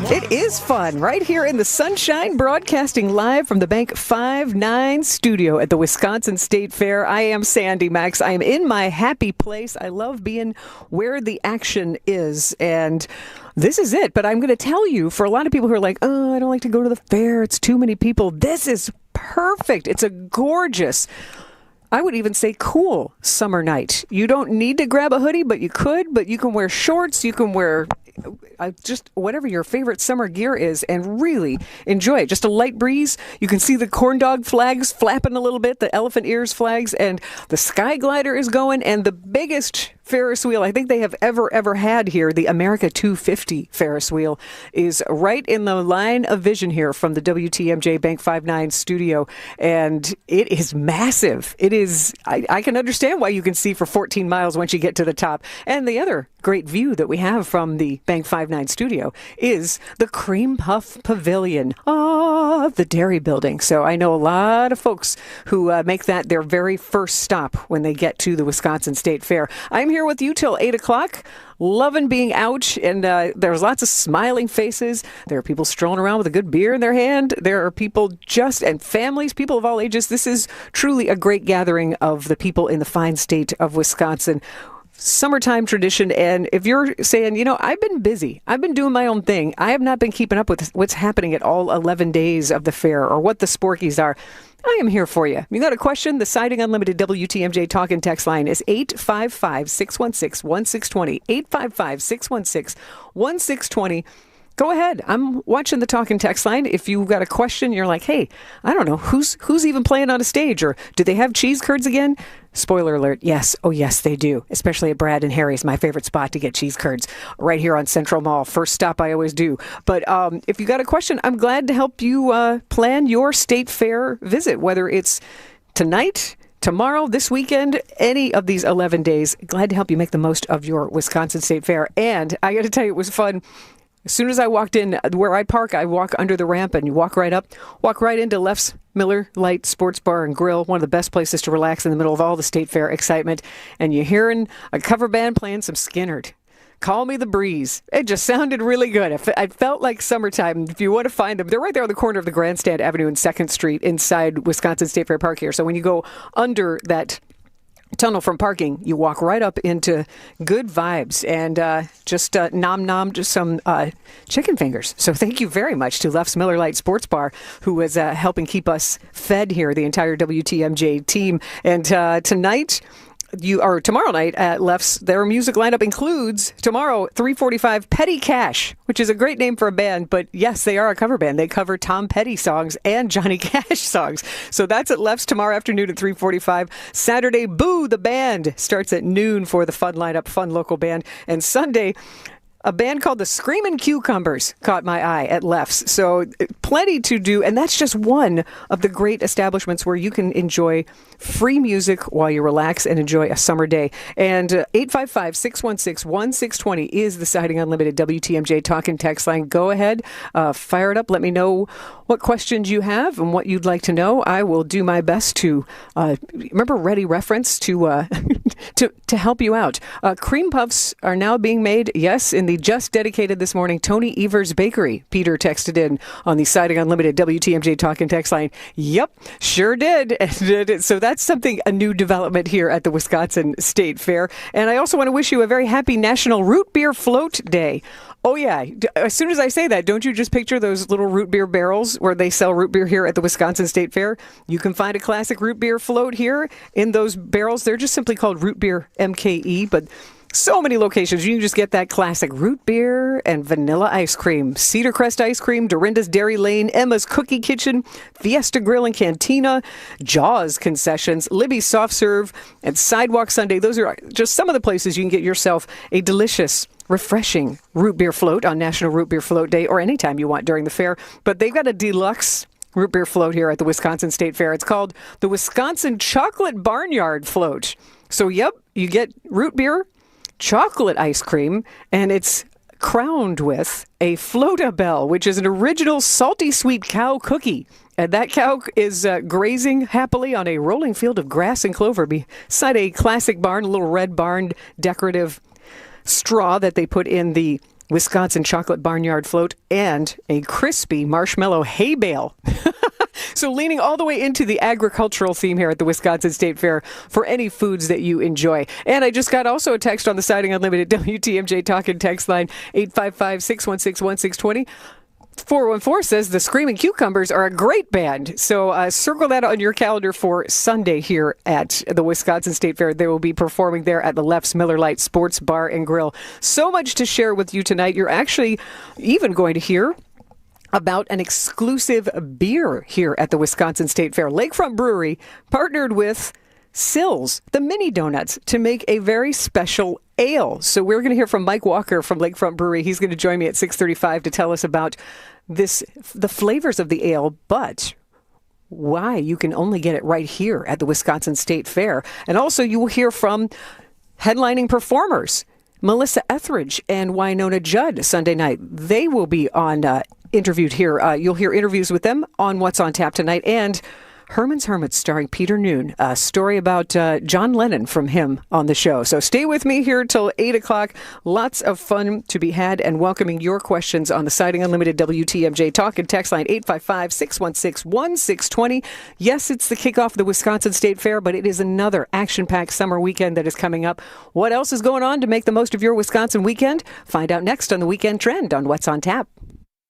It is fun right here in the sunshine, broadcasting live from the Bank 5-9 studio at the Wisconsin State Fair. I am Sandy Max. I am in my happy place. I love being where the action is, and this is it. But I'm going to tell you, for a lot of people who are like, oh, I don't like to go to the fair, it's too many people, this is perfect. It's a gorgeous, I would even say cool summer night. You don't need to grab a hoodie, but you could. But you can wear shorts. You can wear just whatever your favorite summer gear is and really enjoy it. Just a light breeze. You can see the corn dog flags flapping a little bit, the elephant ears flags, and the Sky Glider is going, and the biggest Ferris wheel I think they have ever had here, the America 250 Ferris wheel, is right in the line of vision here from the WTMJ Bank 5-9 studio, and it is massive. It is, I can understand why you can see for 14 miles once you get to the top. And the other great view that we have from the Bank 5-9 studio is the Cream Puff Pavilion of the Dairy Building. So I know a lot of folks who make that their very first stop when they get to the Wisconsin State Fair. I'm here with you till 8 o'clock. Loving being out, and there's lots of smiling faces. There are people strolling around with a good beer in their hand. There are people and families, people of all ages. This is truly a great gathering of the people in the fine state of Wisconsin. Summertime tradition, and if you're saying, I've been busy, I've been doing my own thing, I have not been keeping up with what's happening at all 11 days of the fair or what the sporkies are, I am here for you. You got a question? The Siding Unlimited WTMJ talk and text line is 855-616-1620. 855-616-1620. Go ahead. I'm watching the talk and text line. If you've got a question, you're like, hey, I don't know, who's even playing on a stage? Or do they have cheese curds again? Spoiler alert, yes. Oh, yes, they do. Especially at Brad and Harry's, my favorite spot to get cheese curds, right here on Central Mall. First stop I always do. But if you got a question, I'm glad to help you plan your state fair visit, whether it's tonight, tomorrow, this weekend, any of these 11 days. Glad to help you make the most of your Wisconsin State Fair. And I got to tell you, it was fun. As soon as I walked in where I park, I walk under the ramp and you walk right into Leff's Miller Lite Sports Bar and Grill, one of the best places to relax in the middle of all the State Fair excitement. And you're hearing a cover band playing some Skinnerd. Call Me the Breeze. It just sounded really good. I felt like summertime. If you want to find them, they're right there on the corner of the Grandstand Avenue and 2nd Street inside Wisconsin State Fair Park here. So when you go under that tunnel from parking, you walk right up into good vibes and just some chicken fingers. So thank you very much to Leff's Miller Lite Sports Bar, who is helping keep us fed here, the entire WTMJ team. And tomorrow night at Leff's, their music lineup includes tomorrow 3:45 Petty Cash, which is a great name for a band, but yes, they are a cover band. They cover Tom Petty songs and Johnny Cash songs. So that's at Leff's tomorrow afternoon at 3:45. Saturday, Boo the Band starts at noon for the fun lineup, fun local band. And Sunday, a band called the Screamin' Cucumbers caught my eye at Leff's. So plenty to do, and that's just one of the great establishments where you can enjoy free music while you relax and enjoy a summer day. And 855-616-1620 is the Siding Unlimited WTMJ talk and text line. Go ahead, fire it up. Let me know what questions you have and what you'd like to know. I will do my best to remember ready reference to to help you out. Cream puffs are now being made, yes, in the just dedicated this morning Tony Evers Bakery. Peter texted in on the Siding Unlimited WTMJ talk and text line. Yep, sure did. So that's something, a new development here at the Wisconsin State Fair. And I also want to wish you a very happy National Root Beer Float Day. Oh, yeah. As soon as I say that, don't you just picture those little root beer barrels where they sell root beer here at the Wisconsin State Fair? You can find a classic root beer float here in those barrels. They're just simply called Root Beer MKE, but so many locations. You can just get that classic root beer and vanilla ice cream. Cedar Crest Ice Cream, Dorinda's Dairy Lane, Emma's Cookie Kitchen, Fiesta Grill and Cantina, Jaws Concessions, Libby's Soft Serve, and Sidewalk Sunday. Those are just some of the places you can get yourself a delicious, refreshing root beer float on National Root Beer Float Day or anytime you want during the fair. But they've got a deluxe root beer float here at the Wisconsin State Fair. It's called the Wisconsin Chocolate Barnyard Float. So, yep, you get root beer, chocolate ice cream, and it's crowned with a Float-A-Bell, which is an original salty sweet cow cookie. And that cow is grazing happily on a rolling field of grass and clover beside a classic barn, a little red barn decorative straw that they put in the Wisconsin Chocolate Barnyard Float, and a crispy marshmallow hay bale. So leaning all the way into the agricultural theme here at the Wisconsin State Fair for any foods that you enjoy. And I just got also a text on the Siding Unlimited WTMJ talk and text line, 855-616-1620. 414 says the Screaming Cucumbers are a great band. So circle that on your calendar for Sunday here at the Wisconsin State Fair. They will be performing there at the Leff's Miller Lite Sports Bar and Grill. So much to share with you tonight. You're actually even going to hear about an exclusive beer here at the Wisconsin State Fair. Lakefront Brewery partnered with Sills, the mini donuts, to make a very special ale. So we're going to hear from Mike Walker from Lakefront Brewery. He's going to join me at 6:35 to tell us about the flavors of the ale, but why you can only get it right here at the Wisconsin State Fair. And also you will hear from headlining performers, Melissa Etheridge and Wynonna Judd, Sunday night. They will be on interviewed here. You'll hear interviews with them on What's on Tap tonight, and Herman's Hermits starring Peter Noon, a story about John Lennon from him on the show. So stay with me here till 8 o'clock. Lots of fun to be had, and welcoming your questions on the Siding Unlimited WTMJ Talk and Text line 855-616-1620. Yes, it's the kickoff of the Wisconsin State Fair, but it is another action-packed summer weekend that is coming up. What else is going on to make the most of your Wisconsin weekend? Find out next on the Weekend Trend on What's on Tap.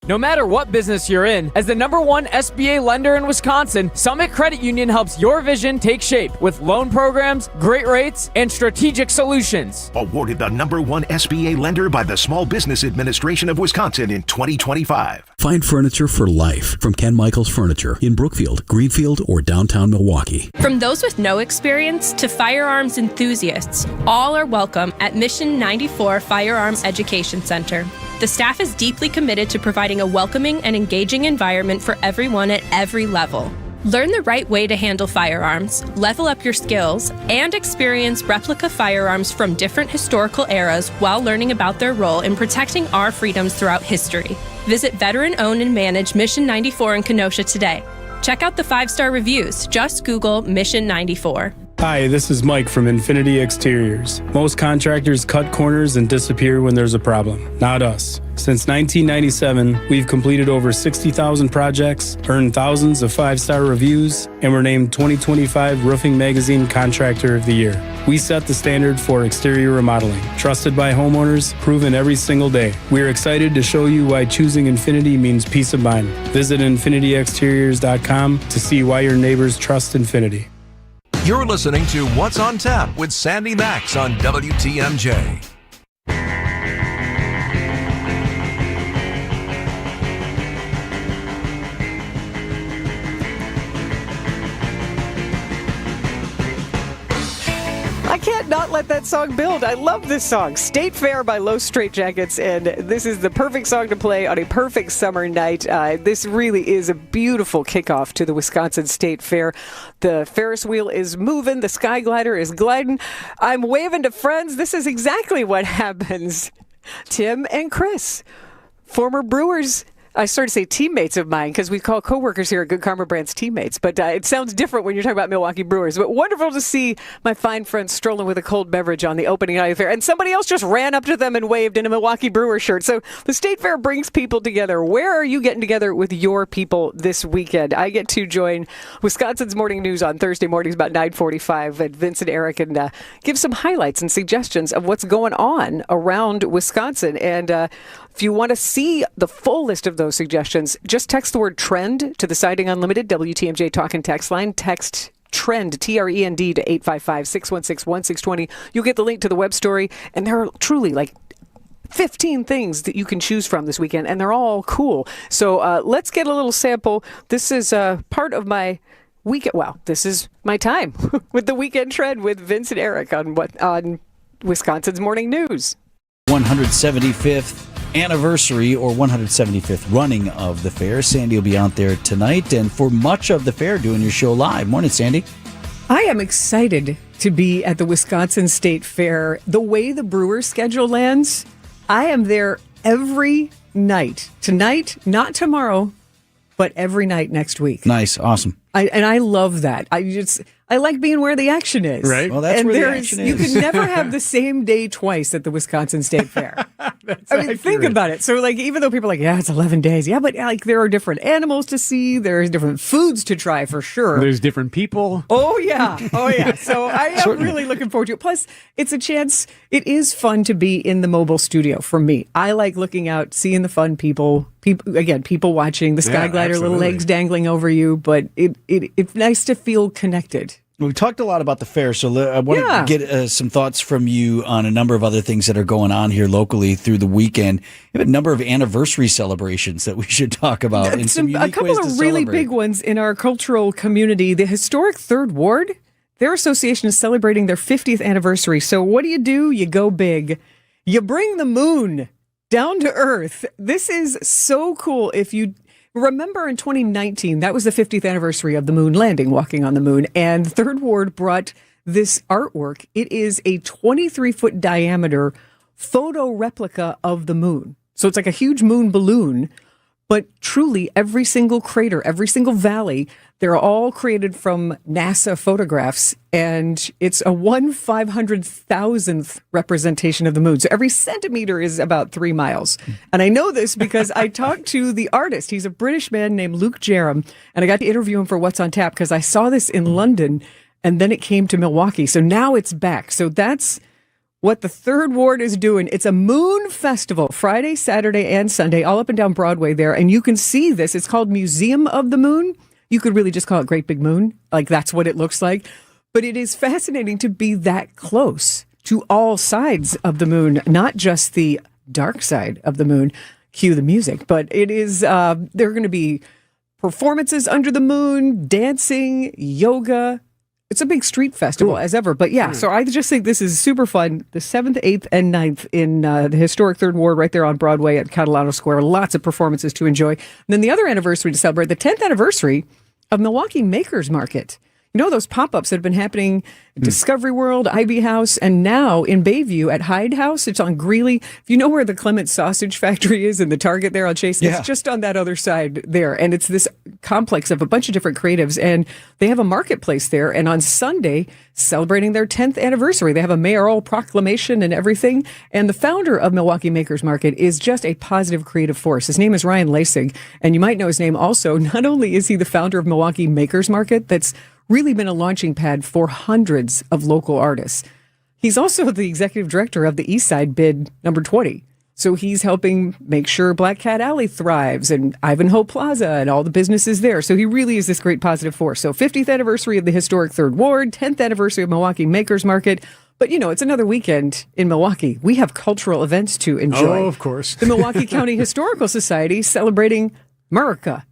No matter what business you're in, as the #1 SBA lender in Wisconsin, Summit Credit Union helps your vision take shape with loan programs, great rates, and strategic solutions. Awarded the #1 SBA lender by the Small Business Administration of Wisconsin in 2025. Find furniture for life from Ken Michaels Furniture in Brookfield, Greenfield, or downtown Milwaukee. From those with no experience to firearms enthusiasts, all are welcome at Mission 94 Firearms Education Center. The staff is deeply committed to providing a welcoming and engaging environment for everyone at every level. Learn the right way to handle firearms, level up your skills, and experience replica firearms from different historical eras while learning about their role in protecting our freedoms throughout history. Visit veteran-owned and managed Mission 94 in Kenosha today. Check out the 5-star reviews. Just Google Mission 94. Hi, this is Mike from Infinity Exteriors. Most contractors cut corners and disappear when there's a problem. Not us. Since 1997, we've completed over 60,000 projects, earned thousands of 5-star reviews, and were named 2025 Roofing Magazine Contractor of the Year. We set the standard for exterior remodeling. Trusted by homeowners, proven every single day. We're excited to show you why choosing Infinity means peace of mind. Visit infinityexteriors.com to see why your neighbors trust Infinity. You're listening to What's on Tap with Sandy Max on WTMJ. I can't not let that song build. I love this song. State Fair by Los Straitjackets, and this is the perfect song to play on a perfect summer night. This really is a beautiful kickoff to the Wisconsin State Fair. The Ferris wheel is moving. The Sky Glider is gliding. I'm waving to friends. This is exactly what happens. Tim and Chris, former Brewers, I started to say teammates of mine because we call coworkers here at Good Karma Brands teammates, but it sounds different when you're talking about Milwaukee Brewers. But wonderful to see my fine friends strolling with a cold beverage on the opening night of the fair. And somebody else just ran up to them and waved in a Milwaukee Brewer shirt. So the State Fair brings people together. Where are you getting together with your people this weekend? I get to join Wisconsin's Morning News on Thursday mornings about 9:45 at Vincent Eric and give some highlights and suggestions of what's going on around Wisconsin. And if you want to see the full list of those suggestions, just text the word TREND to the Siding Unlimited WTMJ Talk and Text line. Text TREND, T-R-E-N-D, to 855-616-1620. You'll get the link to the web story, and there are truly like 15 things that you can choose from this weekend, and they're all cool. So let's get a little sample. This is part of my weekend. Well, this is my time with the Weekend Trend with Vincent Eric on Wisconsin's Morning News. 175th anniversary or 175th running of the fair. Sandy will be out there tonight and for much of the fair doing your show live. Morning, Sandy. I am excited to be at the Wisconsin State Fair. The way the Brewers schedule lands, I am there every night. Tonight, not tomorrow, but every night next week. Nice. Awesome. I love that. I like being where the action is. Right. Well, that's and where the action is. You can never have the same day twice at the Wisconsin State Fair. Think about it. So, like, even though people are like, yeah, it's 11 days. Yeah, but like, there are different animals to see. There's different foods to try for sure. There's different people. Oh, yeah. Oh, yeah. So I am really looking forward to it. Plus, it's a chance. It is fun to be in the mobile studio for me. I like looking out, seeing the fun people watching the sky glider, little legs dangling over you. But it's nice to feel connected. We talked a lot about the fair, so I want to get some thoughts from you on a number of other things that are going on here locally through the weekend. We have a number of anniversary celebrations that we should talk about. And a couple of really big ones in our cultural community. The historic Third Ward, their association is celebrating their 50th anniversary. So what do? You go big. You bring the moon down to earth. This is so cool. If you remember in 2019, that was the 50th anniversary of the moon landing, walking on the moon, and Third Ward brought this artwork. It is a 23-foot diameter photo replica of the moon. So it's like a huge moon balloon, but truly every single crater, every single valley, they're all created from NASA photographs, and it's a 1/500,000th representation of the moon. So every centimeter is about 3 miles. And I know this because I talked to the artist. He's a British man named Luke Jerram, and I got to interview him for What's on Tap because I saw this in London, and then it came to Milwaukee. So now it's back. So that's what the Third Ward is doing. It's a moon festival, Friday, Saturday, and Sunday, all up and down Broadway there. And you can see this. It's called Museum of the Moon. You could really just call it Great Big Moon. Like, that's what it looks like. But it is fascinating to be that close to all sides of the moon, not just the dark side of the moon. Cue the music. But it is, there are going to be performances under the moon, dancing, yoga. It's a big street festival as ever. But yeah, so I just think this is super fun. The 7th, 8th, and 9th in the historic Third Ward right there on Broadway at Catalano Square. Lots of performances to enjoy. And then the other anniversary to celebrate, the 10th anniversary of Milwaukee Makers Market. You know those pop-ups that have been happening at Discovery World, IB House, and now in Bayview at Hyde House. It's on Greeley. If you know where the Clement Sausage Factory is and the Target there on Chase, it's just on that other side there. And it's this complex of a bunch of different creatives. And they have a marketplace there. And on Sunday, celebrating their 10th anniversary, they have a mayoral proclamation and everything. And the founder of Milwaukee Makers Market is just a positive creative force. His name is Ryan Lasig. And you might know his name also. Not only is he the founder of Milwaukee Makers Market, that's really been a launching pad for hundreds of local artists. He's also the executive director of the Eastside Bid number 20. So he's helping make sure Black Cat Alley thrives and Ivanhoe Plaza and all the businesses there. So he really is this great positive force. So 50th anniversary of the historic Third Ward, 10th anniversary of Milwaukee Makers Market. But, you know, it's another weekend in Milwaukee. We have cultural events to enjoy. Oh, of course. The Milwaukee County Historical Society celebrating America.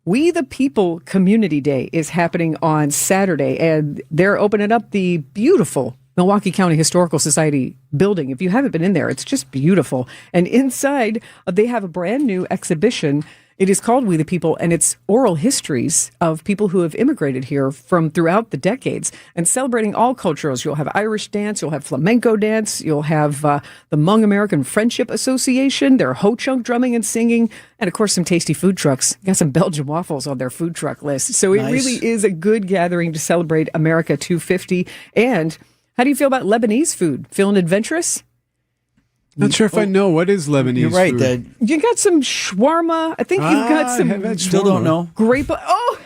We the People Community Day is happening on Saturday, and they're opening up the beautiful Milwaukee County Historical Society building. If you haven't been in there, it's just beautiful. And inside, they have a brand new exhibition. It is called We the People, and it's oral histories of people who have immigrated here from throughout the decades, and celebrating all cultures. You'll have Irish dance, you'll have flamenco dance, you'll have the Hmong American Friendship Association, their ho-chunk drumming and singing, and of course some tasty food trucks. Got some Belgian waffles on their food truck list. So it really is a good gathering to celebrate America 250. And how do you feel about Lebanese food? Feeling adventurous? Not sure if I know. What is Lebanese You're right. food? You got some shawarma. I think you've got some. Still don't know. Grape. Oh!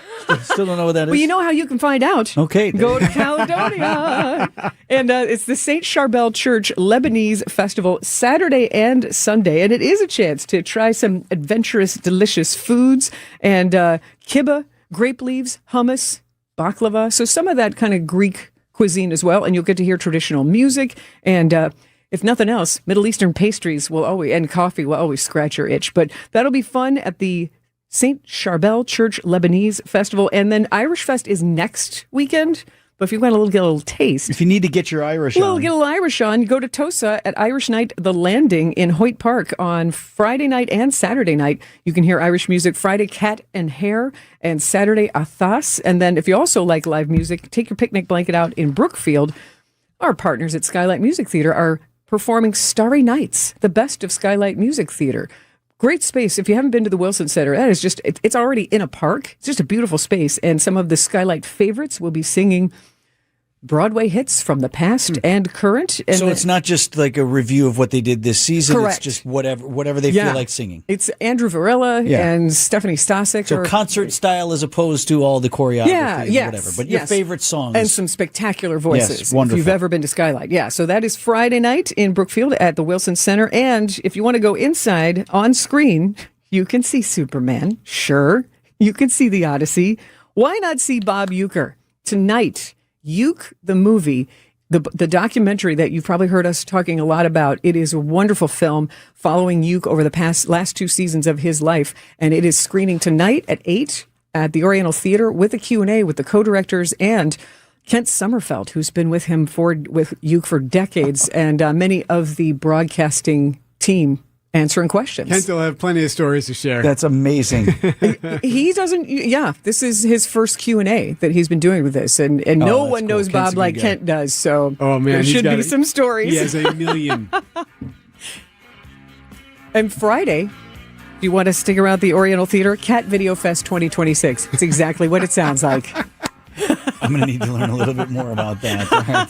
Still don't know what that is. Well, you know how you can find out. Okay. Go to Caledonia. And it's the St. Charbel Church Lebanese Festival, Saturday and Sunday. And it is a chance to try some adventurous, delicious foods. And kibbeh, grape leaves, hummus, baklava. So some of that kind of Greek cuisine as well. And you'll get to hear traditional music. And if nothing else, Middle Eastern pastries will always, and coffee will always scratch your itch. But that'll be fun at the St. Charbel Church Lebanese Festival. And then Irish Fest is next weekend. But if you want to get a little taste. If you need to get your Irish on. Get a little Irish on. Go to Tosa at Irish Night, The Landing in Hoyt Park on Friday night and Saturday night. You can hear Irish music Friday, Cat and Hare, and Saturday, Athas. And then if you also like live music, take your picnic blanket out in Brookfield. Our partners at Skylight Music Theater are performing Starry Nights, the best of Skylight Music Theater. Great space. If you haven't been to the Wilson Center, that is just, it's already in a park. It's just a beautiful space. And some of the Skylight favorites will be singing Broadway hits from the past and current. And so it's not just like a review of what they did this season. Correct. It's just whatever they feel like singing. It's Andrew Varela and Stephanie Stasek. So concert style as opposed to all the choreography and whatever. But your favorite songs. And some spectacular voices. Yes, wonderful. If you've ever been to Skylight. Yeah, so that is Friday night in Brookfield at the Wilson Center. And if you want to go inside on screen, you can see Superman. Sure. You can see The Odyssey. Why not see Bob Uecker tonight? Uke, the movie, the documentary that you've probably heard us talking a lot about. It is a wonderful film following Uke over the last 2 seasons of his life. And it is screening tonight at 8 at the Oriental Theater with a Q&A with the co-directors and Kent Sommerfeld, who's been with Uke for decades, and many of the broadcasting team answering questions. Kent will have plenty of stories to share. That's amazing. He doesn't. Yeah, this is his first Q&A that he's been doing with this, and no one knows Kent's Bob like Kent does. So man, there should be some stories. He has a million. And Friday, if you want to stick around the Oriental Theater, Cat Video Fest 2026. It's exactly what it sounds like. I'm going to need to learn a little bit more about that. All right.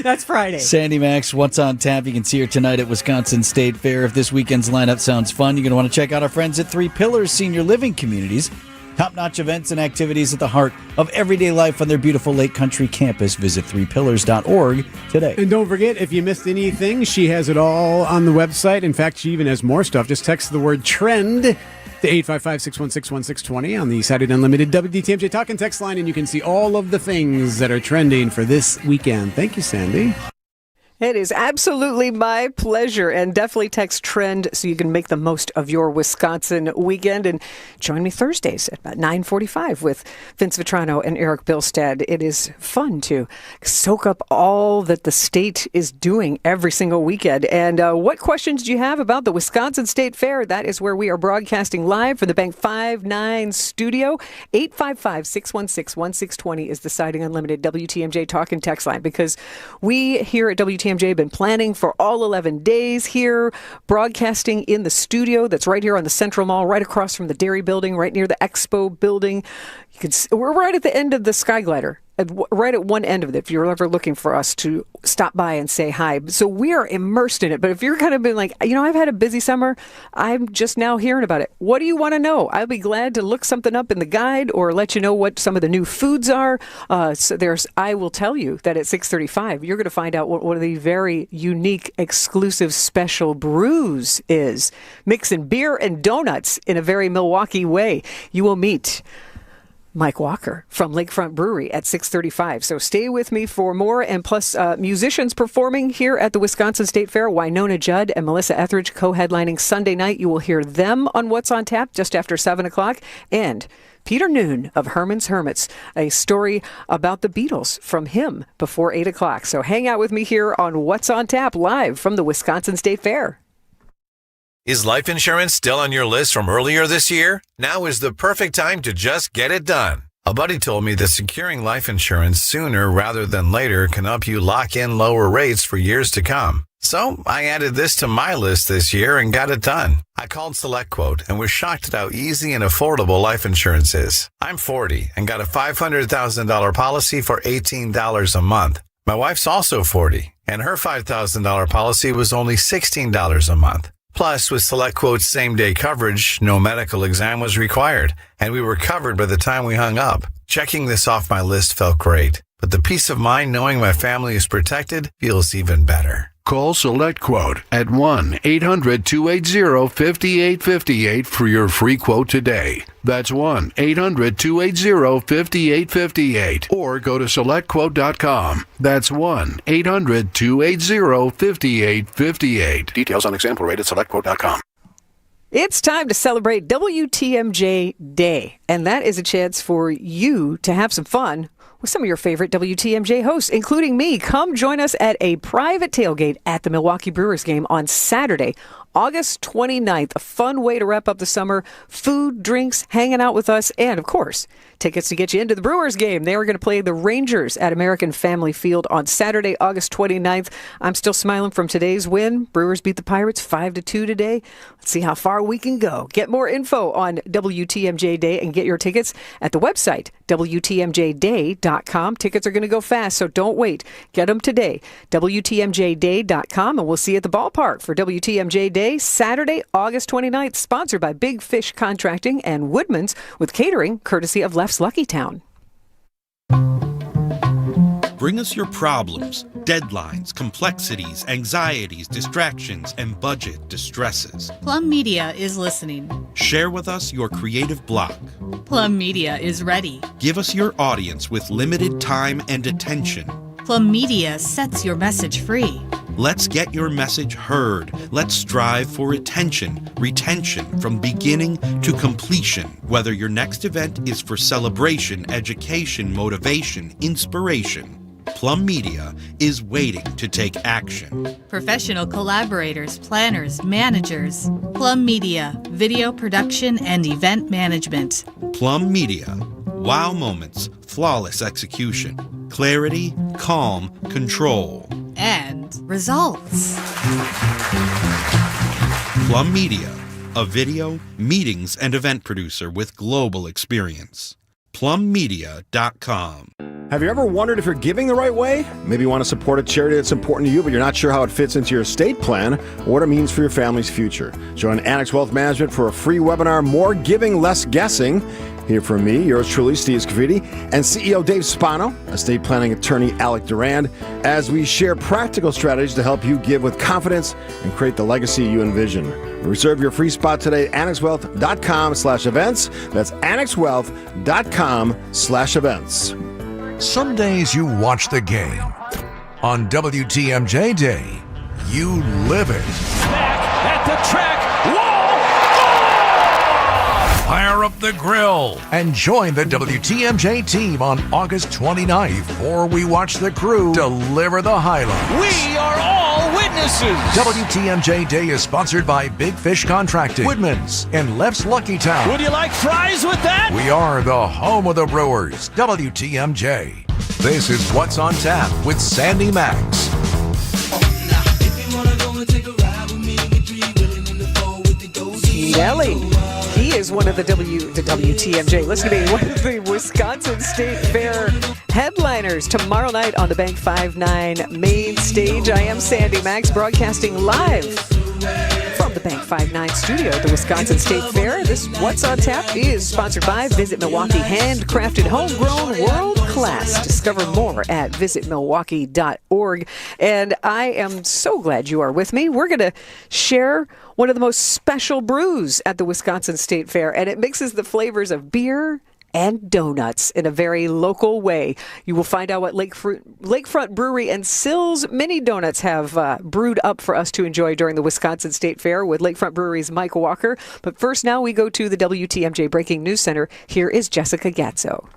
That's Friday. Sandy Max, what's on tap? You can see her tonight at Wisconsin State Fair. If this weekend's lineup sounds fun, you're going to want to check out our friends at Three Pillars Senior Living Communities. Top-notch events and activities at the heart of everyday life on their beautiful Lake Country campus. Visit threepillars.org today. And don't forget, if you missed anything, she has it all on the website. In fact, she even has more stuff. Just text the word TREND to 855-616-1620 on the Saturday Unlimited WDTMJ Talk and Text line, and you can see all of the things that are trending for this weekend. Thank you, Sandy. It is absolutely my pleasure, and definitely text TREND so you can make the most of your Wisconsin weekend. And join me Thursdays at about 9:45 with Vince Vitrano and Eric Bilstad. It is fun to soak up all that the state is doing every single weekend. And what questions do you have about the Wisconsin State Fair? That is where we are broadcasting live from the Bank 5-9 studio. 855-616-1620 is the Siding Unlimited WTMJ Talk and Text line, because we here at WTMJ have been planning for all 11 days here, broadcasting in the studio that's right here on the Central Mall, right across from the Dairy Building, right near the Expo Building. We're right at the end of the Skyglider, right at one end of it, if you're ever looking for us to stop by and say hi. So we are immersed in it. But if you're kind of been like, I've had a busy summer, I'm just now hearing about it. What do you want to know? I'll be glad to look something up in the guide or let you know what some of the new foods are. I will tell you that at 6:35, you're going to find out what one of the very unique, exclusive, special brews is. Mixing beer and donuts in a very Milwaukee way. You will meet Mike Walker from Lakefront Brewery at 6:35. So stay with me for more. And plus, musicians performing here at the Wisconsin State Fair. Winona Judd and Melissa Etheridge co-headlining Sunday night. You will hear them on What's on Tap just after 7 o'clock. And Peter Noon of Herman's Hermits, a story about the Beatles from him before 8 o'clock. So hang out with me here on What's on Tap live from the Wisconsin State Fair. Is life insurance still on your list from earlier this year? Now is the perfect time to just get it done. A buddy told me that securing life insurance sooner rather than later can help you lock in lower rates for years to come. So I added this to my list this year and got it done. I called SelectQuote and was shocked at how easy and affordable life insurance is. I'm 40 and got a $500,000 policy for $18 a month. My wife's also 40 and her $5,000 policy was only $16 a month. Plus, with SelectQuote's same-day coverage, no medical exam was required, and we were covered by the time we hung up. Checking this off my list felt great, but the peace of mind knowing my family is protected feels even better. Call SelectQuote at 1-800-280-5858 for your free quote today. That's 1-800-280-5858. Or go to SelectQuote.com. That's 1-800-280-5858. Details on example rate at SelectQuote.com. It's time to celebrate WTMJ Day, and that is a chance for you to have some fun with some of your favorite WTMJ hosts, including me. Come join us at a private tailgate at the Milwaukee Brewers game on Saturday, August 29th. A fun way to wrap up the summer. Food, drinks, hanging out with us, and, of course, tickets to get you into the Brewers game. They are going to play the Rangers at American Family Field on Saturday, August 29th. I'm still smiling from today's win. Brewers beat the Pirates 5-2 today. Let's see how far we can go. Get more info on WTMJ Day and get your tickets at the website, WTMJday.com. Tickets are going to go fast, so don't wait. Get them today, WTMJday.com, and we'll see you at the ballpark for WTMJ Day, Saturday, August 29th, sponsored by Big Fish Contracting and Woodman's with catering courtesy of Leff's Lucky Town. Bring us your problems, deadlines, complexities, anxieties, distractions, and budget distresses. Plum Media is listening. Share with us your creative block. Plum Media is ready. Give us your audience with limited time and attention. Plum Media sets your message free. Let's get your message heard. Let's strive for retention from beginning to completion. Whether your next event is for celebration, education, motivation, inspiration, Plum Media is waiting to take action. Professional collaborators, planners, managers. Plum Media, video production and event management. Plum Media, wow moments, flawless execution, clarity, calm, control. And results. Plum Media, a video, meetings, and event producer with global experience. PlumMedia.com. Have you ever wondered if you're giving the right way? Maybe you want to support a charity that's important to you, but you're not sure how it fits into your estate plan or what it means for your family's future. Join Annex Wealth Management for a free webinar, More Giving, Less Guessing. Hear from me, yours truly, Steve Scavidi, and CEO Dave Spano, estate planning attorney Alec Durand, as we share practical strategies to help you give with confidence and create the legacy you envision. Reserve your free spot today at annexwealth.com/events. That's annexwealth.com/events. Some days you watch the game. On WTMJ Day, you live it. Back at the track. Fire up the grill and join the WTMJ team on August 29th, or we watch the crew deliver the highlights. We are all witnesses. WTMJ Day is sponsored by Big Fish Contracting, Woodman's, and Leff's Lucky Town. Would you like fries with that? We are the home of the Brewers, WTMJ. This is What's on Tap with Sandy Max. Nelly. He is one of the WTMJ. Listen to me, one of the Wisconsin State Fair headliners tomorrow night on the Bank 5-9 main stage. I am Sandy Max, broadcasting live from the Bank 5-9 studio at the Wisconsin State Fair. This What's on Tap is sponsored by Visit Milwaukee, handcrafted, homegrown, world class. Discover more at visitmilwaukee.org. And I am so glad you are with me. We're going to share one of the most special brews at the Wisconsin State Fair, and it mixes the flavors of beer and donuts in a very local way. You will find out what Lakefront Brewery and Sills Mini Donuts have brewed up for us to enjoy during the Wisconsin State Fair with Lakefront Brewery's Mike Walker. But first, now we go to the WTMJ Breaking News Center. Here is Jessica Gatzo.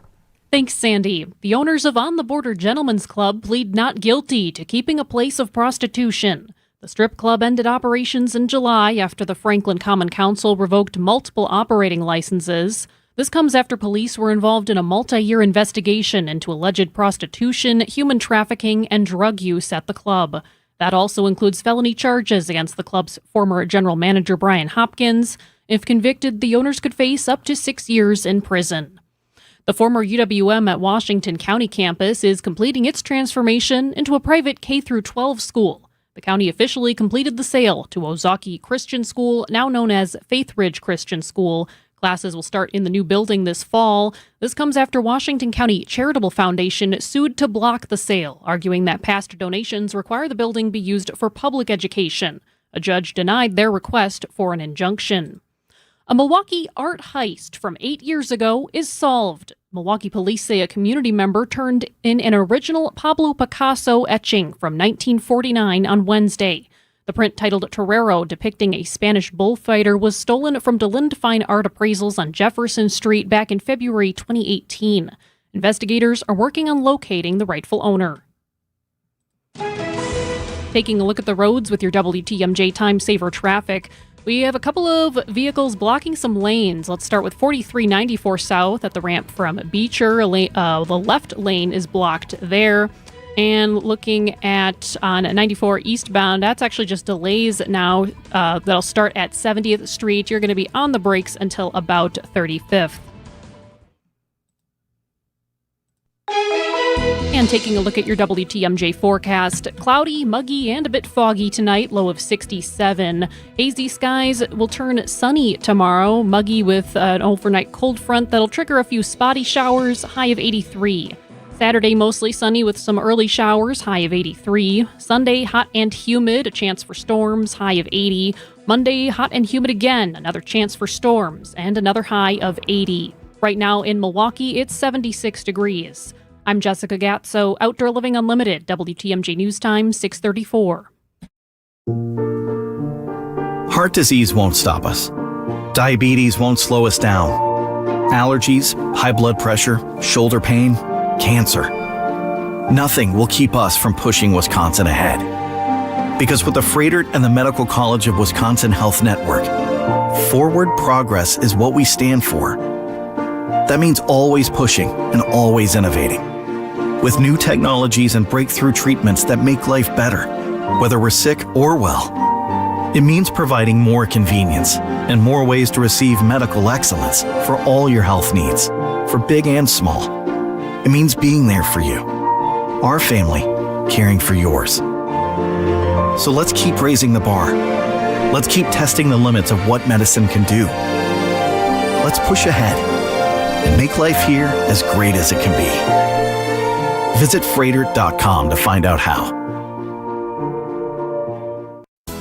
Thanks, Sandy. The owners of On the Border Gentlemen's Club plead not guilty to keeping a place of prostitution. The strip club ended operations in July after the Franklin Common Council revoked multiple operating licenses. This comes after police were involved in a multi-year investigation into alleged prostitution, human trafficking, and drug use at the club. That also includes felony charges against the club's former general manager, Brian Hopkins. If convicted, the owners could face up to 6 years in prison. The former UWM at Washington County campus is completing its transformation into a private K-12 school. The county officially completed the sale to Ozaki Christian School, now known as Faith Ridge Christian School. Classes will start in the new building this fall. This comes after Washington County Charitable Foundation sued to block the sale, arguing that past donations require the building be used for public education. A judge denied their request for an injunction. A Milwaukee art heist from 8 years ago is solved. Milwaukee police say a community member turned in an original Pablo Picasso etching from 1949 on Wednesday. The print, titled Torero, depicting a Spanish bullfighter, was stolen from DeLynn Fine Art Appraisals on Jefferson Street back in February 2018. Investigators are working on locating the rightful owner. Taking a look at the roads with your WTMJ Time Saver traffic. We have a couple of vehicles blocking some lanes. Let's start with 4394 south at the ramp from Beecher. The left lane is blocked there. And looking at on 94 eastbound, that's actually just delays now. That'll start at 70th Street. You're going to be on the brakes until about 35th. And taking a look at your WTMJ forecast, cloudy, muggy, and a bit foggy tonight, low of 67. Hazy skies will turn sunny tomorrow, muggy with an overnight cold front that'll trigger a few spotty showers, high of 83. Saturday, mostly sunny with some early showers, high of 83. Sunday, hot and humid, a chance for storms, high of 80. Monday, hot and humid again, another chance for storms, and another high of 80. Right now in Milwaukee, it's 76 degrees. I'm Jessica Gatso, Outdoor Living Unlimited, WTMJ News Time, 6:34. Heart disease won't stop us. Diabetes won't slow us down. Allergies, high blood pressure, shoulder pain, cancer. Nothing will keep us from pushing Wisconsin ahead. Because with the Froedtert and the Medical College of Wisconsin Health Network, forward progress is what we stand for. That means always pushing and always innovating. With new technologies and breakthrough treatments that make life better, whether we're sick or well. It means providing more convenience and more ways to receive medical excellence for all your health needs, for big and small. It means being there for you, our family, caring for yours. So let's keep raising the bar. Let's keep testing the limits of what medicine can do. Let's push ahead and make life here as great as it can be. Visit Froedtert.com to find out how.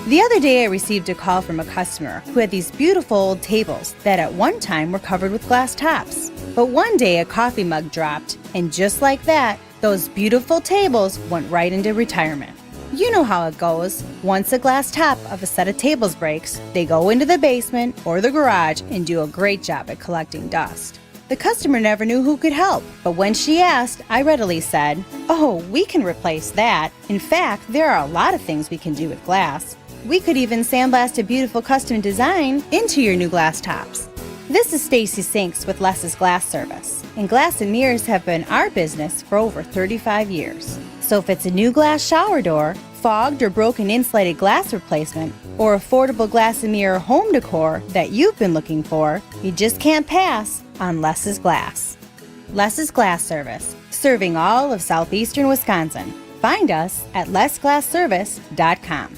The other day I received a call from a customer who had these beautiful old tables that at one time were covered with glass tops. But one day a coffee mug dropped, and just like that, those beautiful tables went right into retirement. You know how it goes. Once a glass top of a set of tables breaks, they go into the basement or the garage and do a great job at collecting dust. The customer never knew who could help, but when she asked, I readily said, "Oh, we can replace that. In fact, there are a lot of things we can do with glass. We could even sandblast a beautiful custom design into your new glass tops." This is Stacy Sinks with Less's Glass Service, and glass and mirrors have been our business for over 35 years. So if it's a new glass shower door, fogged or broken insulated glass replacement, or affordable glass and mirror home decor that you've been looking for, you just can't pass on Less's Glass. Less's Glass Service, serving all of southeastern Wisconsin. Find us at lessglassservice.com.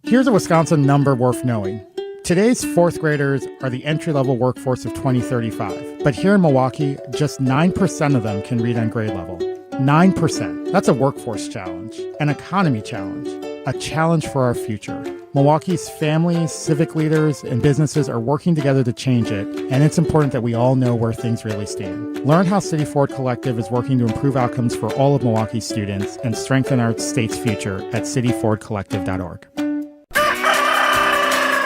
Here's a Wisconsin number worth knowing. Today's fourth graders are the entry-level workforce of 2035. But here in Milwaukee, just 9% of them can read on grade level. 9%. That's a workforce challenge, an economy challenge, a challenge for our future. Milwaukee's families, civic leaders, and businesses are working together to change it, and it's important that we all know where things really stand. Learn how City Ford Collective is working to improve outcomes for all of Milwaukee's students and strengthen our state's future at cityfordcollective.org.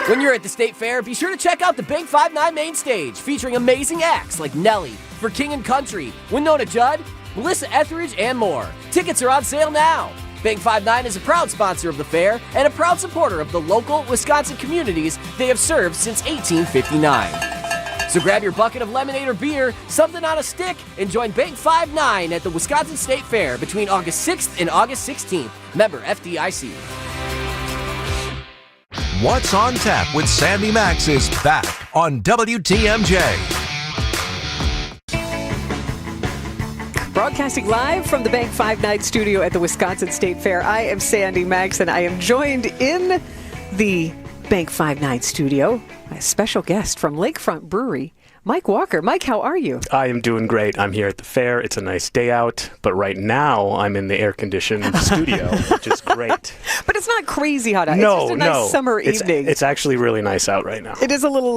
When you're at the State Fair, be sure to check out the Big 5-9 main stage, featuring amazing acts like Nelly, For King and Country, Winona Judd, Melissa Etheridge, and more. Tickets are on sale now. Big 5-9 is a proud sponsor of the fair and a proud supporter of the local Wisconsin communities they have served since 1859. So grab your bucket of lemonade or beer, something on a stick, and join Big 5-9 at the Wisconsin State Fair between August 6th and August 16th. Member FDIC. What's on Tap with Sandy Max is back on WTMJ. Broadcasting live from the Bank 5-9 studio at the Wisconsin State Fair. I am Sandy Max, and I am joined in the Bank 5-9 studio by a special guest from Lakefront Brewery, Mike Walker. Mike, how are you? I am doing great. I'm here at the fair. It's a nice day out, but right now I'm in the air-conditioned studio, which is great. But it's not crazy hot out. It's just a nice summer evening. It's actually really nice out right now. It is a little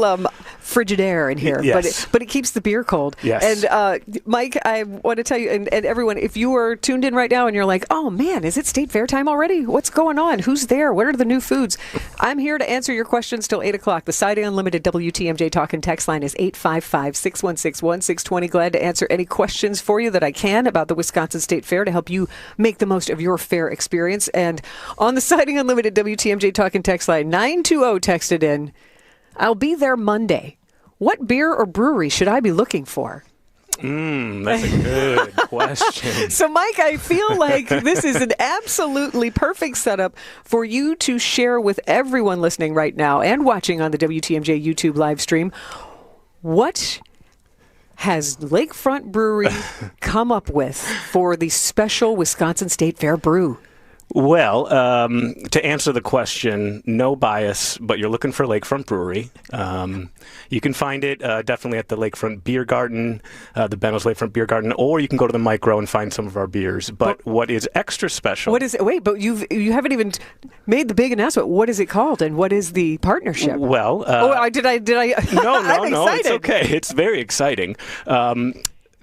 Frigidaire in here, Yes. but it keeps the beer cold. Yes. And Mike, I want to tell you, and everyone, if you are tuned in right now and you're like, oh man, is it State Fair time already? What's going on? Who's there? What are the new foods? I'm here to answer your questions till 8 o'clock. The Siding Unlimited WTMJ Talk and Text line is 855-616-1620. Glad to answer any questions for you that I can about the Wisconsin State Fair to help you make the most of your fair experience. And on the Siding Unlimited WTMJ Talk and Text line, 920 texted in, I'll be there Monday. What beer or brewery should I be looking for? That's a good question. So, Mike, I feel like this is an absolutely perfect setup for you to share with everyone listening right now and watching on the WTMJ YouTube live stream. What has Lakefront Brewery come up with for the special Wisconsin State Fair brew? Well, to answer the question, no bias, but you're looking for Lakefront Brewery. You can find it definitely at the Lakefront Beer Garden, the Benno's Lakefront Beer Garden, or you can go to the Micro and find some of our beers. But what is extra special? What is it? Wait, but you haven't even made the big announcement. What is it called, and what is the partnership? Well, did I? No, I'm no, it's excited. okay. It's very exciting.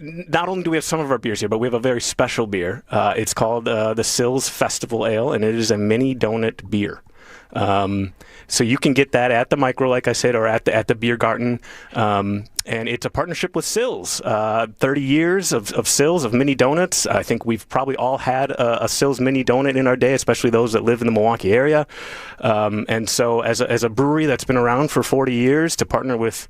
Not only do we have some of our beers here, but we have a very special beer. It's called the Sills Festival Ale, and it is a mini donut beer. So you can get that at the Micro, like I said, or at the Beer Garden. And it's a partnership with Sills. 30 years of Sills, of mini donuts. I think we've probably all had a Sills mini donut in our day, especially those that live in the Milwaukee area. And so as a brewery that's been around for 40 years, to partner with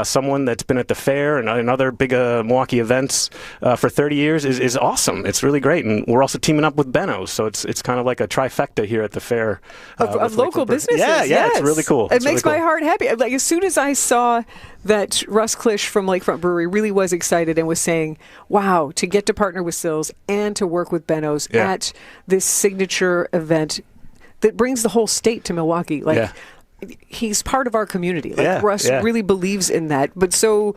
someone that's been at the fair and other big Milwaukee events for 30 years is awesome. It's really great. And we're also teaming up with Benno's, so it's kind of like a trifecta here at the fair. Of local businesses. Yeah, yes. it's really cool. It makes my heart happy. Like, as soon as I saw that Russ Klisch from Lakefront Brewery really was excited and was saying, wow, to get to partner with Sills and to work with Benno's at this signature event that brings the whole state to Milwaukee. Like, he's part of our community. Like, Russ really believes in that. But so,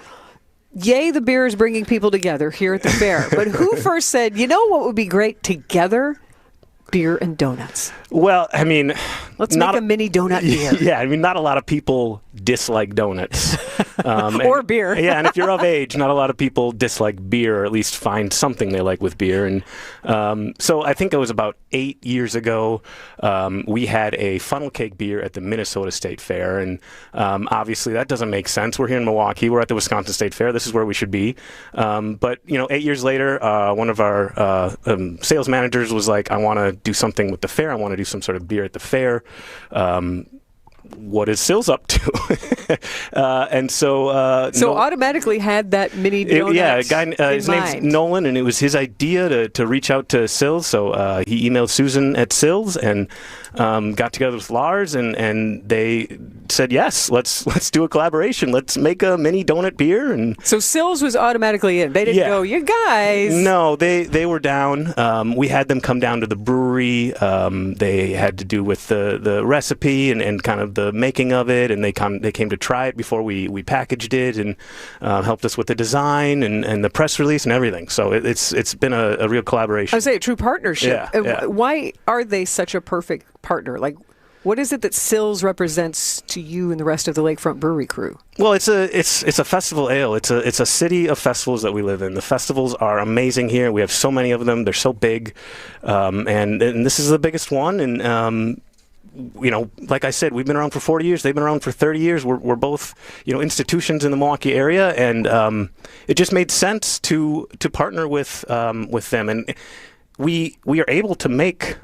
yay, the beer is bringing people together here at the fair. But who first said, you know what would be great together? Beer and donuts. Well, I mean, let's make a mini donut beer. Yeah, I mean, not a lot of people dislike donuts. Or beer. Yeah, and if you're of age, not a lot of people dislike beer, or at least find something they like with beer. And so I think it was about 8 years ago, we had a funnel cake beer at the Minnesota State Fair. And obviously that doesn't make sense. We're here in Milwaukee. We're at the Wisconsin State Fair. This is where we should be. But, 8 years later, one of our sales managers was like, I want to do something with the fair. I want to do some sort of beer at the fair. What is Sills up to? And so automatically had that mini donut. A guy, his name's Nolan, and it was his idea to reach out to Sills. So he emailed Susan at Sills and got together with Lars, and they said, yes, let's do a collaboration. Let's make a mini donut beer. And so Sills was automatically in. They didn't go, you guys. No, they were down. We had them come down to the brewery. They had to do with the recipe and kind of the making of it, and they came to try it before we packaged it, and helped us with the design and the press release and everything. So it's been a real collaboration. I would say a true partnership. Yeah. Why are they such a perfect partner? Like, what is it that Sills represents to you and the rest of the Lakefront Brewery crew? Well, it's a festival ale. It's a city of festivals that we live in. The festivals are amazing here. We have so many of them. They're so big, and this is the biggest one. And like I said, we've been around for 40 years. They've been around for 30 years. We're both, institutions in the Milwaukee area, and it just made sense to partner with them. And we are able to make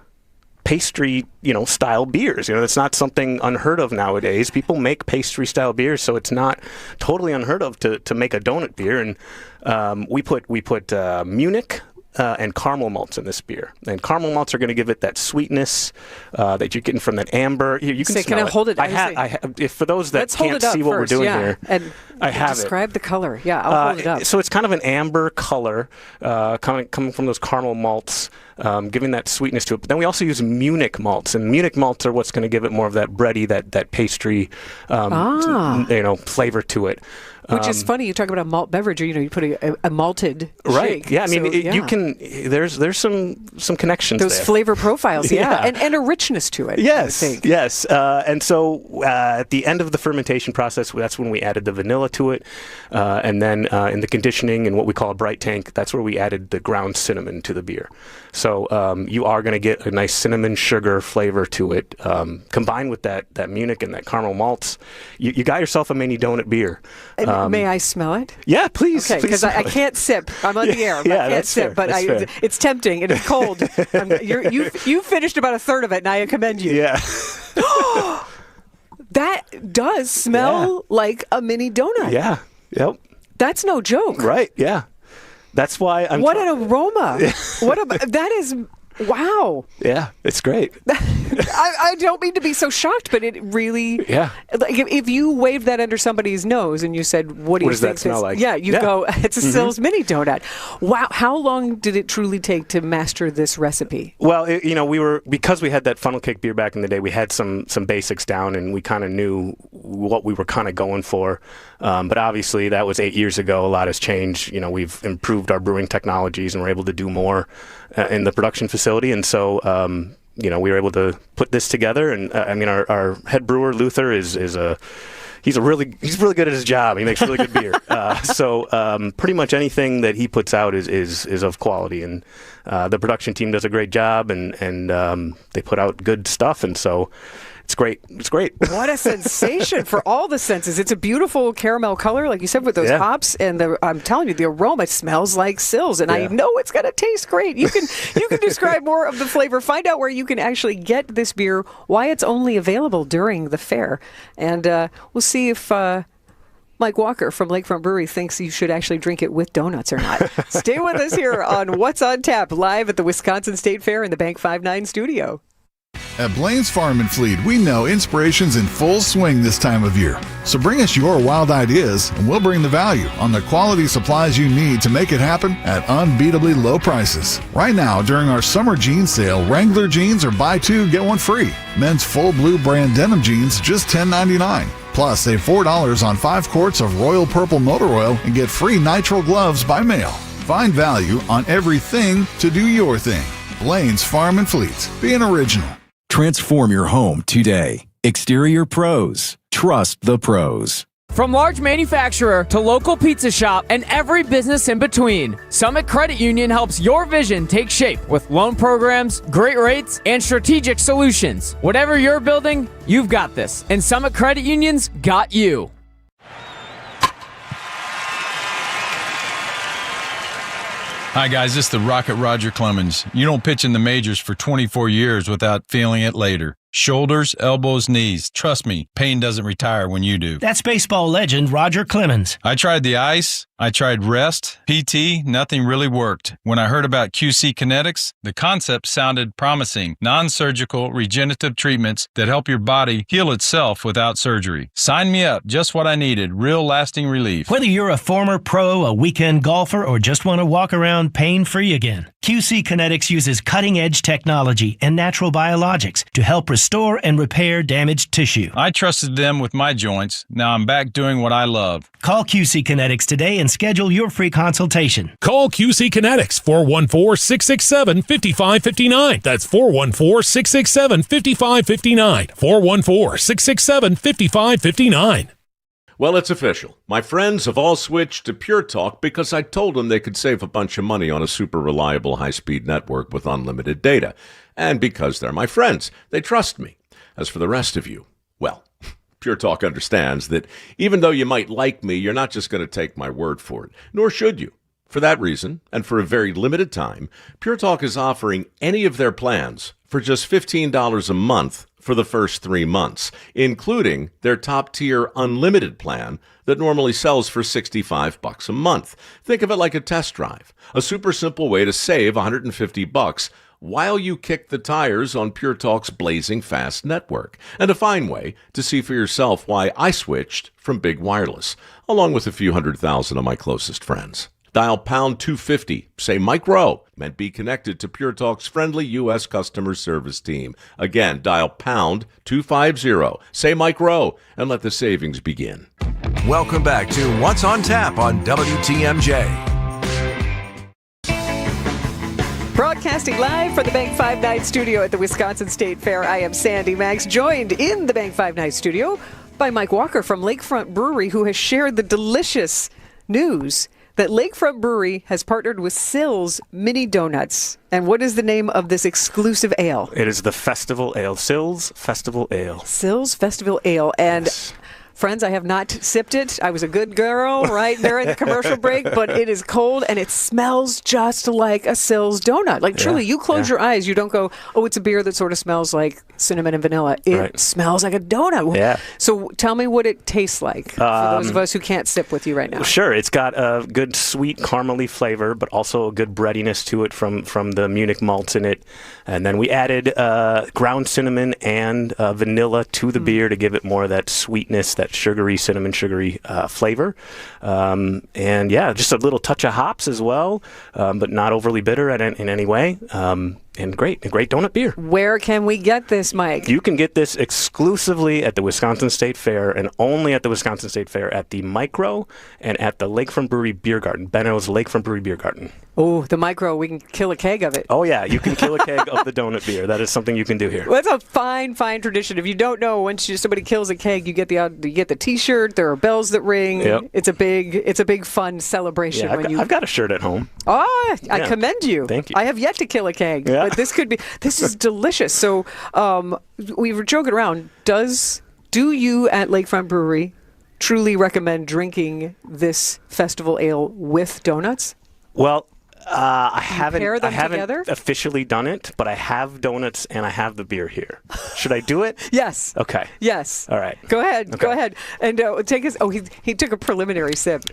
pastry, style beers. It's not something unheard of nowadays. People make pastry style beers, so it's not totally unheard of to make a donut beer. And we put Munich and caramel malts in this beer. And caramel malts are going to give it that sweetness that you're getting from that amber. You can smell I hold it? I have, for those that can't see what we're doing here. And I have Describe the color. Yeah, I'll hold it up. So it's kind of an amber color, coming from those caramel malts, giving that sweetness to it. But then we also use Munich malts, and Munich malts are what's going to give it more of that bready, that pastry, flavor to it. Which is funny. You talk about a malt beverage, or you put a malted right? shake. Yeah, I mean, you can. There's some connections. Those there. flavor profiles, yeah. And a richness to it. Yes, I think. yes. And so at the end of the fermentation process, that's when we added the vanilla to it, and then in the conditioning and what we call a bright tank, that's where we added the ground cinnamon to the beer. So you are going to get a nice cinnamon sugar flavor to it, combined with that Munich and that caramel malts. You got yourself a mini donut beer. May I smell it? Yeah, please. Okay, because I can't sip. I'm on the air. Yeah, I can't sip, fair. but it's tempting and it's cold. You finished about a third of it, and I commend you. Yeah. That does smell like a mini donut. Yeah. Yep. That's no joke. Right. Yeah. That's why I'm. What an aroma! That is. Wow. Yeah, it's great. I don't mean to be so shocked, but it really. Yeah. Like if you waved that under somebody's nose and you said, "What do you does think that smell like?" Yeah, you go, "It's a Sills mini donut." Wow. How long did it truly take to master this recipe? Well, because we had that funnel cake beer back in the day, we had some basics down, and we kind of knew what we were kind of going for. But obviously, that was 8 years ago. A lot has changed. We've improved our brewing technologies, and we're able to do more in the production facility. And so, we were able to put this together. And our head brewer Luther he's really good at his job. He makes really good beer. So pretty much anything that he puts out is of quality, and the production team does a great job, and they put out good stuff. And so. It's great. It's great. What a sensation for all the senses. It's a beautiful caramel color, like you said, with those hops. And I'm telling you, the aroma smells like Sills. And I know it's going to taste great. You can describe more of the flavor. Find out where you can actually get this beer, why it's only available during the fair. And we'll see if Mike Walker from Lakefront Brewery thinks you should actually drink it with donuts or not. Stay with us here on What's on Tap, live at the Wisconsin State Fair in the Bank 5-9 studio. At Blaine's Farm and Fleet, we know inspiration's in full swing this time of year. So bring us your wild ideas, and we'll bring the value on the quality supplies you need to make it happen at unbeatably low prices. Right now, during our summer jeans sale, Wrangler jeans are buy two, get one free. Men's full blue brand denim jeans, just $10.99. Plus, save $4 on 5 quarts of Royal Purple Motor Oil and get free nitrile gloves by mail. Find value on everything to do your thing. Blaine's Farm and Fleet. Being original. Transform your home today. Exterior Pros. Trust the pros. From large manufacturer to local pizza shop and every business in between, Summit Credit Union helps your vision take shape with loan programs, great rates, and strategic solutions. Whatever you're building, you've got this, and Summit Credit Union's got you. Hi, guys. This is the Rocket Roger Clemens. You don't pitch in the majors for 24 years without feeling it later. Shoulders, elbows, knees. Trust me, pain doesn't retire when you do. That's baseball legend Roger Clemens. I tried the ice. I tried rest, PT, nothing really worked. When I heard about QC Kinetics, the concept sounded promising. Non-surgical, regenerative treatments that help your body heal itself without surgery. Sign me up, just what I needed, real lasting relief. Whether you're a former pro, a weekend golfer, or just want to walk around pain-free again, QC Kinetics uses cutting-edge technology and natural biologics to help restore and repair damaged tissue. I trusted them with my joints. Now I'm back doing what I love. Call QC Kinetics today and schedule your free consultation. Call QC Kinetics, 414-667-5559. That's 414-667-5559. 414-667-5559. Well, it's official. My friends have all switched to Pure Talk because I told them they could save a bunch of money on a super reliable high-speed network with unlimited data. And because they're my friends, they trust me. As for the rest of you, well, Pure Talk understands that even though you might like me, you're not just going to take my word for it, nor should you. For that reason, and for a very limited time, Pure Talk is offering any of their plans for just $15 a month for the first 3 months, including their top-tier unlimited plan that normally sells for $65 a month. Think of it like a test drive, a super simple way to save $150 while you kick the tires on Pure Talk's blazing fast network, and a fine way to see for yourself why I switched from big wireless, along with a few 100,000 of my closest friends. Dial pound 250, say Mike Rowe, and be connected to Pure Talk's friendly U.S. customer service team. Again, dial pound 250, say Mike Rowe, and let the savings begin. Welcome back to What's on Tap on WTMJ. Broadcasting live from the Bank 5 studio at the Wisconsin State Fair, I am Sandy Max, joined in the Bank 5 studio by Mike Walker from Lakefront Brewery, who has shared the delicious news that Lakefront Brewery has partnered with Sills Mini Donuts. And what is the name of this exclusive ale? It is the Festival Ale, Sills Festival Ale. Sills Festival Ale. And friends, I have not sipped it. I was a good girl right there in the commercial break, but it is cold and it smells just like a Sills donut. Like truly, you close your eyes, you don't go, oh, it's a beer that sort of smells like cinnamon and vanilla. It smells like a donut. Yeah. So tell me what it tastes like for those of us who can't sip with you right now. Sure. It's got a good sweet caramely flavor, but also a good breadiness to it from the Munich malts in it. And then we added ground cinnamon and vanilla to the beer to give it more of that sweetness, that sugary, cinnamon sugary flavor. And yeah, just a little touch of hops as well, but not overly bitter in any way. And a great donut beer. Where can we get this, Mike? You can get this exclusively at the Wisconsin State Fair, and only at the Wisconsin State Fair at the Micro and at the Lakefront Brewery Beer Garden, Benno's Lakefront Brewery Beer Garden. Oh, the Micro, we can kill a keg of it. Oh yeah, you can kill a keg of the donut beer. That is something you can do here. Well, that's a fine tradition. If you don't know, once somebody kills a keg, you get the T-shirt. There are bells that ring. Yep. It's a big fun celebration. Yeah, I've got a shirt at home. Oh, I commend you. Thank you. I have yet to kill a keg, but this is delicious. So we were joking around. Do you at Lakefront Brewery truly recommend drinking this festival ale with donuts? Well, I haven't together? officially done it, but I have donuts and I have the beer here. Should I do it? Yes. Okay. Yes. All right. Go ahead. Okay. Go ahead. And take us. Oh, he took a preliminary sip.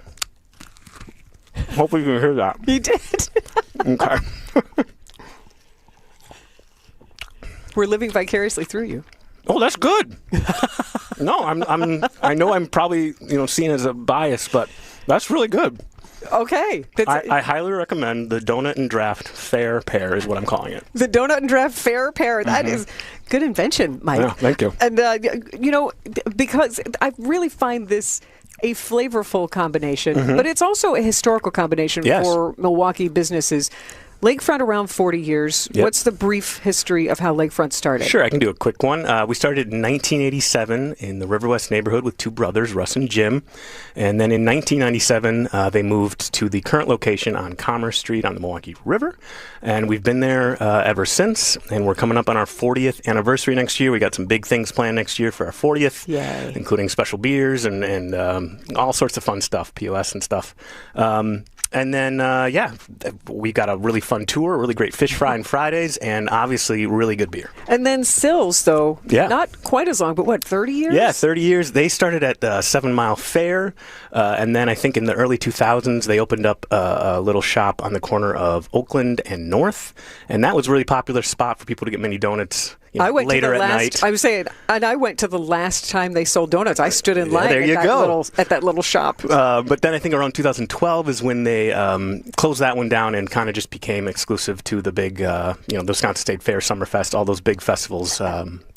Hopefully you can hear that. He did. Okay. We're living vicariously through you. Oh, that's good. No, I know I'm probably seen as a bias, but that's really good. Okay. I highly recommend the Donut and Draft Fair Pair is what I'm calling it. The Donut and Draft Fair Pair. That is good invention, Mike. Yeah, thank you. And, because I really find this a flavorful combination, but it's also a historical combination for Milwaukee businesses. Lakefront around 40 years. Yep. What's the brief history of how Lakefront started? Sure, I can do a quick one. We started in 1987 in the River West neighborhood with two brothers, Russ and Jim. And then in 1997, they moved to the current location on Commerce Street on the Milwaukee River. And we've been there ever since. And we're coming up on our 40th anniversary next year. We got some big things planned next year for our 40th, including special beers and all sorts of fun stuff, POS and stuff. And then, we got a really fun tour, really great fish fry on Fridays, and obviously really good beer. And then Sills, though, not quite as long, but what, 30 years? Yeah, 30 years. They started at the 7 Mile Fair, and then I think in the early 2000s, they opened up a little shop on the corner of Oakland and North, and that was a really popular spot for people to get mini donuts. I went later to the at last, night. I was saying, and I went to the last time they sold donuts. I stood in line at that little shop. But then I think around 2012 is when they closed that one down and kind of just became exclusive to the big, the Wisconsin State Fair, Summerfest, all those big festivals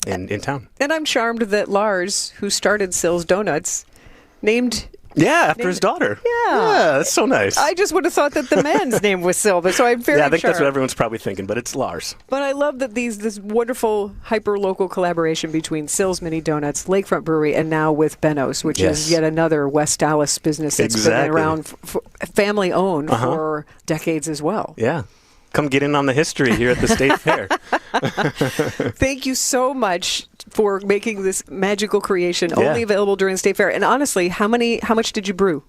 in town. And I'm charmed that Lars, who started Sills Donuts, named... Yeah, after his daughter. Yeah, that's so nice. I just would have thought that the man's name was Silva, so I'm very Yeah, I think charmed. that's what everyone's probably thinking, but it's Lars. But I love that this wonderful hyper-local collaboration between Sills Mini Donuts, Lakefront Brewery, and now with Benno's, which is yet another West Dallas business that's been around, family-owned for decades as well. Yeah. Come get in on the history here at the State Fair. Thank you so much for making this magical creation only available during the State Fair. And honestly, how much did you brew?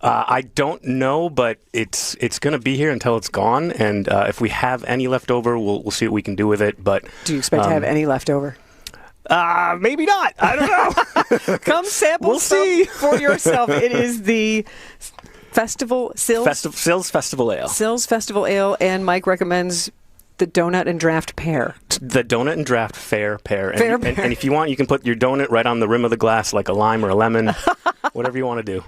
I don't know, but it's going to be here until it's gone. And if we have any left over, we'll see what we can do with it. But do you expect to have any left over? Maybe not. I don't know. Come sample some for yourself. It is the Sills Festival Ale. Sills Festival Ale, and Mike recommends the donut and draft pair? The donut and draft fair pair. And, Fair and, pair. and if you want, you can put your donut right on the rim of the glass like a lime or a lemon, whatever you want to do.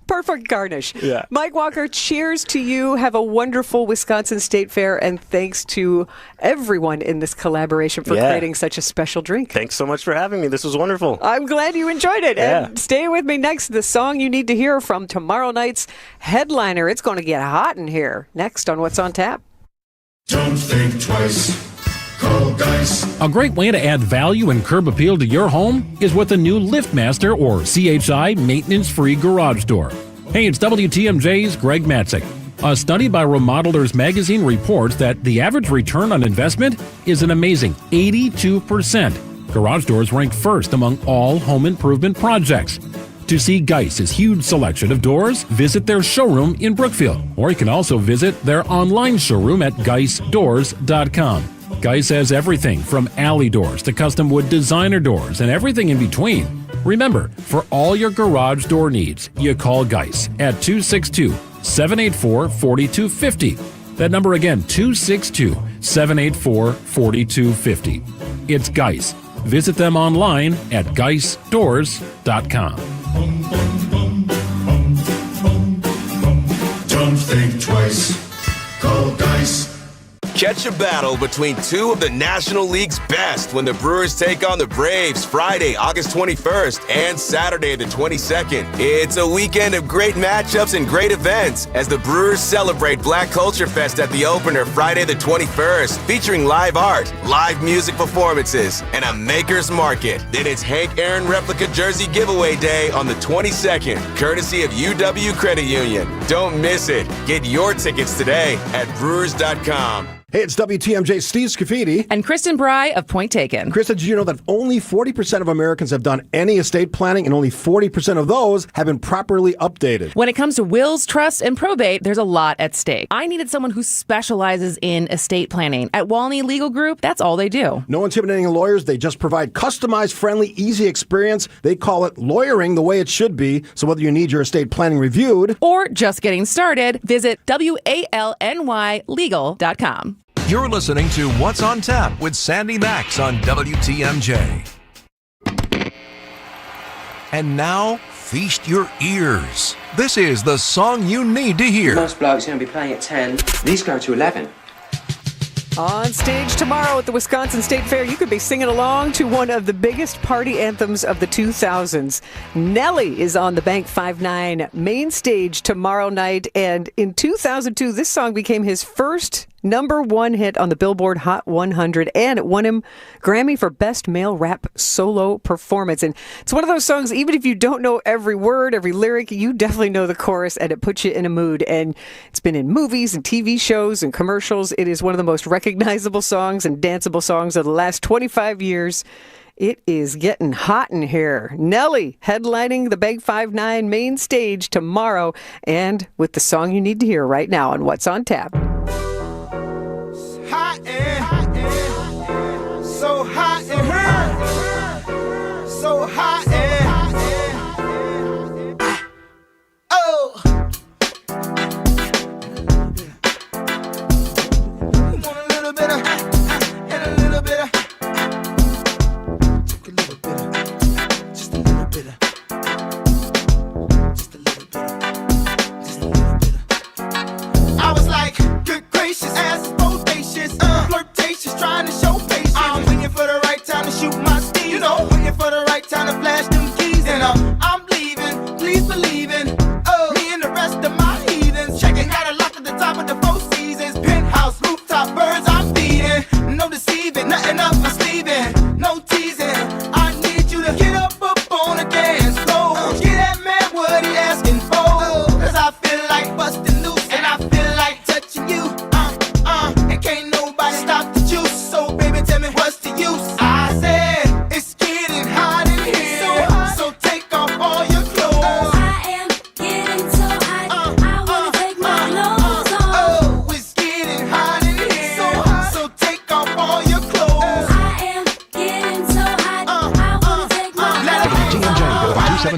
Perfect garnish. Yeah. Mike Walker, cheers to you. Have a wonderful Wisconsin State Fair, and thanks to everyone in this collaboration for creating such a special drink. Thanks so much for having me. This was wonderful. I'm glad you enjoyed it. Yeah. And stay with me next. The song you need to hear from tomorrow night's headliner. It's going to get hot in here. Next on What's on Tap. Don't think twice. Call Geis. A great way to add value and curb appeal to your home is with a new LiftMaster or CHI maintenance-free garage door. Hey, it's WTMJ's Greg Matzik. A study by Remodelers Magazine reports that the average return on investment is an amazing 82%. Garage doors rank first among all home improvement projects. To see Geis's huge selection of doors, visit their showroom in Brookfield, or you can also visit their online showroom at geisdoors.com. Geis has everything from alley doors to custom wood designer doors and everything in between. Remember, for all your garage door needs, you call Geis at 262-784-4250. That number again, 262-784-4250. It's Geis. Visit them online at geisdoors.com. Don't think twice. Call Geis. Catch a battle between two of the National League's best when the Brewers take on the Braves Friday, August 21st and Saturday the 22nd. It's a weekend of great matchups and great events as the Brewers celebrate Black Culture Fest at the opener Friday the 21st, featuring live art, live music performances, and a maker's market. Then it's Hank Aaron replica jersey giveaway day on the 22nd, courtesy of UW Credit Union. Don't miss it. Get your tickets today at brewers.com. Hey, it's WTMJ Steve Scafidi. And Kristen Bry of Point Taken. Kristen, did you know that only 40% of Americans have done any estate planning and only 40% of those have been properly updated? When it comes to wills, trusts, and probate, there's a lot at stake. I needed someone who specializes in estate planning. At Walney Legal Group, that's all they do. No intimidating lawyers. They just provide customized, friendly, easy experience. They call it lawyering the way it should be. So whether you need your estate planning reviewed or just getting started, visit WALNYlegal.com. You're listening to What's on Tap with Sandy Max on WTMJ. And now, feast your ears. This is the song you need to hear. Most blokes are going to be playing at 10. These go to 11. On stage tomorrow at the Wisconsin State Fair, you could be singing along to one of the biggest party anthems of the 2000s. Nelly is on the Bank 5-9 main stage tomorrow night, and in 2002, this song became his first #1 hit on the Billboard Hot 100, and it won him Grammy for Best Male Rap Solo Performance. And it's one of those songs, even if you don't know every word, every lyric, you definitely know the chorus, and it puts you in a mood. And it's been in movies and TV shows and commercials. It is one of the most recognizable songs and danceable songs of the last 25 years. It is getting hot in here. Nelly headlining the Bank 5-9 main stage tomorrow, and with the song you need to hear right now on What's on Tap. Hot in, so hot in her, so hot in. Oh, want a little bit of, and a little bit of, took a little bit of, just a little bit of, just a little bit of, just a little bit of. I was like.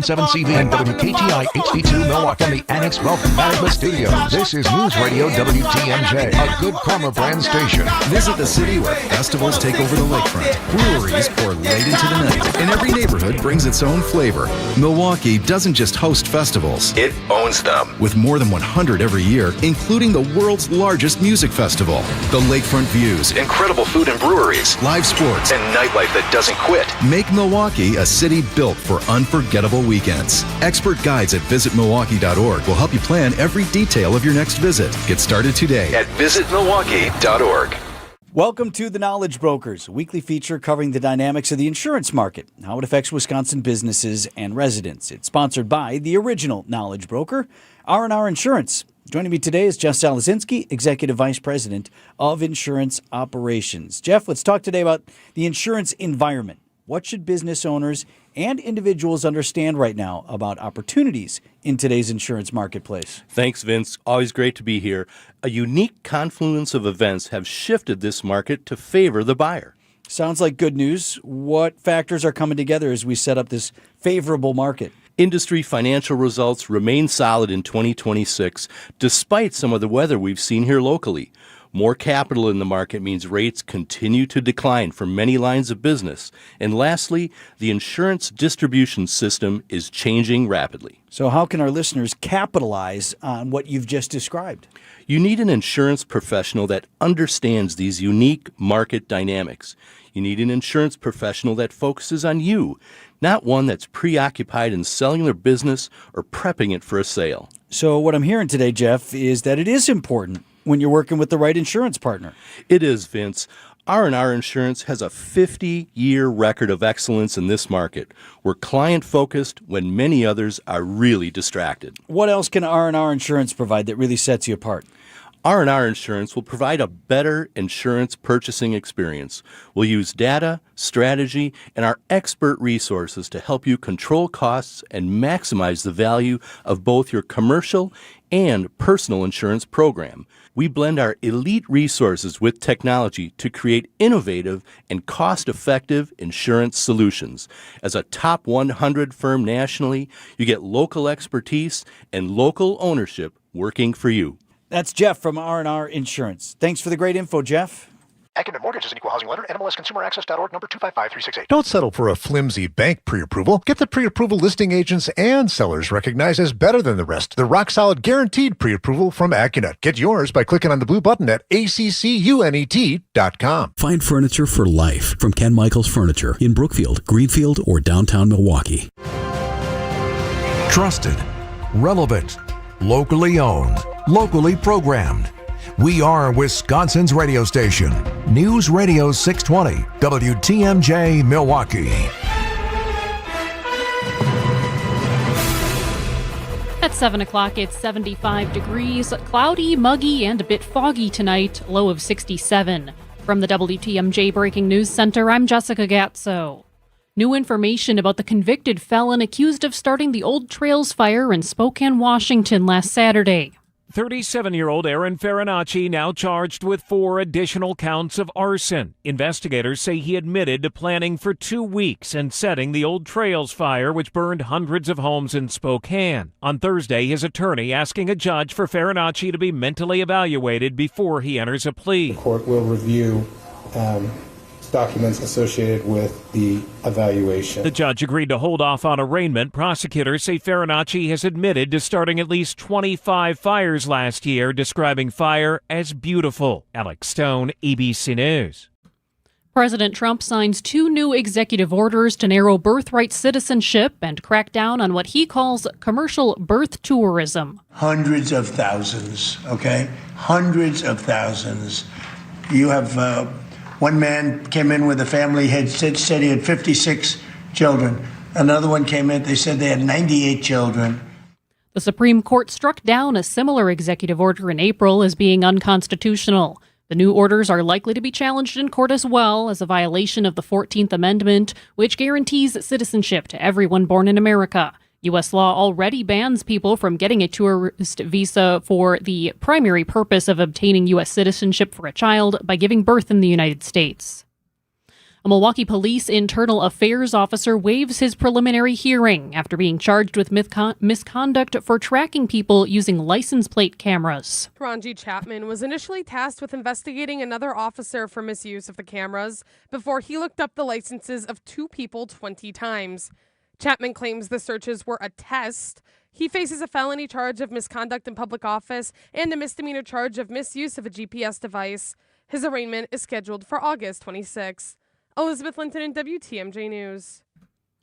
97.7 CV and WKTI HD2 Milwaukee from the Annex Wealth Management Studio. This is News Radio WTMJ, a Good Karma brand station. Visit the city where festivals take over the lakefront, breweries pour late into the night, and every neighborhood brings its own flavor. Milwaukee doesn't just host festivals, It owns them. with more than 100 every year, including the world's largest music festival. The lakefront views, Incredible food and breweries. live sports, And nightlife that doesn't quit. make Milwaukee a city built for unforgettable weekends. Expert guides at visitmilwaukee.org will help you plan every detail of your next visit. Get started today At visitmilwaukee.org. Welcome to The Knowledge Brokers, a weekly feature covering the dynamics of the insurance market, how it affects Wisconsin businesses and residents. It's sponsored by the original Knowledge Broker, R&R Insurance. Joining me today is Jeff Salazinski, Executive Vice President of Insurance Operations. Jeff, let's talk today about the insurance environment. What should business owners and individuals understand right now about opportunities in today's insurance marketplace? Thanks, Vince. Always great to be here. A unique confluence of events have shifted this market to favor the buyer. Sounds like good news. What factors are coming together as we set up this favorable market? Industry financial results remain solid in 2026, despite some of the weather we've seen here locally. More capital in the market means rates continue to decline for many lines of business. And lastly, the insurance distribution system is changing rapidly. So how can our listeners capitalize on what you've just described? You need an insurance professional that understands these unique market dynamics. You need an insurance professional that focuses on you, not one that's preoccupied in selling their business or prepping it for a sale. So what I'm hearing today, Jeff, is that it is important when you're working with the right insurance partner. It is, Vince. R&R Insurance has a 50-year record of excellence in this market. We're client-focused when many others are really distracted. What else can R&R Insurance provide that really sets you apart? R&R Insurance will provide a better insurance purchasing experience. We'll use data, strategy, and our expert resources to help you control costs and maximize the value of both your commercial and personal insurance program. We blend our elite resources with technology to create innovative and cost-effective insurance solutions. As a top 100 firm nationally, you get local expertise and local ownership working for you. That's Jeff from R&R Insurance. Thanks for the great info, Jeff. Acumen Mortgage is an equal housing lender. NMLSConsumerAccess.org, number 255368. Don't settle for a flimsy bank pre-approval. Get the pre-approval listing agents and sellers recognized as better than the rest. The rock-solid guaranteed pre-approval from Accunet. Get yours by clicking on the blue button at accunet.com. Find furniture for life from Ken Michaels Furniture in Brookfield, Greenfield, or downtown Milwaukee. Trusted, relevant, locally owned, locally programmed. We are Wisconsin's radio station. News Radio 620, WTMJ Milwaukee. At 7 o'clock, it's 75 degrees, cloudy, muggy, and a bit foggy tonight, low of 67. From the WTMJ Breaking News Center, I'm Jessica Gatso. New information about the convicted felon accused of starting the Old Trails fire in Spokane, Washington last Saturday. 37-year-old Aaron Farinacci now charged with 4 additional counts of arson. Investigators say he admitted to planning for 2 weeks and setting the Old Trails fire, which burned hundreds of homes in Spokane. On Thursday, his attorney asking a judge for Farinacci to be mentally evaluated before he enters a plea. The court will review documents associated with the evaluation. The judge agreed to hold off on arraignment. Prosecutors say Farinacci has admitted to starting at least 25 fires last year, describing fire as beautiful. Alex Stone, ABC News. President Trump signs 2 new executive orders to narrow birthright citizenship and crack down on what he calls commercial birth tourism. Hundreds of thousands, okay? Hundreds of thousands. You have one man came in with a family, said he had 56 children. Another one came in, they said they had 98 children. The Supreme Court struck down a similar executive order in April as being unconstitutional. The new orders are likely to be challenged in court as well as a violation of the 14th Amendment, which guarantees citizenship to everyone born in America. U.S. law already bans people from getting a tourist visa for the primary purpose of obtaining U.S. citizenship for a child by giving birth in the United States. A Milwaukee Police internal affairs officer waives his preliminary hearing after being charged with misconduct for tracking people using license plate cameras. Taranji Chapman was initially tasked with investigating another officer for misuse of the cameras before he looked up the licenses of 2 people 20 times. Chapman claims the searches were a test. He faces a felony charge of misconduct in public office and a misdemeanor charge of misuse of a GPS device. His arraignment is scheduled for August 26. Elizabeth Linton in WTMJ News.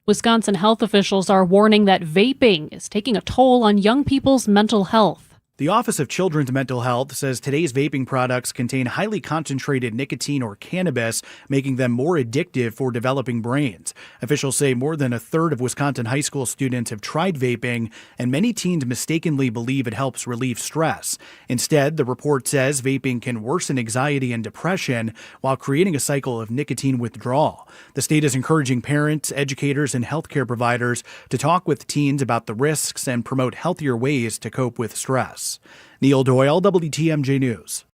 Wisconsin health officials are warning that vaping is taking a toll on young people's mental health. The Office of Children's Mental Health says today's vaping products contain highly concentrated nicotine or cannabis, making them more addictive for developing brains. Officials say more than a third of Wisconsin high school students have tried vaping, and many teens mistakenly believe it helps relieve stress. Instead, the report says vaping can worsen anxiety and depression while creating a cycle of nicotine withdrawal. The state is encouraging parents, educators, and healthcare providers to talk with teens about the risks and promote healthier ways to cope with stress. Neil Doyle, WTMJ News.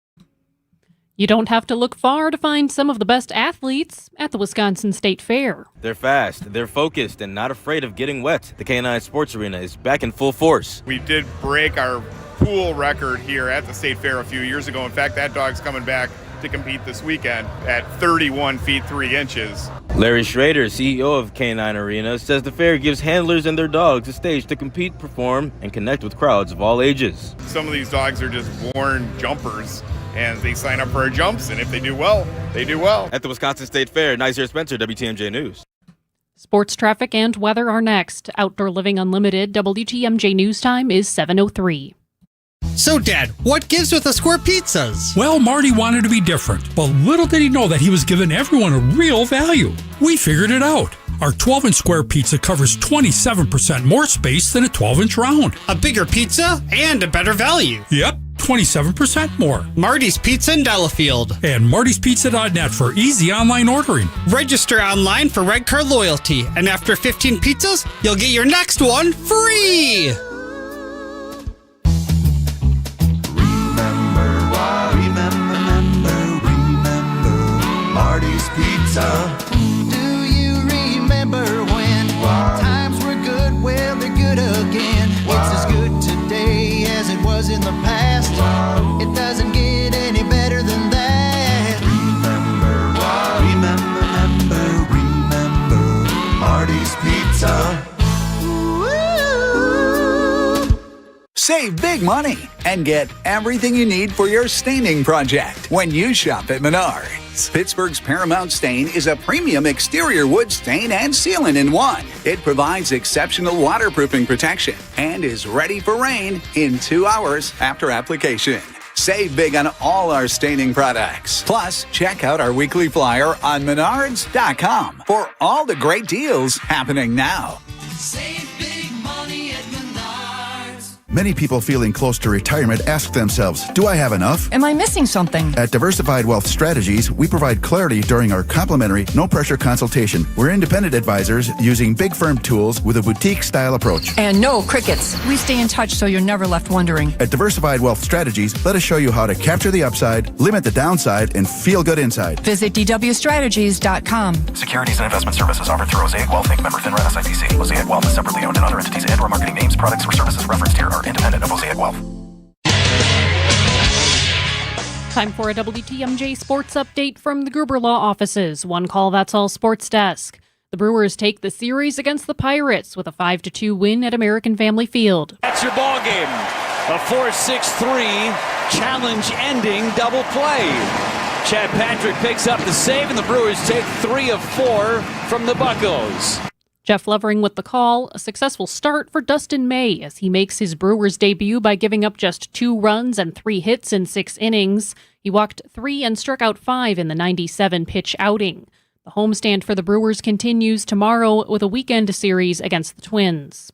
You don't have to look far to find some of the best athletes at the Wisconsin State Fair. They're fast, they're focused, and not afraid of getting wet. The K9 Sports Arena is back in full force. We did break our pool record here at the State Fair a few years ago. In fact, that dog's coming back to compete this weekend at 31 feet 3 inches. Larry Schrader, CEO of K9 Arena, says the fair gives handlers and their dogs a stage to compete, perform, and connect with crowds of all ages. Some of these dogs are just born jumpers, and they sign up for our jumps, and if they do well, they do well. At the Wisconsin State Fair, Nazir Spencer, WTMJ News. Sports traffic and weather are next. Outdoor Living Unlimited, WTMJ News Time is 7:03. So, Dad, what gives with the square pizzas? Well, Marty wanted to be different, but little did he know that he was giving everyone a real value. We figured it out. Our 12-inch square pizza covers 27% more space than a 12-inch round. A bigger pizza and a better value. Yep, 27% more. Marty's Pizza in Delafield. And martyspizza.net for easy online ordering. Register online for Red Card Loyalty, and after 15 pizzas, you'll get your next one free! Marty's Pizza. Do you remember when times were good? Well, they're good again. It's as good today as it was in the past. It doesn't get any better than that. Remember, Marty's Pizza. Save big money and get everything you need for your staining project when you shop at Menards. Pittsburgh's Paramount Stain is a premium exterior wood stain and sealant in one. It provides exceptional waterproofing protection and is ready for rain in 2 hours after application. Save big on all our staining products. Plus, check out our weekly flyer on Menards.com for all the great deals happening now. Save big money at Menards. Many people feeling close to retirement ask themselves, do I have enough? Am I missing something? At Diversified Wealth Strategies, we provide clarity during our complimentary, no-pressure consultation. We're independent advisors using big firm tools with a boutique-style approach. And no crickets. We stay in touch so you're never left wondering. At Diversified Wealth Strategies, let us show you how to capture the upside, limit the downside, and feel good inside. Visit dwstrategies.com. Securities and investment services offered through Mosaic Wealth Inc. Member FINRA SIPC. Mosaic Wealth is separately owned, and other entities and/or marketing names, products, or services referenced here are independent of Mosaic Wealth. Time for a WTMJ sports update from the Gruber Law offices. One call, that's all sports desk. The Brewers take the series against the Pirates with a 5-2 win at American Family Field. That's your ball game. A 4-6-3 challenge-ending double play. Chad Patrick picks up the save, and the Brewers take 3 of 4 from the Buccos. Jeff Levering with the call. A successful start for Dustin May as he makes his Brewers debut by giving up just 2 runs and 3 hits in 6 innings. He walked 3 and struck out 5 in the 97-pitch outing. The homestand for the Brewers continues tomorrow with a weekend series against the Twins.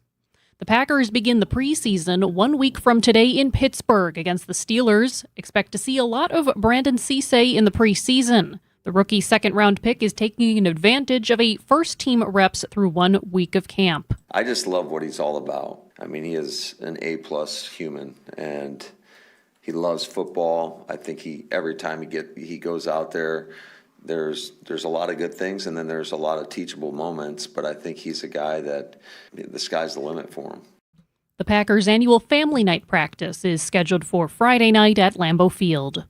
The Packers begin the preseason 1 week from today in Pittsburgh against the Steelers. Expect to see a lot of Brandon Cisse in the preseason. The rookie second-round pick is taking advantage of a first-team reps through 1 week of camp. I just love what he's all about. I mean, he is an A-plus human, and he loves football. I think every time he goes out there, there's a lot of good things, and then there's a lot of teachable moments, but I think he's a guy that the sky's the limit for him. The Packers' annual Family Night practice is scheduled for Friday night at Lambeau Field.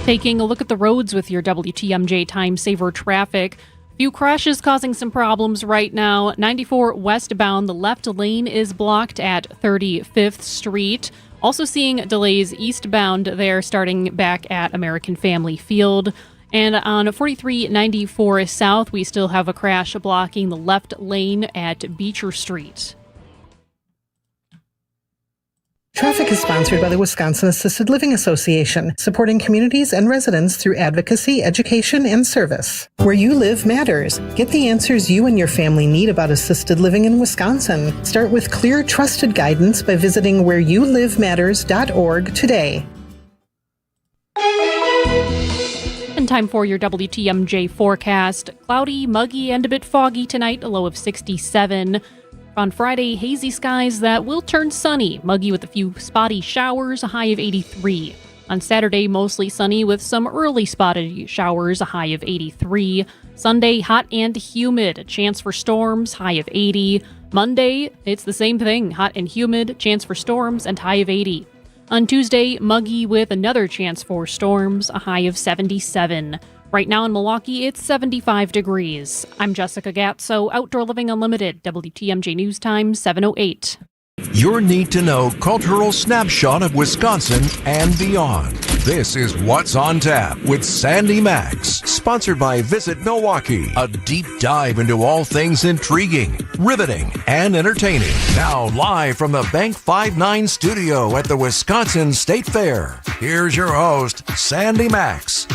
Taking a look at the roads with your WTMJ Time Saver traffic. Few crashes causing some problems right now. 94 westbound, the left lane is blocked at 35th Street. Also seeing delays eastbound there starting back at American Family Field. And on 4394 South, we still have a crash blocking the left lane at Beecher Street. Traffic is sponsored by the Wisconsin Assisted Living Association, supporting communities and residents through advocacy, education, and service. Where you live matters. Get the answers you and your family need about assisted living in Wisconsin. Start with clear, trusted guidance by visiting whereyoulivematters.org today. And time for your WTMJ forecast. Cloudy, muggy, and a bit foggy tonight, a low of 67. On Friday, hazy skies that will turn sunny, muggy with a few spotty showers, a high of 83. On Saturday, mostly sunny with some early spotted showers, a high of 83. Sunday, hot and humid, a chance for storms, high of 80. Monday, it's the same thing, hot and humid, chance for storms, and high of 80. On Tuesday, muggy with another chance for storms, a high of 77. Right now in Milwaukee, it's 75 degrees. I'm Jessica Gatso, Outdoor Living Unlimited, WTMJ News Time 7:08. Your need-to-know cultural snapshot of Wisconsin and beyond. This is What's on Tap with Sandy Max, sponsored by Visit Milwaukee, a deep dive into all things intriguing, riveting, and entertaining. Now live from the Bank 5-9 studio at the Wisconsin State Fair, here's your host, Sandy Max.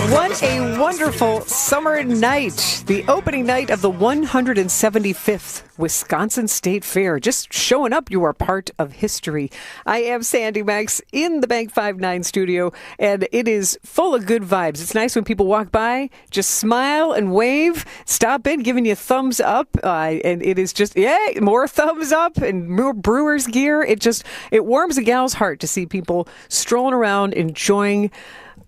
What a wonderful summer night. The opening night of the 175th Wisconsin State Fair. Just showing up, you are part of history. I am Sandy Max in the Bank 5-9 studio, and it is full of good vibes. It's nice when people walk by, just smile and wave, stop in, giving you thumbs up, and it is just, more thumbs up and more Brewers gear. It warms a gal's heart to see people strolling around, enjoying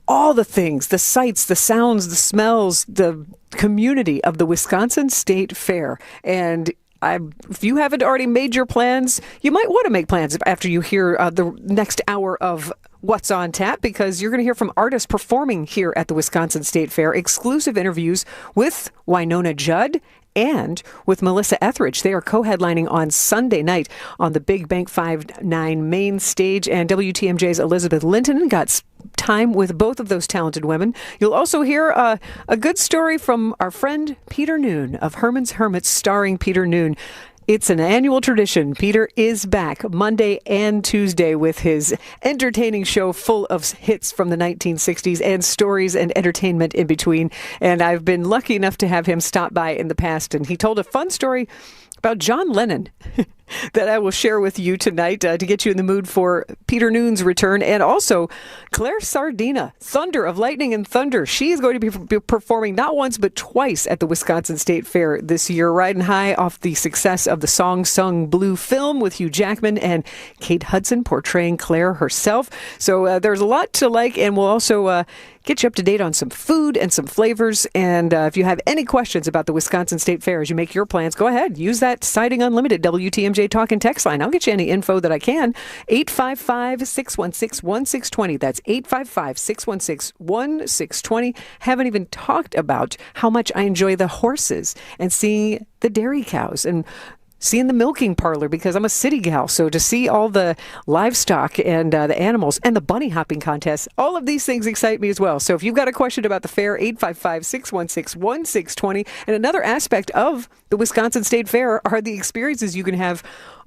all the things, the sights, the sounds, the smells, the community of the Wisconsin State Fair. And if you haven't already made your plans, you might want to make plans after you hear the next hour of What's on Tap, because you're going to hear from artists performing here at the Wisconsin State Fair, exclusive interviews with Wynonna Judd and with Melissa Etheridge. They are co-headlining on Sunday night on the Big Bank 5-9 main stage, and WTMJ's Elizabeth Linton got time with both of those talented women. You'll also hear a good story from our friend Peter Noon of Herman's Hermits, starring Peter Noon. It's an annual tradition. Peter is back Monday and Tuesday with his entertaining show full of hits from the 1960s and stories and entertainment in between. And I've been lucky enough to have him stop by in the past, and he told a fun story about John Lennon that I will share with you tonight to get you in the mood for Peter Noon's return. And also Claire Sardina, Thunder of Lightning and Thunder. She is going to be performing not once but twice at the Wisconsin State Fair this year, riding high off the success of the Song Sung Blue film with Hugh Jackman and Kate Hudson portraying Claire herself. So there's a lot to like, and we'll also get you up to date on some food and some flavors. And if you have any questions about the Wisconsin State Fair as you make your plans, go ahead. Use that Sighting Unlimited WTMJ Talk and Text line. I'll get you any info that I can. 855-616-1620. That's 855-616-1620. Haven't even talked about how much I enjoy the horses and seeing the dairy cows and seeing the milking parlor, because I'm a city gal. So to see all the livestock and the animals and the bunny hopping contest, all of these things excite me as well. So if you've got a question about the fair, 855-616-1620. And another aspect of the Wisconsin State Fair are the experiences you can have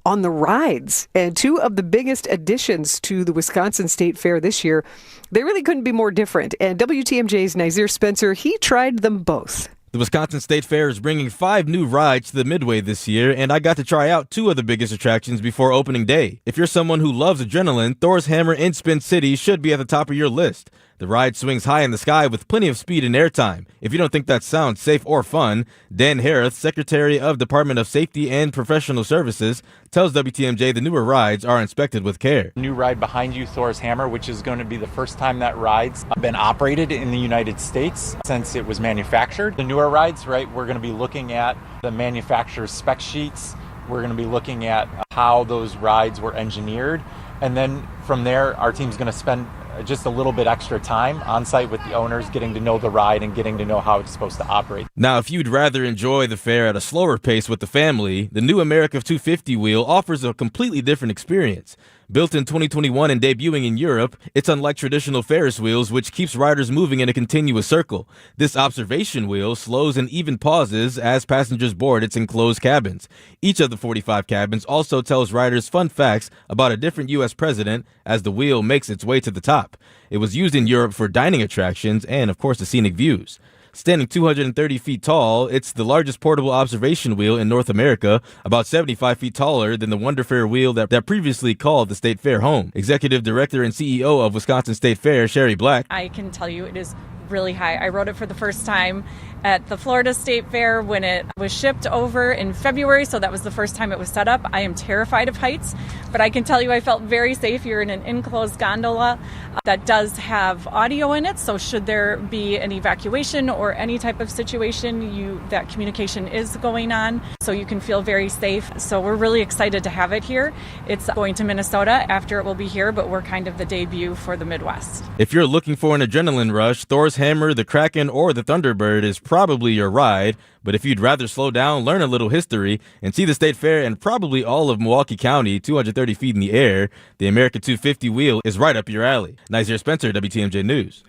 on the rides. And two of the biggest additions to the Wisconsin State Fair this year, they really couldn't be more different. And WTMJ's Nazir Spencer, he tried them both. The Wisconsin State Fair is bringing 5 new rides to the Midway this year, and I got to try out 2 of the biggest attractions before opening day. If you're someone who loves adrenaline, Thor's Hammer in Spin City should be at the top of your list. The ride swings high in the sky with plenty of speed and airtime. If you don't think that sounds safe or fun, Dan Harris, Secretary of Department of Safety and Professional Services, tells WTMJ the newer rides are inspected with care. New ride behind you, Thor's Hammer, which is going to be the first time that ride's been operated in the United States since it was manufactured. The newer rides, right, we're going to be looking at the manufacturer's spec sheets. We're going to be looking at how those rides were engineered. And then from there, our team's going to spend just a little bit extra time on site with the owners, getting to know the ride and getting to know how it's supposed to operate. Now, if you'd rather enjoy the fair at a slower pace with the family, the new America 250 wheel offers a completely different experience. Built in 2021 and debuting in Europe, it's unlike traditional Ferris wheels, which keeps riders moving in a continuous circle. This observation wheel slows and even pauses as passengers board its enclosed cabins. Each of the 45 cabins also tells riders fun facts about a different U.S. president as the wheel makes its way to the top. It was used in Europe for dining attractions and, of course, the scenic views. Standing 230 feet tall, it's the largest portable observation wheel in North America, about 75 feet taller than the Wonder Fair wheel that previously called the State Fair home. Executive Director and CEO of Wisconsin State Fair, Sherry Black. I can tell you it is really high. I rode it for the first time at the Florida State Fair when it was shipped over in February, so that was the first time it was set up. I am terrified of heights, but I can tell you I felt very safe. You're in an enclosed gondola that does have audio in it, so should there be an evacuation or any type of situation, that communication is going on, so you can feel very safe. So we're really excited to have it here. It's going to Minnesota after it will be here, but we're kind of the debut for the Midwest. If you're looking for an adrenaline rush, Thor's Hammer, the Kraken, or the Thunderbird is probably your ride. But if you'd rather slow down, learn a little history, and see the State Fair and probably all of Milwaukee County 230 feet in the air, the America 250 wheel is right up your alley. Nazir Spencer, WTMJ News.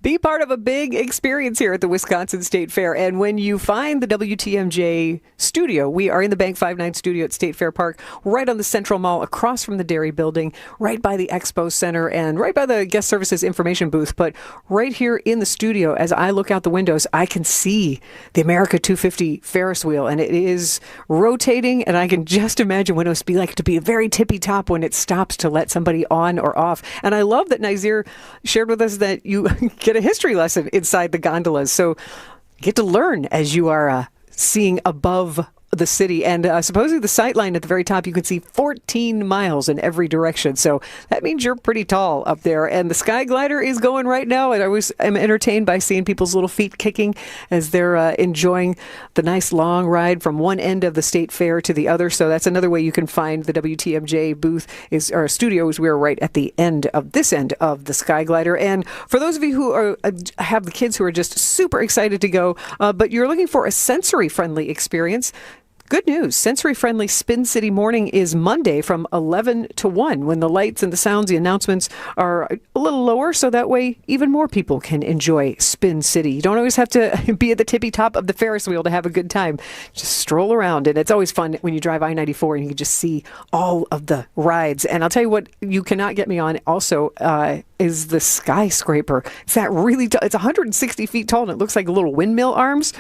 Be part of a big experience here at the Wisconsin State Fair. And when you find the WTMJ studio, we are in the Bank 59 studio at State Fair Park, right on the Central Mall, across from the Dairy Building, right by the Expo Center, and right by the Guest Services Information Booth. But right here in the studio, as I look out the windows, I can see the America 250 Ferris wheel, and it is rotating, and I can just imagine what it must be like to be very tippy top when it stops to let somebody on or off. And I love that Nazir shared with us that you get a history lesson inside the gondolas. So get to learn as you are seeing above the city. And supposedly the sight line at the very top, you can see 14 miles in every direction. So that means you're pretty tall up there. And the Sky Glider is going right now. And I always am entertained by seeing people's little feet kicking as they're enjoying the nice long ride from one end of the State Fair to the other. So that's another way you can find the WTMJ booth or studios. We're right at the end of this end of the Sky Glider. And for those of you who have the kids who are just super excited to go, but you're looking for a sensory-friendly experience, good news. Sensory-friendly Spin City morning is Monday from 11 to 1 when the lights and the sounds, the announcements are a little lower, so that way even more people can enjoy Spin City. You don't always have to be at the tippy top of the Ferris wheel to have a good time. Just stroll around, and it's always fun when you drive I-94 and you can just see all of the rides. And I'll tell you what you cannot get me on also is the skyscraper. It's that really it's 160 feet tall, and it looks like little windmill arms.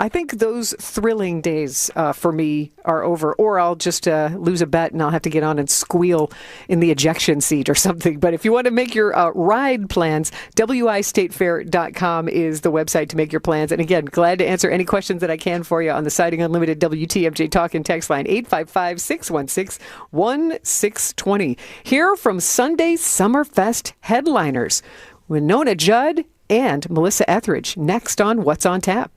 I think those thrilling days for me are over, or I'll just lose a bet and I'll have to get on and squeal in the ejection seat or something. But if you want to make your ride plans, wistatefair.com is the website to make your plans. And again, glad to answer any questions that I can for you on the Siding Unlimited WTMJ Talk and Text line 855-616-1620. Hear from Sunday Summerfest headliners Winona Judd and Melissa Etheridge next on What's on Tap.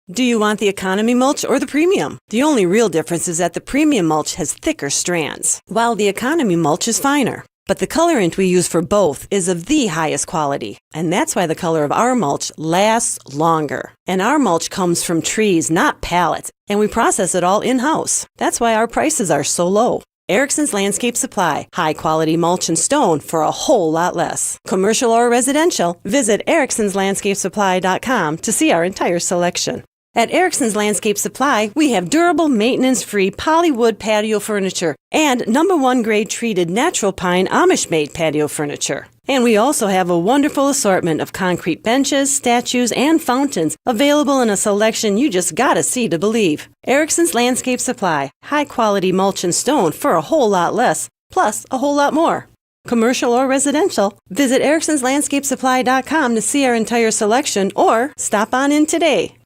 Do you want the economy mulch or the premium? The only real difference is that the premium mulch has thicker strands, while the economy mulch is finer. But the colorant we use for both is of the highest quality, and that's why the color of our mulch lasts longer. And our mulch comes from trees, not pallets, and we process it all in-house. That's why our prices are so low. Erickson's Landscape Supply, high-quality mulch and stone for a whole lot less. Commercial or residential, visit ericksonslandscapesupply.com to see our entire selection. At Erickson's Landscape Supply, we have durable, maintenance-free polywood patio furniture and #1 grade treated natural pine Amish-made patio furniture. And we also have a wonderful assortment of concrete benches, statues, and fountains available in a selection you just gotta see to believe. Erickson's Landscape Supply, high-quality mulch and stone for a whole lot less, plus a whole lot more. commercial or residential. Visit Erickson'sLandscapeSupply.com to see our entire selection or stop on in today.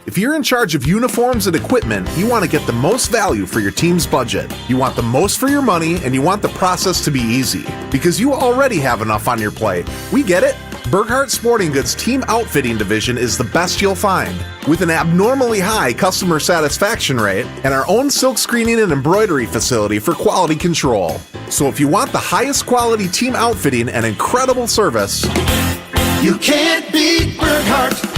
If you're in charge of uniforms and equipment, you want to get the most value for your team's budget. You want the most for your money, and you want the process to be easy. Because you already have enough on your plate. We get it. Burkhart Sporting Goods Team Outfitting Division is the best you'll find. With an abnormally high customer satisfaction rate and our own silk screening and embroidery facility for quality control. So if you want the highest quality team outfitting and incredible service, You can't beat Burkhart.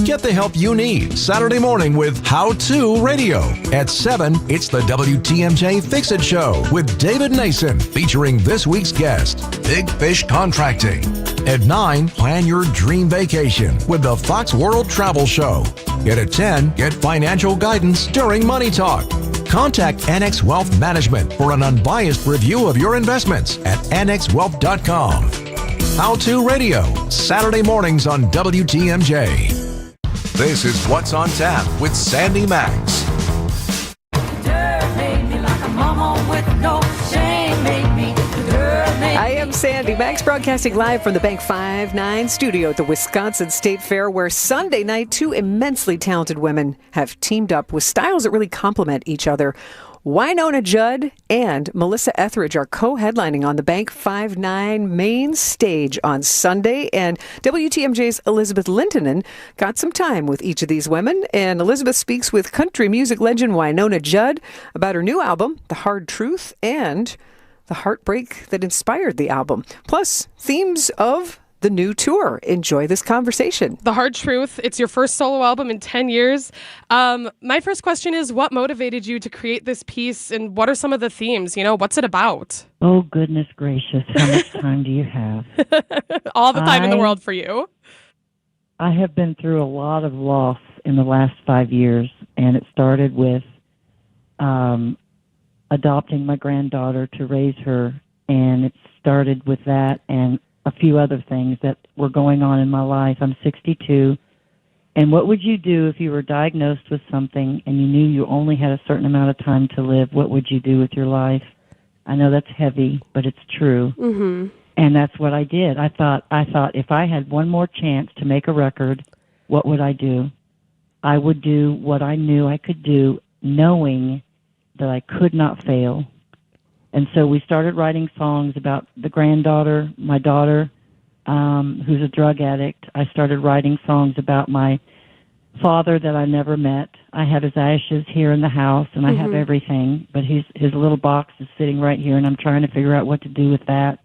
Get the help you need Saturday morning with How To Radio. At 7, it's the WTMJ Fix-It Show with David Nason, featuring this week's guest, Big Fish Contracting. At 9, plan your dream vacation with the Fox World Travel Show. And at 10, get financial guidance during Money Talk. Contact Annex Wealth Management for an unbiased review of your investments at annexwealth.com. How To Radio, Saturday mornings on WTMJ. This is What's on Tap with Sandy Max. I am Sandy Max, broadcasting live from the Bank 5-9 studio at the Wisconsin State Fair, where Sunday night, two immensely talented women have teamed up with styles that really complement each other. Wynonna Judd and Melissa Etheridge are co-headlining on the Bank 5-9 main stage on Sunday, and WTMJ's Elizabeth Lintonen got some time with each of these women, and Elizabeth speaks with country music legend Wynonna Judd about her new album, The Hard Truth, and the heartbreak that inspired the album, plus themes of the new tour. Enjoy this conversation. The Hard Truth, it's your first solo album in 10 years. My first question is, what motivated you to create this piece, and what are some of the themes? What's it about? Oh, goodness gracious. How much time do you have? All the time in the world for you. I have been through a lot of loss in the last 5 years, and it started with adopting my granddaughter to raise her, and it started with that and a few other things that were going on in my life. I'm 62, and what would you do if you were diagnosed with something and you knew you only had a certain amount of time to live? What would you do with your life? I know that's heavy, but it's true. Mm-hmm. And that's what I did. I thought if I had one more chance to make a record, what would I do? I would do what I knew I could do, knowing that I could not fail. And so we started writing songs about the granddaughter, my daughter, who's a drug addict. I started writing songs about my father that I never met. I have his ashes here in the house, and I have everything, but his little box is sitting right here, and I'm trying to figure out what to do with that.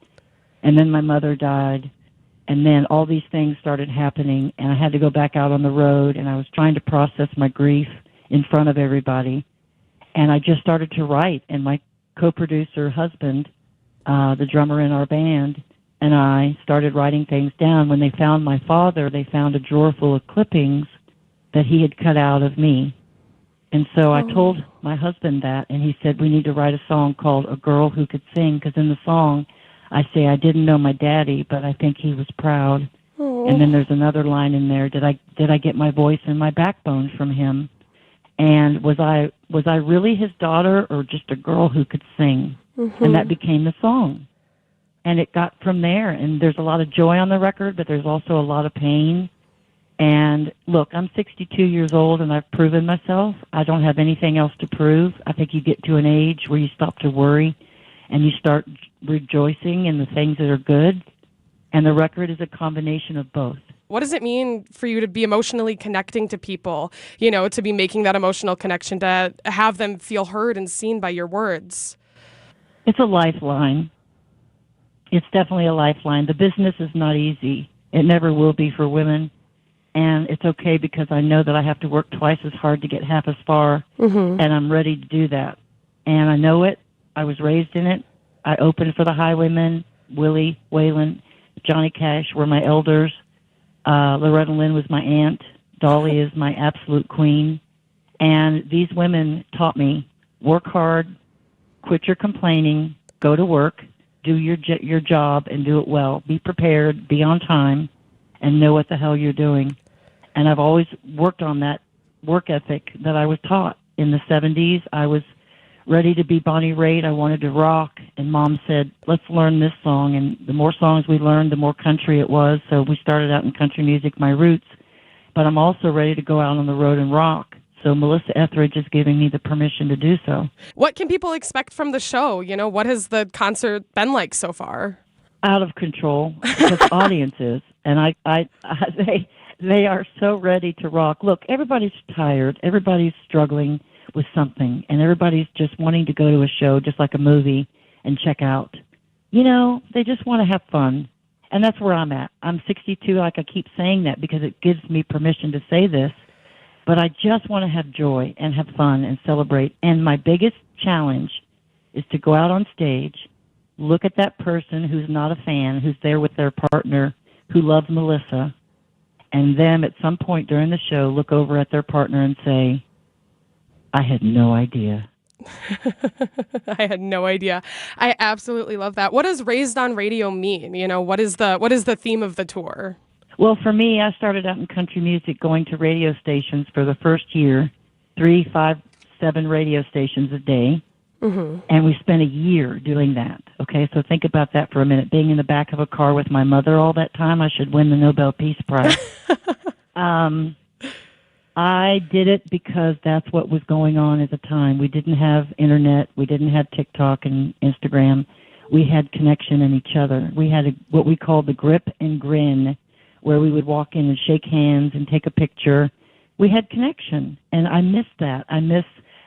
And then my mother died, and then all these things started happening, and I had to go back out on the road, and I was trying to process my grief in front of everybody. And I just started to write, and my co-producer husband, the drummer in our band, and I started writing things down. When they found my father, they found a drawer full of clippings that he had cut out of me. And so I told my husband that, and he said, we need to write a song called A Girl Who Could Sing, because in the song I say, I didn't know my daddy, but I think he was proud. And then there's another line in there, did I get my voice and my backbone from him? And was I really his daughter, or just a girl who could sing? And that became the song. And it got from there. And there's a lot of joy on the record, but there's also a lot of pain. And look, I'm 62 years old, and I've proven myself. I don't have anything else to prove. I think you get to an age where you stop to worry, and you start rejoicing in the things that are good. And the record is a combination of both. What does it mean for you to be emotionally connecting to people, to be making that emotional connection, to have them feel heard and seen by your words? It's a lifeline. It's definitely a lifeline. The business is not easy. It never will be for women. And it's okay, because I know that I have to work twice as hard to get half as far, and I'm ready to do that. And I know it. I was raised in it. I opened for the Highwaymen. Willie, Waylon, Johnny Cash were my elders. Loretta Lynn was my aunt. Dolly is my absolute queen. And these women taught me, work hard, quit your complaining, go to work, do your job, and do it well. Be prepared, be on time, and know what the hell you're doing. And I've always worked on that work ethic that I was taught. In the 70s, I was ready to be Bonnie Raitt. I wanted to rock, and Mom said, let's learn this song. And the more songs we learned, the more country it was. So we started out in country music, my roots. But I'm also ready to go out on the road and rock. So Melissa Etheridge is giving me the permission to do so. What can people expect from the show? You know, what has the concert been like so far? Out of control, because audiences, and they are so ready to rock. Look, everybody's tired. Everybody's struggling with something, and everybody's just wanting to go to a show, just like a movie, and check out. You know, they just want to have fun, and that's where I'm at. I'm 62, like I keep saying that because it gives me permission to say this, but I just want to have joy and have fun and celebrate. And my biggest challenge is to go out on stage, look at that person who's not a fan, who's there with their partner, who loves Melissa, and them at some point during the show look over at their partner and say, I had no idea. I had no idea. I absolutely love that. What does Raised on Radio mean? You know, what is the theme of the tour? Well, for me, I started out in country music, going to radio stations for the first year, 3, 5, 7 radio stations a day. Mm-hmm. And we spent a year doing that. Okay, so think about that for a minute. Being in the back of a car with my mother all that time, I should win the Nobel Peace Prize. I did it because that's what was going on at the time. We didn't have internet. We didn't have TikTok and Instagram. We had connection in each other. We had what we called the grip and grin, where we would walk in and shake hands and take a picture. We had connection, and I miss that. I miss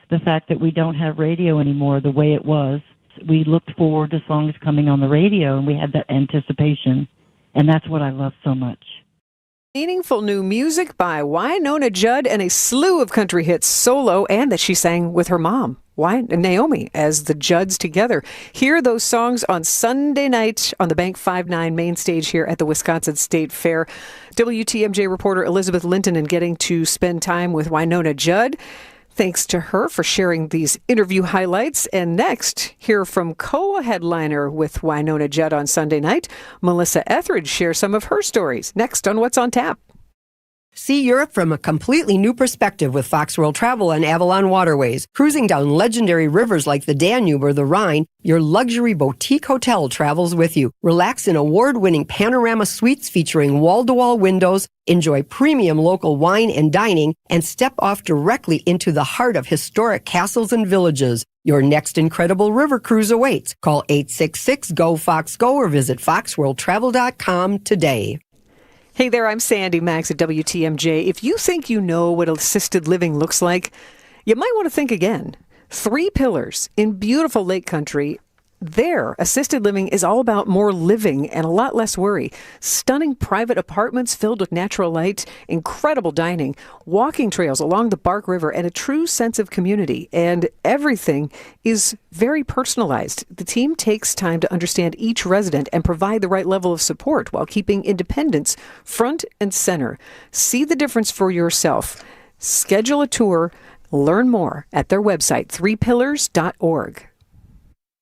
the fact that we don't have radio anymore the way it was. We looked forward to songs coming on the radio, and we had that anticipation, and that's what I love so much. Meaningful new music by Wynonna Judd and a slew of country hits solo, and that she sang with her mom, Naomi, as the Judds together. Hear those songs on Sunday night on the Bank 5-9 main stage here at the Wisconsin State Fair. WTMJ reporter Elizabeth Linton and getting to spend time with Wynonna Judd. Thanks to her for sharing these interview highlights. And next, hear from co-headliner with Wynonna Judd on Sunday night. Melissa Etheridge shares some of her stories. Next on What's on Tap. See Europe from a completely new perspective with Fox World Travel and Avalon Waterways. Cruising down legendary rivers like the Danube or the Rhine, your luxury boutique hotel travels with you. Relax in award-winning panorama suites featuring wall-to-wall windows, enjoy premium local wine and dining, and step off directly into the heart of historic castles and villages. Your next incredible river cruise awaits. Call 866-GO-FOX-GO or visit foxworldtravel.com today. Hey there, I'm Sandy Max at WTMJ. If you think you know what assisted living looks like, you might want to think again. 3 Pillars in beautiful Lake Country. There, assisted living is all about more living and a lot less worry. Stunning private apartments filled with natural light, incredible dining, walking trails along the Bark River, and a true sense of community. And everything is very personalized. The team takes time to understand each resident and provide the right level of support while keeping independence front and center. See the difference for yourself. Schedule a tour. Learn more at their website, 3pillars.org.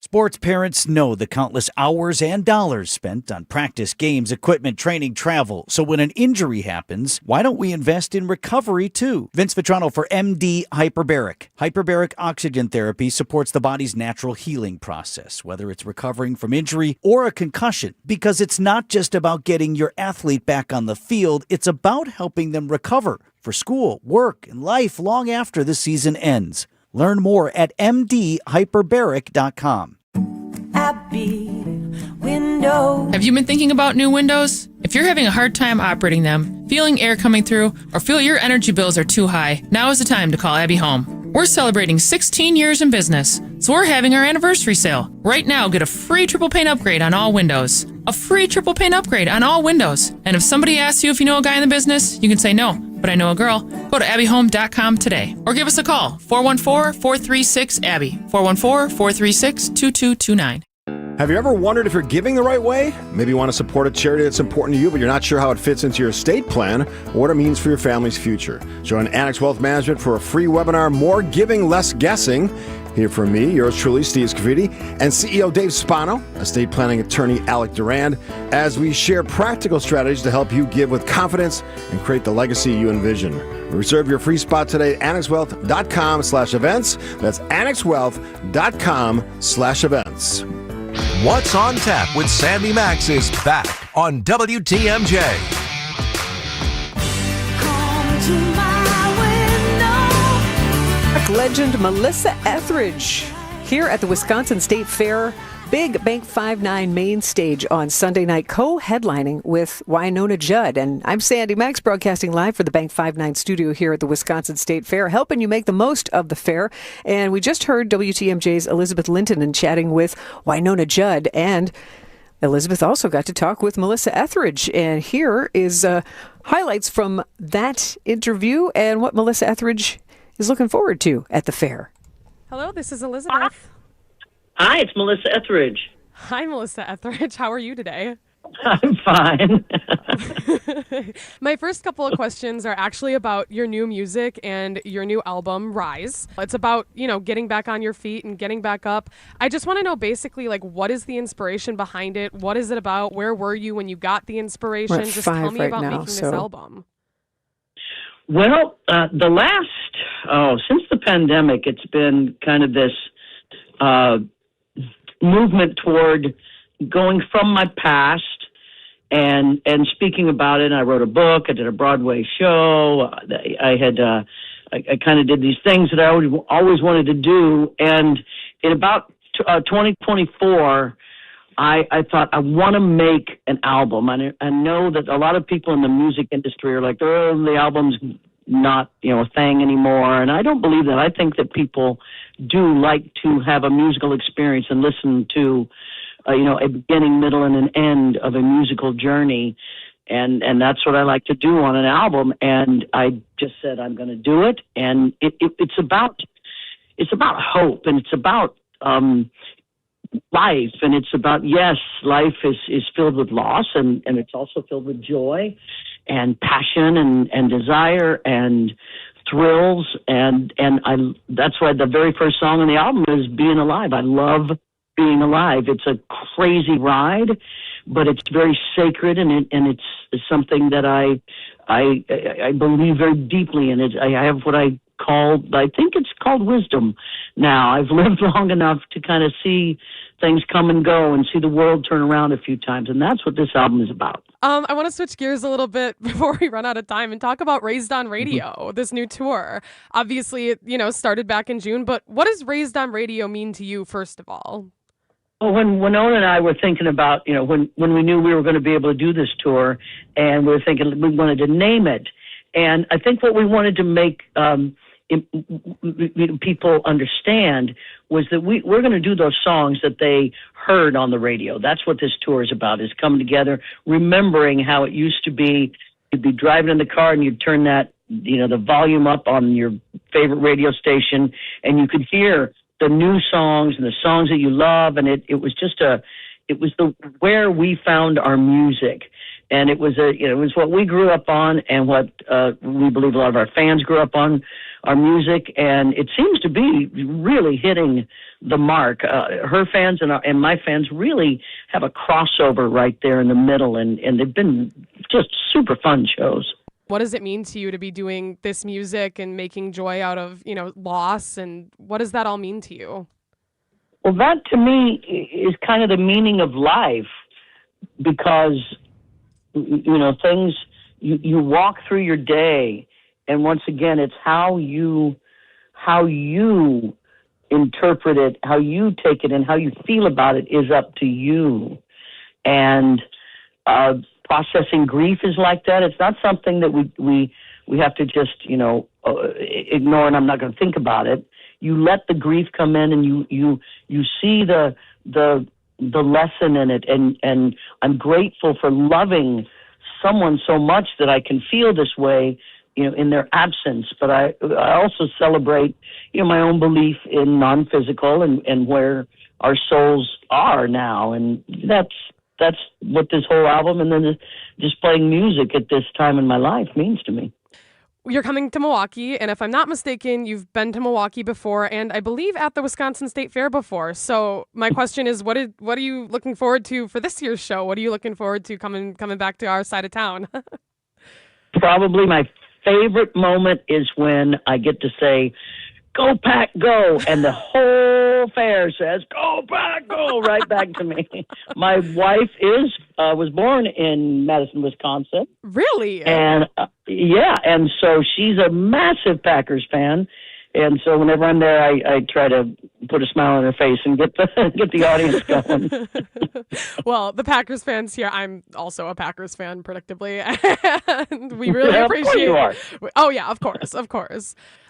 Sports parents know the countless hours and dollars spent on practice, games, equipment, training, travel. So when an injury happens, why don't we invest in recovery too? Vince Vitrano for MD Hyperbaric. Hyperbaric oxygen therapy supports the body's natural healing process, whether it's recovering from injury or a concussion, because it's not just about getting your athlete back on the field. It's about helping them recover for school, work, and life long after the season ends. Learn more at mdhyperbaric.com. Abby Windows. Have you been thinking about new windows? If you're having a hard time operating them, feeling air coming through, or feel your energy bills are too high, now is the time to call Abby Home. We're celebrating 16 years in business, so we're having our anniversary sale. Right now, get a free triple pane upgrade on all windows. A free triple pane upgrade on all windows. And if somebody asks you if you know a guy in the business, you can say no, but I know a girl. Go to abbyhome.com today or give us a call, 414-436-ABBY, 414-436-2229. Have you ever wondered if you're giving the right way? Maybe you want to support a charity that's important to you, but you're not sure how it fits into your estate plan or what it means for your family's future. Join Annex Wealth Management for a free webinar, More Giving, Less Guessing. Hear from me, yours truly, Steve Scafidi, and CEO Dave Spano, estate planning attorney Alec Durand, as we share practical strategies to help you give with confidence and create the legacy you envision. Reserve your free spot today at annexwealth.com/events. That's annexwealth.com/events. What's on Tap with Sandy Max is back on WTMJ. Legend Melissa Etheridge here at the Wisconsin State Fair. Big Bank 5-9 main stage on Sunday night, co-headlining with Wynonna Judd. And I'm Sandy Max, broadcasting live for the Bank 5-9 studio here at the Wisconsin State Fair, helping you make the most of the fair. And we just heard WTMJ's Elizabeth Linton and chatting with Wynonna Judd. And Elizabeth also got to talk with Melissa Etheridge. And here is highlights from that interview and what Melissa Etheridge is looking forward to at the fair. Hello, this is Elizabeth. Hi, it's Melissa Etheridge. Hi, Melissa Etheridge. How are you today? I'm fine. My first couple of questions are actually about your new music and your new album, Rise. It's about, getting back on your feet and getting back up. I just want to know basically, what is the inspiration behind it? What is it about? Where were you when you got the inspiration? We're at Just 5 tell me right about now, making this album. Well, since the pandemic, it's been kind of this movement toward going from my past and speaking about it. I wrote a book. I did a Broadway show. I kind of did these things that I always wanted to do. And in about 2024, I thought, I want to make an album. I know that a lot of people in the music industry are like, oh, the album's not, a thing anymore. And I don't believe that. I think that people do like to have a musical experience and listen to, a beginning, middle, and an end of a musical journey. And that's what I like to do on an album. And I just said, I'm going to do it. And it's about hope, and it's about, life, and it's about, yes, life is filled with loss, and it's also filled with joy and passion and desire and thrills, and that's why the very first song on the album is Being Alive. I love being alive. It's a crazy ride, but it's very sacred, and it's something that I believe very deeply in. I have what I think it's called wisdom now. I've lived long enough to kind of see things come and go and see the world turn around a few times, and that's what this album is about. I want to switch gears a little bit before we run out of time and talk about Raised on Radio, this new tour. Obviously, it started back in June, but what does Raised on Radio mean to you, first of all? Well, when Wynonna and I were thinking about, when we knew we were going to be able to do this tour, and we were thinking we wanted to name it, and I think what we wanted to make people understand was that we're going to do those songs that they heard on the radio. That's what this tour is about, is coming together, remembering how it used to be. You'd be driving in the car and you'd turn that, the volume up on your favorite radio station, and you could hear the new songs and the songs that you love. And it was just where we found our music. And it was what we grew up on, and what we believe a lot of our fans grew up on, our music, and it seems to be really hitting the mark. Her fans and my fans really have a crossover right there in the middle, and they've been just super fun shows. What does it mean to you to be doing this music and making joy out of, loss, and what does that all mean to you? Well, that to me is kind of the meaning of life, because things, you walk through your day, and once again, it's how you interpret it, how you take it, and how you feel about it is up to you. And processing grief is like that. It's not something that we have to just ignore, and I'm not going to think about it. You let the grief come in, and you see the lesson in it, and I'm grateful for loving someone so much that I can feel this way, in their absence. But I also celebrate, my own belief in non-physical and where our souls are now. And that's what this whole album, and then just playing music at this time in my life, means to me. you're coming to Milwaukee, and if I'm not mistaken, you've been to Milwaukee before, and I believe at the Wisconsin State Fair before. So my question is, what are you looking forward to for this year's show? What are you looking forward to coming back to our side of town? Probably my favorite moment is when I get to say, "Go Pack, go," and the whole fair says, "Go Pack, go," right back to me. My wife was born in Madison, Wisconsin. Really? And and so she's a massive Packers fan. And so whenever I'm there, I try to put a smile on her face and get the audience going. Well, the Packers fans here, I'm also a Packers fan, predictably. And we really appreciate you are. Oh, yeah, of course.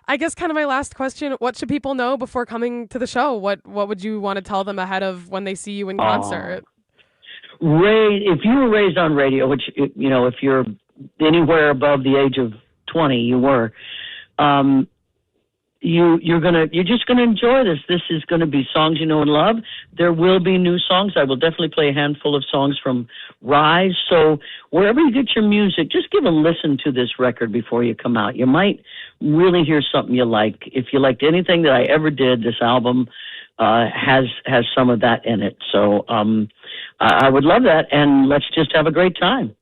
I guess kind of my last question, what should people know before coming to the show? What would you want to tell them ahead of when they see you in concert? If you were raised on radio, which, if you're anywhere above the age of 20, you were, you're just gonna enjoy this. This is gonna be songs you know and love. There will be new songs. I will definitely play a handful of songs from Rise. So wherever you get your music, just give a listen to this record before you come out. You might really hear something you like. If you liked anything that I ever did, this album has some of that in it. So I would love that, and let's just have a great time.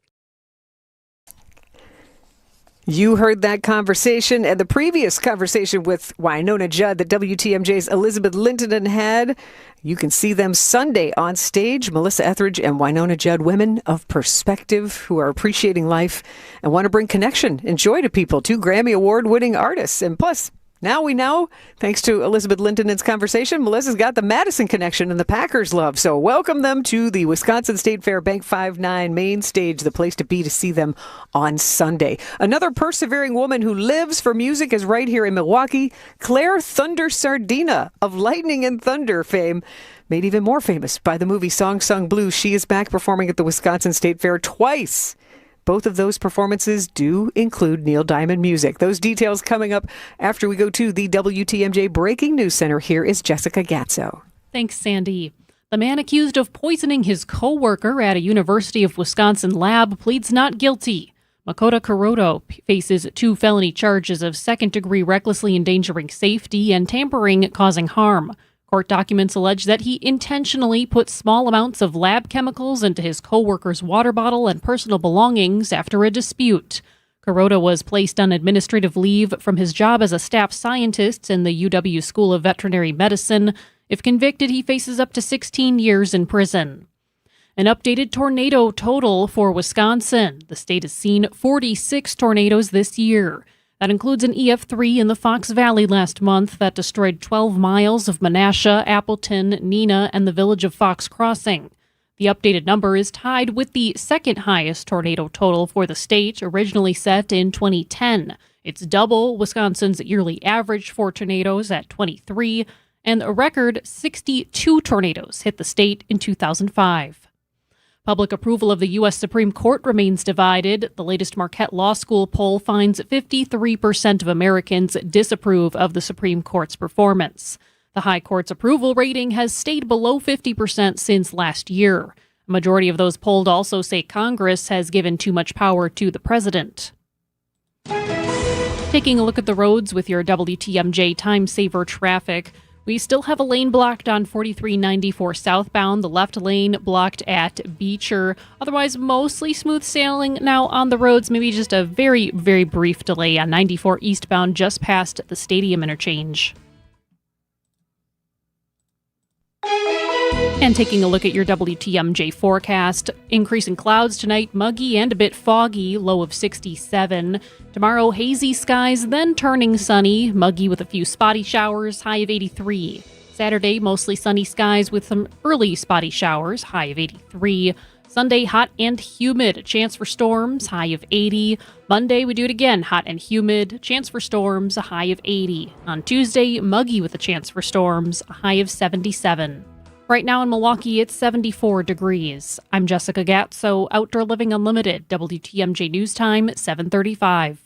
You heard that conversation and the previous conversation with Wynonna Judd that WTMJ's Elizabeth Linton had. You can see them Sunday on stage. Melissa Etheridge and Wynonna Judd, women of perspective who are appreciating life and want to bring connection and joy to people. 2 Grammy Award-winning artists. And plus, now we know, thanks to Elizabeth Linton's conversation, Melissa's got the Madison connection and the Packers love. So welcome them to the Wisconsin State Fair Bank 5-9 main stage, the place to be to see them on Sunday. Another persevering woman who lives for music is right here in Milwaukee. Claire Thunder Sardina of Lightning and Thunder fame, made even more famous by the movie Song Sung Blue. She is back performing at the Wisconsin State Fair twice. Both of those performances do include Neil Diamond music. Those details coming up after we go to the WTMJ Breaking News Center. Here is Jessica Gatso. Thanks, Sandy. The man accused of poisoning his co-worker at a University of Wisconsin lab pleads not guilty. Makoto Kuroda faces 2 felony charges of second-degree recklessly endangering safety and tampering causing harm. Court documents allege that he intentionally put small amounts of lab chemicals into his co-worker's water bottle and personal belongings after a dispute. Kuroda was placed on administrative leave from his job as a staff scientist in the UW School of Veterinary Medicine. If convicted, he faces up to 16 years in prison. An updated tornado total for Wisconsin. The state has seen 46 tornadoes this year. That includes an EF3 in the Fox Valley last month that destroyed 12 miles of Menasha, Appleton, Neenah, and the village of Fox Crossing. The updated number is tied with the second highest tornado total for the state, originally set in 2010. It's double Wisconsin's yearly average for tornadoes at 23, and a record 62 tornadoes hit the state in 2005. Public approval of the U.S. Supreme Court remains divided. The latest Marquette Law School poll finds 53% of Americans disapprove of the Supreme Court's performance. The High Court's approval rating has stayed below 50% since last year. A majority of those polled also say Congress has given too much power to the president. Taking a look at the roads with your WTMJ Time Saver traffic. We still have a lane blocked on 4394 southbound, the left lane blocked at Beecher. Otherwise, mostly smooth sailing now on the roads. Maybe just a very, very brief delay on 94 eastbound just past the stadium interchange. And taking a look at your WTMJ forecast, increasing clouds tonight, muggy and a bit foggy, low of 67. Tomorrow, hazy skies, then turning sunny, muggy with a few spotty showers, high of 83. Saturday, mostly sunny skies with some early spotty showers, high of 83. Sunday, hot and humid, a chance for storms, high of 80. Monday, we do it again, hot and humid, chance for storms, a high of 80. On Tuesday, muggy with a chance for storms, a high of 77. Right now in Milwaukee, it's 74 degrees. I'm Jessica Gatso, Outdoor Living Unlimited, WTMJ News Time, 7:35.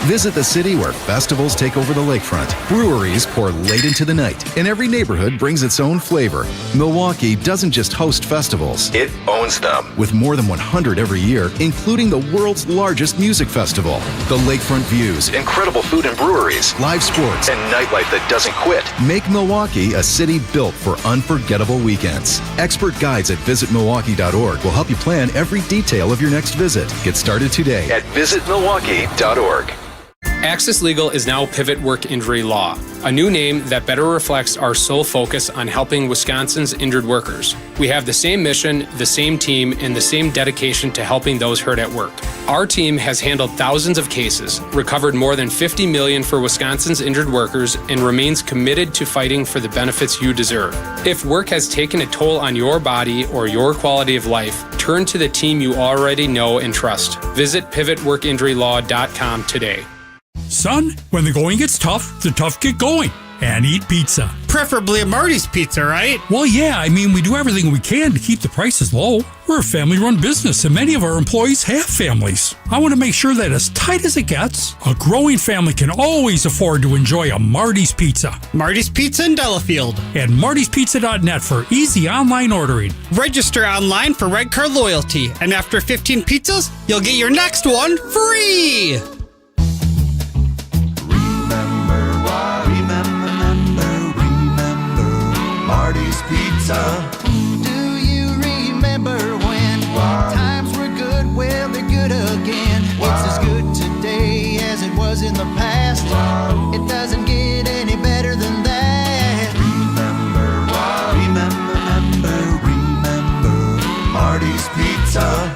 Visit the city where festivals take over the lakefront, breweries pour late into the night, and every neighborhood brings its own flavor. Milwaukee doesn't just host festivals, it owns them. With more than 100 every year, including the world's largest music festival. The lakefront views, incredible food and breweries, live sports, and nightlife that doesn't quit make Milwaukee a city built for unforgettable weekends. Expert guides at visitmilwaukee.org will help you plan every detail of your next visit. Get started today at visitmilwaukee.org. Access Legal is now Pivot Work Injury Law, a new name that better reflects our sole focus on helping Wisconsin's injured workers. We have the same mission, the same team, and the same dedication to helping those hurt at work. Our team has handled thousands of cases, recovered more than $50 million for Wisconsin's injured workers, and remains committed to fighting for the benefits you deserve. If work has taken a toll on your body or your quality of life, turn to the team you already know and trust. Visit pivotworkinjurylaw.com today. Son, when the going gets tough, the tough get going. And eat pizza. Preferably a Marty's Pizza, right? Well, yeah, I mean, we do everything we can to keep the prices low. We're a family-run business, and many of our employees have families. I want to make sure that as tight as it gets, a growing family can always afford to enjoy a Marty's Pizza. Marty's Pizza in Delafield. And martyspizza.net for easy online ordering. Register online for Red Card Loyalty, and after 15 pizzas, you'll get your next one free! Marty's Pizza. Do you remember when times were good? Well, they're good again. It's as good today as it was in the past. It doesn't get any better than that. Remember Marty's Pizza.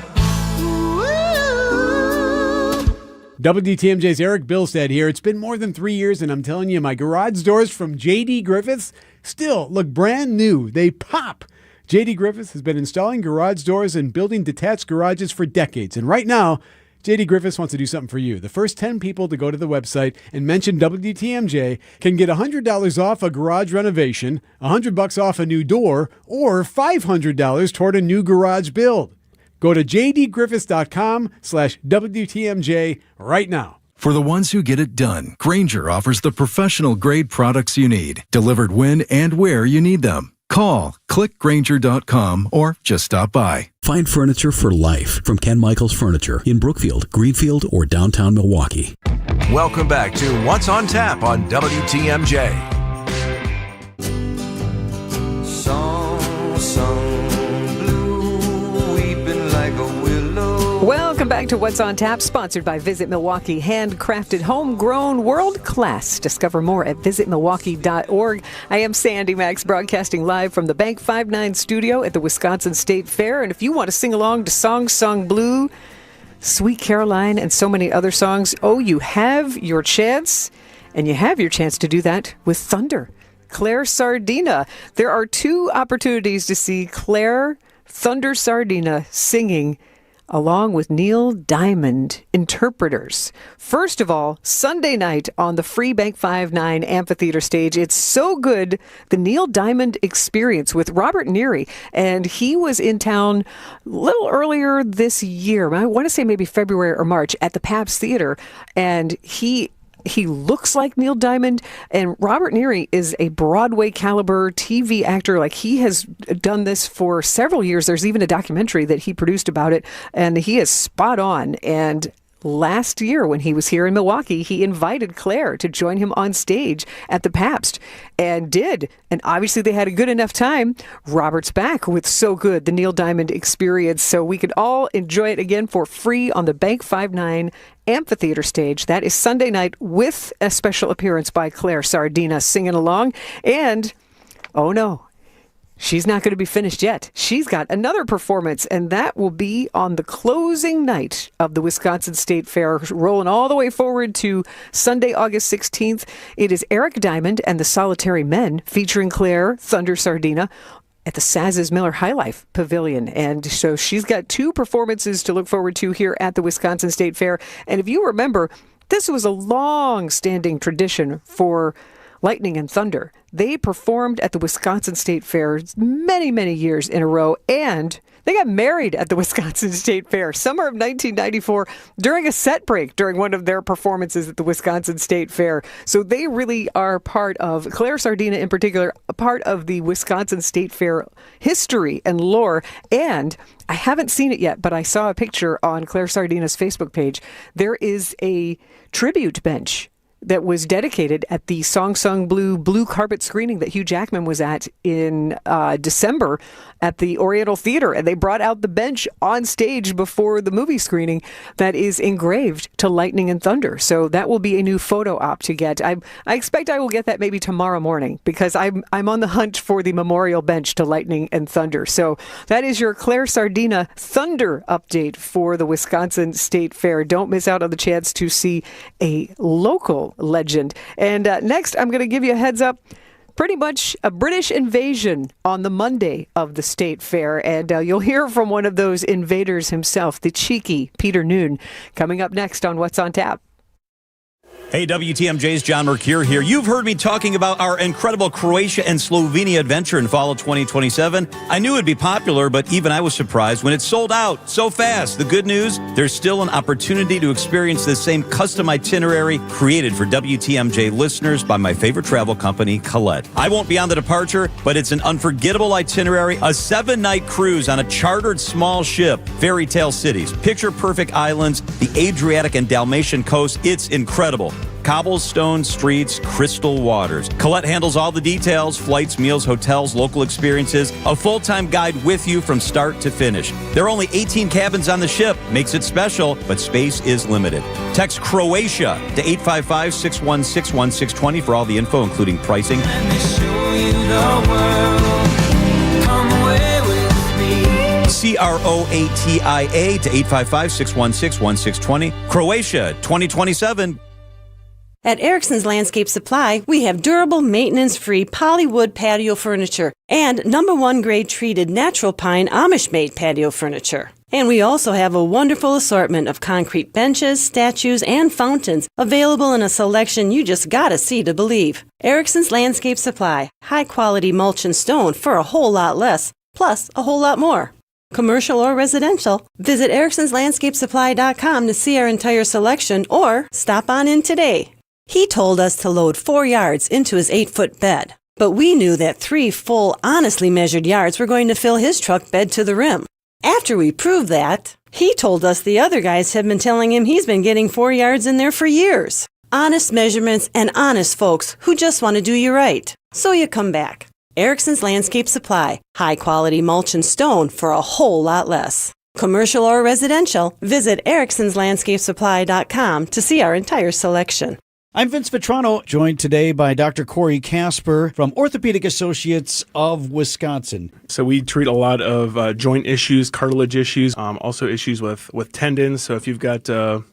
WTMJ's Eric Bilstead here. It's been more than 3 years, and I'm telling you, my garage doors from J.D. Griffiths still look brand new. They pop. J.D. Griffiths has been installing garage doors and building detached garages for decades. And right now, J.D. Griffiths wants to do something for you. The first 10 people to go to the website and mention WTMJ can get $100 off a garage renovation, $100 off a new door, or $500 toward a new garage build. Go to jdgriffiths.com/WTMJ right now. For the ones who get it done, Grainger offers the professional-grade products you need, delivered when and where you need them. Call, click Grainger.com, or just stop by. Find furniture for life from Ken Michaels Furniture in Brookfield, Greenfield, or downtown Milwaukee. Welcome back to What's on Tap on WTMJ. Welcome back to What's on Tap, sponsored by Visit Milwaukee. Handcrafted, homegrown, world class. Discover more at visitmilwaukee.org. I am Sandy Max, broadcasting live from the Bank 5-9 studio at the Wisconsin State Fair. And if you want to sing along to Song Sung Blue, Sweet Caroline, and so many other songs, you have your chance. And you have your chance to do that with Thunder. Claire Sardina. There are 2 opportunities to see Claire Thunder Sardina singing along with Neil Diamond interpreters. First of all, Sunday night on the free Bank 5-9 amphitheater stage. It's so good, the Neil Diamond Experience with Robert Neary. And he was in town a little earlier this year. I want to say maybe February or March at the Pabst Theater. And he looks like Neil Diamond, and Robert Neary is a Broadway caliber TV actor. Like, he has done this for several years. There's even a documentary that he produced about it, and he is spot on. And last year when he was here in Milwaukee, he invited Claire to join him on stage at the Pabst, and did. And obviously they had a good enough time. Robert's back with So Good, the Neil Diamond Experience, so we could all enjoy it again for free on the Bank 5-9 amphitheater stage. That is Sunday night with a special appearance by Claire Sardina singing along. And, oh no, she's not going to be finished yet. She's got another performance, and that will be on the closing night of the Wisconsin State Fair, rolling all the way forward to Sunday, August 16th. It is Eric Diamond and the Solitary Men, featuring Claire Thunder Sardina at the Saz's Miller High Life Pavilion. And so she's got 2 performances to look forward to here at the Wisconsin State Fair. And if you remember, this was a long-standing tradition for Lightning and Thunder. They performed at the Wisconsin State Fair many, many years in a row, and they got married at the Wisconsin State Fair summer of 1994 during a set break during one of their performances at the Wisconsin State Fair. So they really are part of, Claire Sardina in particular, a part of the Wisconsin State Fair history and lore. And I haven't seen it yet, but I saw a picture on Claire Sardina's Facebook page. There is a tribute bench that was dedicated at the Song Sung blue carpet screening that Hugh Jackman was at in December at the Oriental Theater. And they brought out the bench on stage before the movie screening that is engraved to Lightning and Thunder. So that will be a new photo op to get. I expect I will get that maybe tomorrow morning because I'm on the hunt for the memorial bench to Lightning and Thunder. So that is your Claire Sardina Thunder update for the Wisconsin State Fair. Don't miss out on the chance to see a local legend. And next, I'm going to give you a heads up. Pretty much a British invasion on the Monday of the State Fair. And you'll hear from one of those invaders himself, the cheeky Peter Noon, coming up next on What's on Tap. Hey, WTMJ's John Mercure here. You've heard me talking about our incredible Croatia and Slovenia adventure in fall of 2027. I knew it'd be popular, but even I was surprised when it sold out so fast. The good news, there's still an opportunity to experience the same custom itinerary created for WTMJ listeners by my favorite travel company, Colette. I won't be on the departure, but it's an unforgettable itinerary, a 7-night cruise on a chartered small ship, fairy tale cities, picture-perfect islands, the Adriatic and Dalmatian coast. It's incredible. Cobblestone streets, crystal waters. Colette handles all the details, flights, meals, hotels, local experiences, a full-time guide with you from start to finish. There are only 18 cabins on the ship. Makes it special, but space is limited. Text Croatia to 855-616-1620 for all the info, including pricing. Let me show you the world. Come away with me. CROATIA to 855-616-1620. Croatia 2027. At Erickson's Landscape Supply, we have durable, maintenance-free polywood patio furniture and #1 grade treated natural pine Amish-made patio furniture. And we also have a wonderful assortment of concrete benches, statues, and fountains available in a selection you just gotta see to believe. Erickson's Landscape Supply, high-quality mulch and stone for a whole lot less, plus a whole lot more. Commercial or residential, visit ericksonslandscapesupply.com to see our entire selection or stop on in today. He told us to load 4 yards into his 8-foot bed, but we knew that 3 full, honestly measured yards were going to fill his truck bed to the rim. After we proved that, he told us the other guys have been telling him he's been getting 4 yards in there for years. Honest measurements and honest folks who just want to do you right. So you come back. Erickson's Landscape Supply, high quality mulch and stone for a whole lot less. Commercial or residential, visit ericksonslandscapesupply.com to see our entire selection. I'm Vince Vetrano, joined today by Dr. Corey Casper from Orthopedic Associates of Wisconsin. So we treat a lot of joint issues, cartilage issues, also issues with tendons. So if you've got a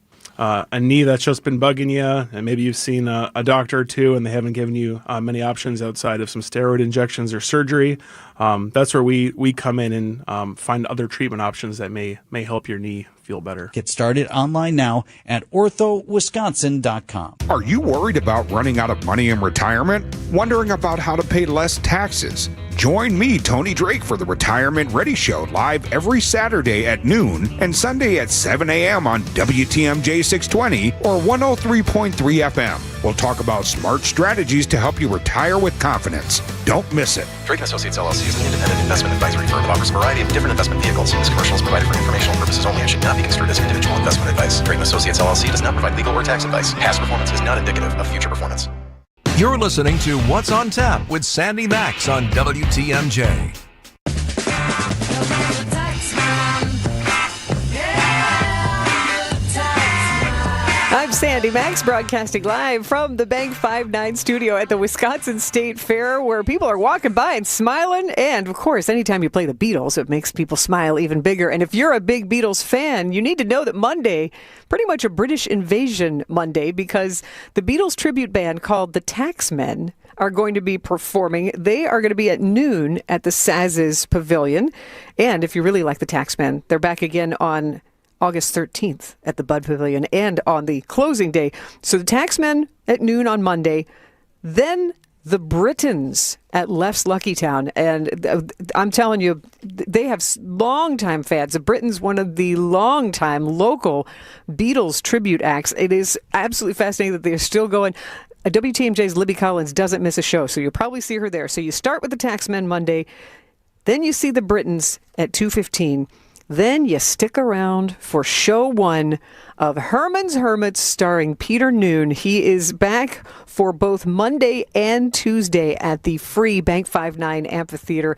knee that's just been bugging you, and maybe you've seen a doctor or two and they haven't given you many options outside of some steroid injections or surgery, that's where we come in and find other treatment options that may help your knee feel better. Get started online now at orthowisconsin.com. Are you worried about running out of money in retirement? Wondering about how to pay less taxes? Join me, Tony Drake, for the Retirement Ready Show, live every Saturday at noon and Sunday at 7 a.m. on WTMJ 620 or 103.3 FM. We'll talk about smart strategies to help you retire with confidence. Don't miss it. Drake & Associates LLC is an independent investment advisory firm that offers a variety of different investment vehicles. This commercial is provided for informational purposes only and should not be construed as individual investment advice. Drake & Associates LLC does not provide legal or tax advice. Past performance is not indicative of future performance. You're listening to What's on Tap with Sandy Max on WTMJ. I'm Sandy Max, broadcasting live from the Bank 5-9 studio at the Wisconsin State Fair, where people are walking by and smiling. And, of course, anytime you play the Beatles, it makes people smile even bigger. And if you're a big Beatles fan, you need to know that Monday, pretty much a British invasion Monday, because the Beatles tribute band called the Taxmen are going to be performing. They are going to be at noon at the Saz's Pavilion. And if you really like the Taxmen, they're back again on August 13th at the Bud Pavilion and on the closing day. So the Taxmen at noon on Monday, Then the Britons at Left's Lucky Town. And I'm telling you, they have longtime fans. The Britons, one of the longtime local Beatles tribute acts. It is absolutely fascinating that they're still going. WTMJ's Libby Collins doesn't miss a show, so you'll probably see her there. So you start with the Taxmen Monday, then you see the Britons at 2:15. Then you stick around for show 1 of Herman's Hermits starring Peter Noon. He is back for both Monday and Tuesday at the free Bank 59 Amphitheater.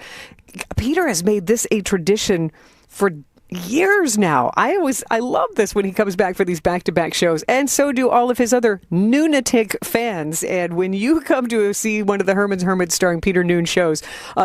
Peter has made this a tradition for years now. I love this when he comes back for these back-to-back shows, and so do all of his other Noonatic fans. And when you come to see one of the Herman's Hermits starring Peter Noon shows,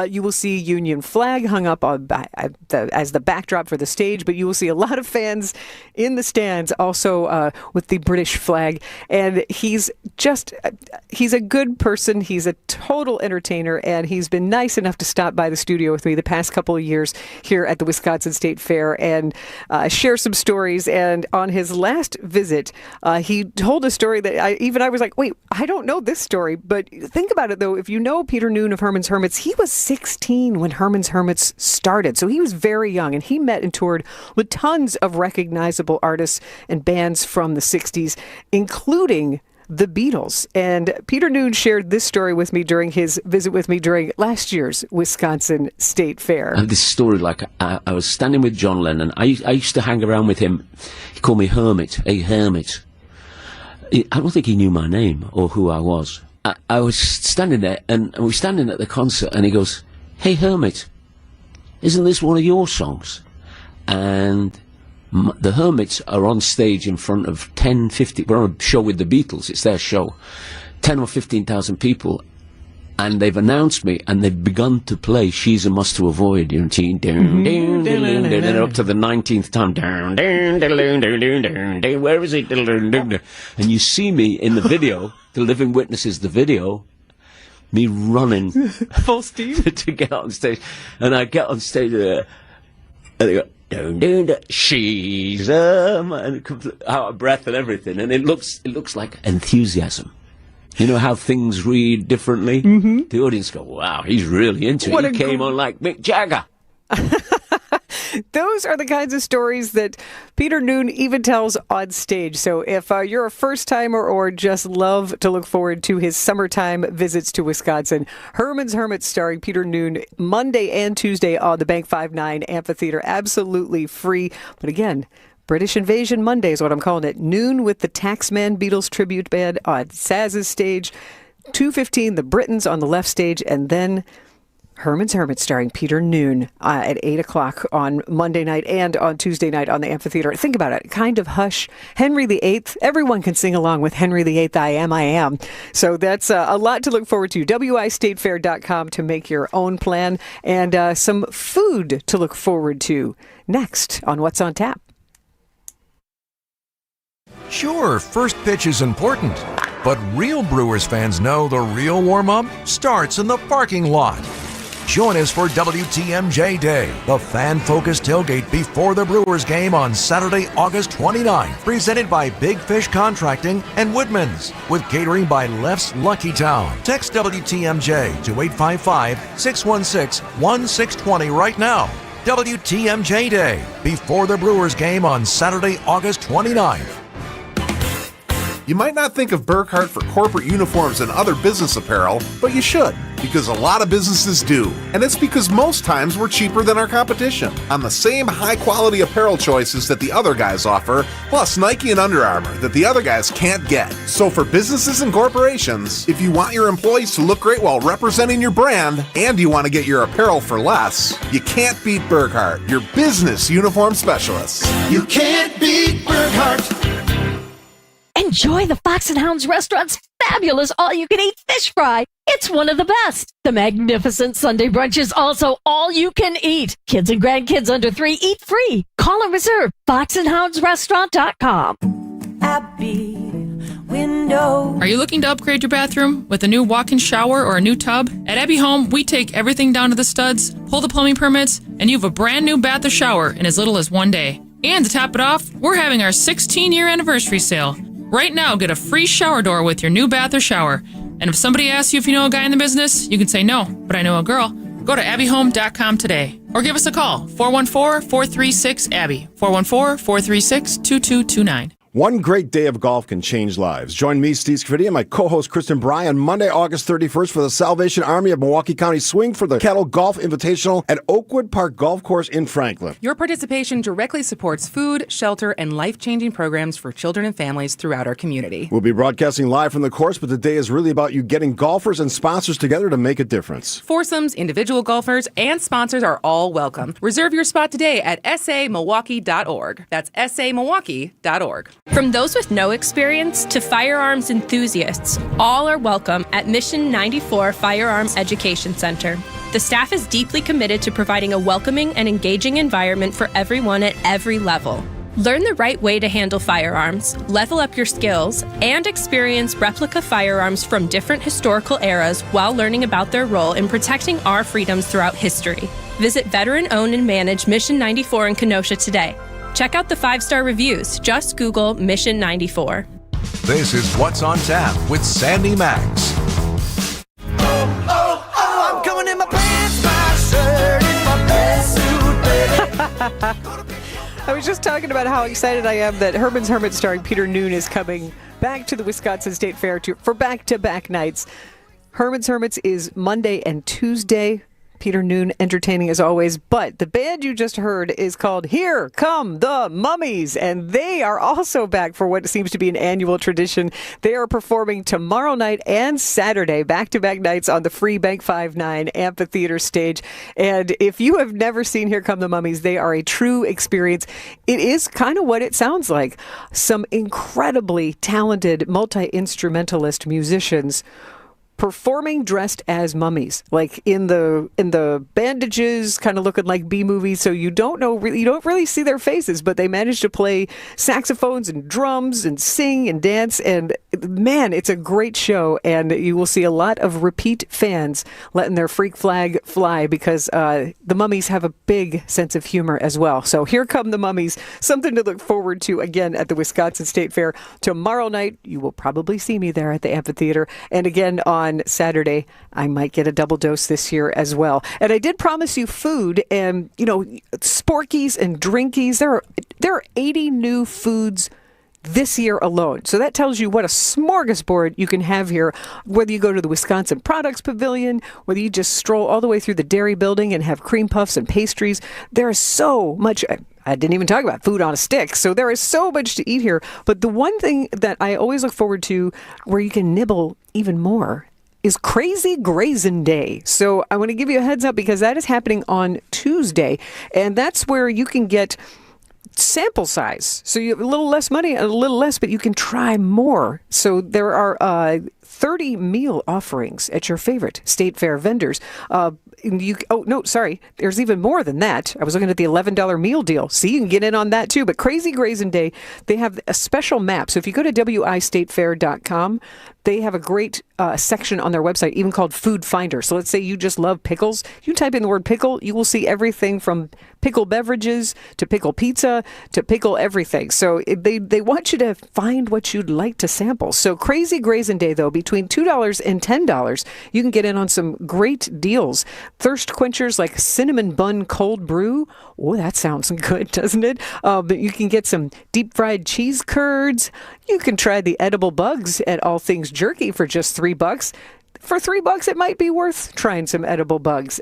you will see Union flag hung up as the backdrop for the stage, but you will see a lot of fans in the stands also with the British flag. And he's a good person. He's a total entertainer, and he's been nice enough to stop by the studio with me the past couple of years here at the Wisconsin State Fair and share some stories. And on his last visit, he told a story that I was like, wait, I don't know this story. But think about it, though. If you know Peter Noon of Herman's Hermits, he was 16 when Herman's Hermits started. So he was very young, and he met and toured with tons of recognizable artists and bands from the 60s, including the Beatles. And Peter Noon shared this story with me during his visit with me during last year's Wisconsin State Fair. I have this story, like I was standing with John Lennon. I used to hang around with him. He called me Hermit, a hermit. I don't think he knew my name or who I was. I was standing there, and we were standing at the concert, and he goes, "Hey, Hermit, isn't this one of your songs?" And the Hermits are on stage in front of 10, 50, we're on a show with the Beatles, it's their show, 10 or 15,000 people, and they've announced me, and they've begun to play She's a Must to Avoid, you know, and up to the 19th time, where is it? And you see me in the video, the living witness is the video, me running full steam to get on stage, and I get on stage and they go, she's and out of breath and everything, and it looks like enthusiasm. You know how things read differently? Mm-hmm. The audience go, wow, he's really into it. He came on like Mick Jagger. Those are the kinds of stories that Peter Noon even tells on stage. So if you're a first-timer or just love to look forward to his summertime visits to Wisconsin, Herman's Hermits starring Peter Noon Monday and Tuesday on the Bank 59 Amphitheater. Absolutely free. But again, British Invasion Monday is what I'm calling it. Noon with the Taxman Beatles tribute band on Saz's stage. 2:15, the Britons on the left stage, and then Herman's Hermits starring Peter Noon at 8 o'clock on Monday night and on Tuesday night on the amphitheater. Think about it. Kind of Hush. Henry VIII. Everyone can sing along with Henry VIII, I Am. So that's a lot to look forward to. WIStatefair.com to make your own plan, and some food to look forward to next on What's on Tap. Sure, first pitch is important, but real Brewers fans know the real warm-up starts in the parking lot. Join us for WTMJ Day, the fan-focused tailgate before the Brewers game on Saturday, August 29th, presented by Big Fish Contracting and Woodman's, with catering by Left's Lucky Town. Text WTMJ to 855-616-1620 right now. WTMJ Day, before the Brewers game on Saturday, August 29th. You might not think of Burkhart for corporate uniforms and other business apparel, but you should, because a lot of businesses do. And it's because most times we're cheaper than our competition on the same high-quality apparel choices that the other guys offer, plus Nike and Under Armour that the other guys can't get. So for businesses and corporations, if you want your employees to look great while representing your brand, and you want to get your apparel for less, you can't beat Burkhart, your business uniform specialists. You can't beat Burkhart. Enjoy the Fox and Hounds restaurant's fabulous all-you-can-eat fish fry. It's one of the best. The magnificent Sunday brunch is also all-you-can-eat. Kids and grandkids under 3 eat free. Call and reserve foxandhoundsrestaurant.com. Abbey Window. Are you looking to upgrade your bathroom with a new walk-in shower or a new tub? At Abbey Home, we take everything down to the studs, pull the plumbing permits, and you have a brand new bath or shower in as little as 1 day. And to top it off, we're having our 16-year anniversary sale. Right now, get a free shower door with your new bath or shower. And And if somebody asks you if you know a guy in the business, you can say no, but I know a girl. Go to abbyhome.com today or give us a call, 414-436-ABBY, 414-436-2229. One great day of golf can change lives. Join me, Steve Scaffidi, and my co-host Kristen Bry on Monday, August 31st for the Salvation Army of Milwaukee County Swing for the Kettle Golf Invitational at Oakwood Park Golf Course in Franklin. Your participation directly supports food, shelter, and life-changing programs for children and families throughout our community. We'll be broadcasting live from the course, but the day is really about you getting golfers and sponsors together to make a difference. Foursomes, individual golfers, and sponsors are all welcome. Reserve your spot today at samilwaukee.org. That's samilwaukee.org. From those with no experience to firearms enthusiasts, all are welcome at Mission 94 Firearms Education Center. The staff is deeply committed to providing a welcoming and engaging environment for everyone at every level. Learn the right way to handle firearms, level up your skills, and experience replica firearms from different historical eras while learning about their role in protecting our freedoms throughout history. Visit veteran-owned and managed Mission 94 in Kenosha today. Check out the 5-star reviews. Just Google Mission 94. This is What's on Tap with Sandy Max. I'm coming in my pants, my shirt, and my best suit, baby. I was just talking about how excited I am that Herman's Hermit starring Peter Noon is coming back to the Wisconsin State Fair for back-to-back nights. Herman's Hermits is Monday and Tuesday. Peter Noon entertaining as always, but the band you just heard is called Here Come the Mummies, and they are also back for what seems to be an annual tradition. They are performing tomorrow night and Saturday, back-to-back nights on the free Bank 5-9 amphitheater stage. And if you have never seen Here Come the Mummies, they are a true experience. It is kind of what it sounds like. Some incredibly talented multi-instrumentalist musicians performing dressed as mummies, like in the bandages, kind of looking like B-movies. So you don't really see their faces, but they manage to play saxophones and drums and sing and dance. And man, it's a great show. And you will see a lot of repeat fans letting their freak flag fly because the Mummies have a big sense of humor as well. So Here Come the Mummies, something to look forward to again at the Wisconsin State Fair tomorrow night. You will probably see me there at the amphitheater, and again on Saturday. I might get a double dose this year as well. And I did promise you food and, sporkies and drinkies. There are 80 new foods this year alone. So that tells you what a smorgasbord you can have here, whether you go to the Wisconsin Products Pavilion, whether you just stroll all the way through the dairy building and have cream puffs and pastries. There is so much. I didn't even talk about food on a stick. So there is so much to eat here. But the one thing that I always look forward to where you can nibble even more is Crazy Grazin' Day. So I want to give you a heads up because that is happening on Tuesday. And that's where you can get sample size. So you have a little less money and a little less, but you can try more. So there are 30 meal offerings at your favorite State Fair vendors. There's even more than that. I was looking at the $11 meal deal. See, you can get in on that too. But Crazy Grazin' Day, they have a special map. So if you go to wistatefair.com, they have a great section on their website, even called Food Finder. So let's say you just love pickles. You type in the word pickle, you will see everything from pickle beverages to pickle pizza to pickle everything. So they want you to find what you'd like to sample. So Crazy Grazin' Day, though, between $2 and $10, you can get in on some great deals. Thirst quenchers like cinnamon bun cold brew. Oh, that sounds good, doesn't it? But you can get some deep fried cheese curds. You can try the edible bugs at All Things Jerky for just $3. For $3, it might be worth trying some edible bugs.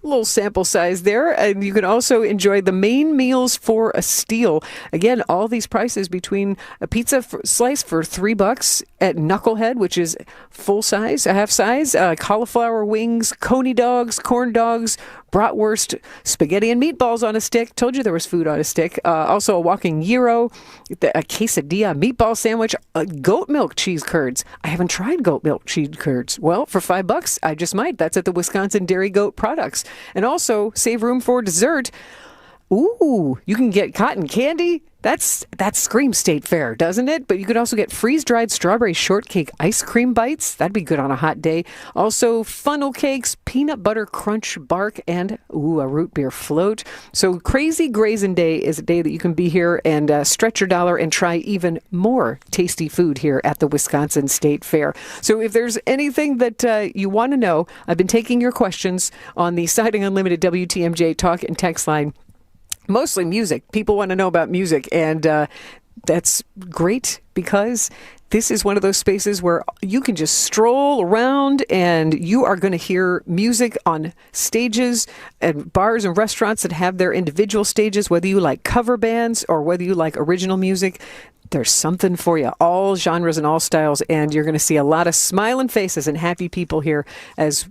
Little sample size there. And you can also enjoy the main meals for a steal. Again, all these prices between a pizza slice for $3 at Knucklehead, which is full size, a half size, cauliflower wings, coney dogs, corn dogs, bratwurst, spaghetti and meatballs on a stick. Told you there was food on a stick. Also a walking gyro, a quesadilla meatball sandwich, goat milk cheese curds. I haven't tried goat milk cheese curds. Well, for $5, I just might. That's at the Wisconsin Dairy Goat Products. And also save room for dessert. Ooh, you can get cotton candy, That screams State Fair, doesn't it? But you could also get freeze-dried strawberry shortcake ice cream bites. That'd be good on a hot day. Also, funnel cakes, peanut butter crunch bark, and a root beer float. So Crazy Grazing Day is a day that you can be here and stretch your dollar and try even more tasty food here at the Wisconsin State Fair. So if there's anything that you want to know, I've been taking your questions on the Siding Unlimited WTMJ talk and text line. Mostly music. People want to know about music, and that's great because this is one of those spaces where you can just stroll around and you are going to hear music on stages and bars and restaurants that have their individual stages, whether you like cover bands or whether you like original music. There's something for you, all genres and all styles, and you're going to see a lot of smiling faces and happy people here as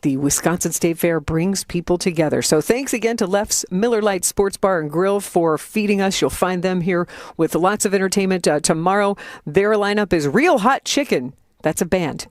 the Wisconsin State Fair brings people together. So thanks again to Leff's Miller Lite Sports Bar and Grill for feeding us. You'll find them here with lots of entertainment. Tomorrow, their lineup is Real Hot Chicken. That's a band.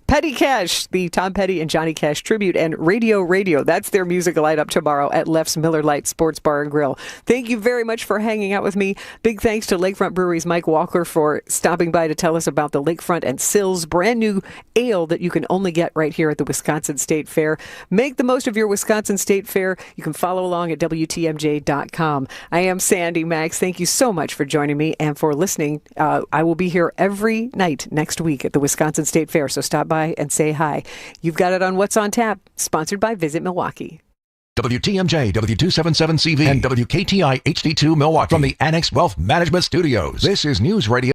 Petty Cash, the Tom Petty and Johnny Cash tribute, and Radio. That's their music lineup tomorrow at Leff's Miller Lite Sports Bar and Grill. Thank you very much for hanging out with me. Big thanks to Lakefront Brewery's Mike Walker for stopping by to tell us about the Lakefront and Sills brand new ale that you can only get right here at the Wisconsin State Fair. Make the most of your Wisconsin State Fair. You can follow along at WTMJ.com. I am Sandy Max. Thank you so much for joining me and for listening. I will be here every night next week at the Wisconsin State Fair, so stop by and say hi. You've got it on What's on Tap, sponsored by Visit Milwaukee. WTMJ, W277CV, and WKTI HD2 Milwaukee from the Annex Wealth Management Studios. This is News Radio.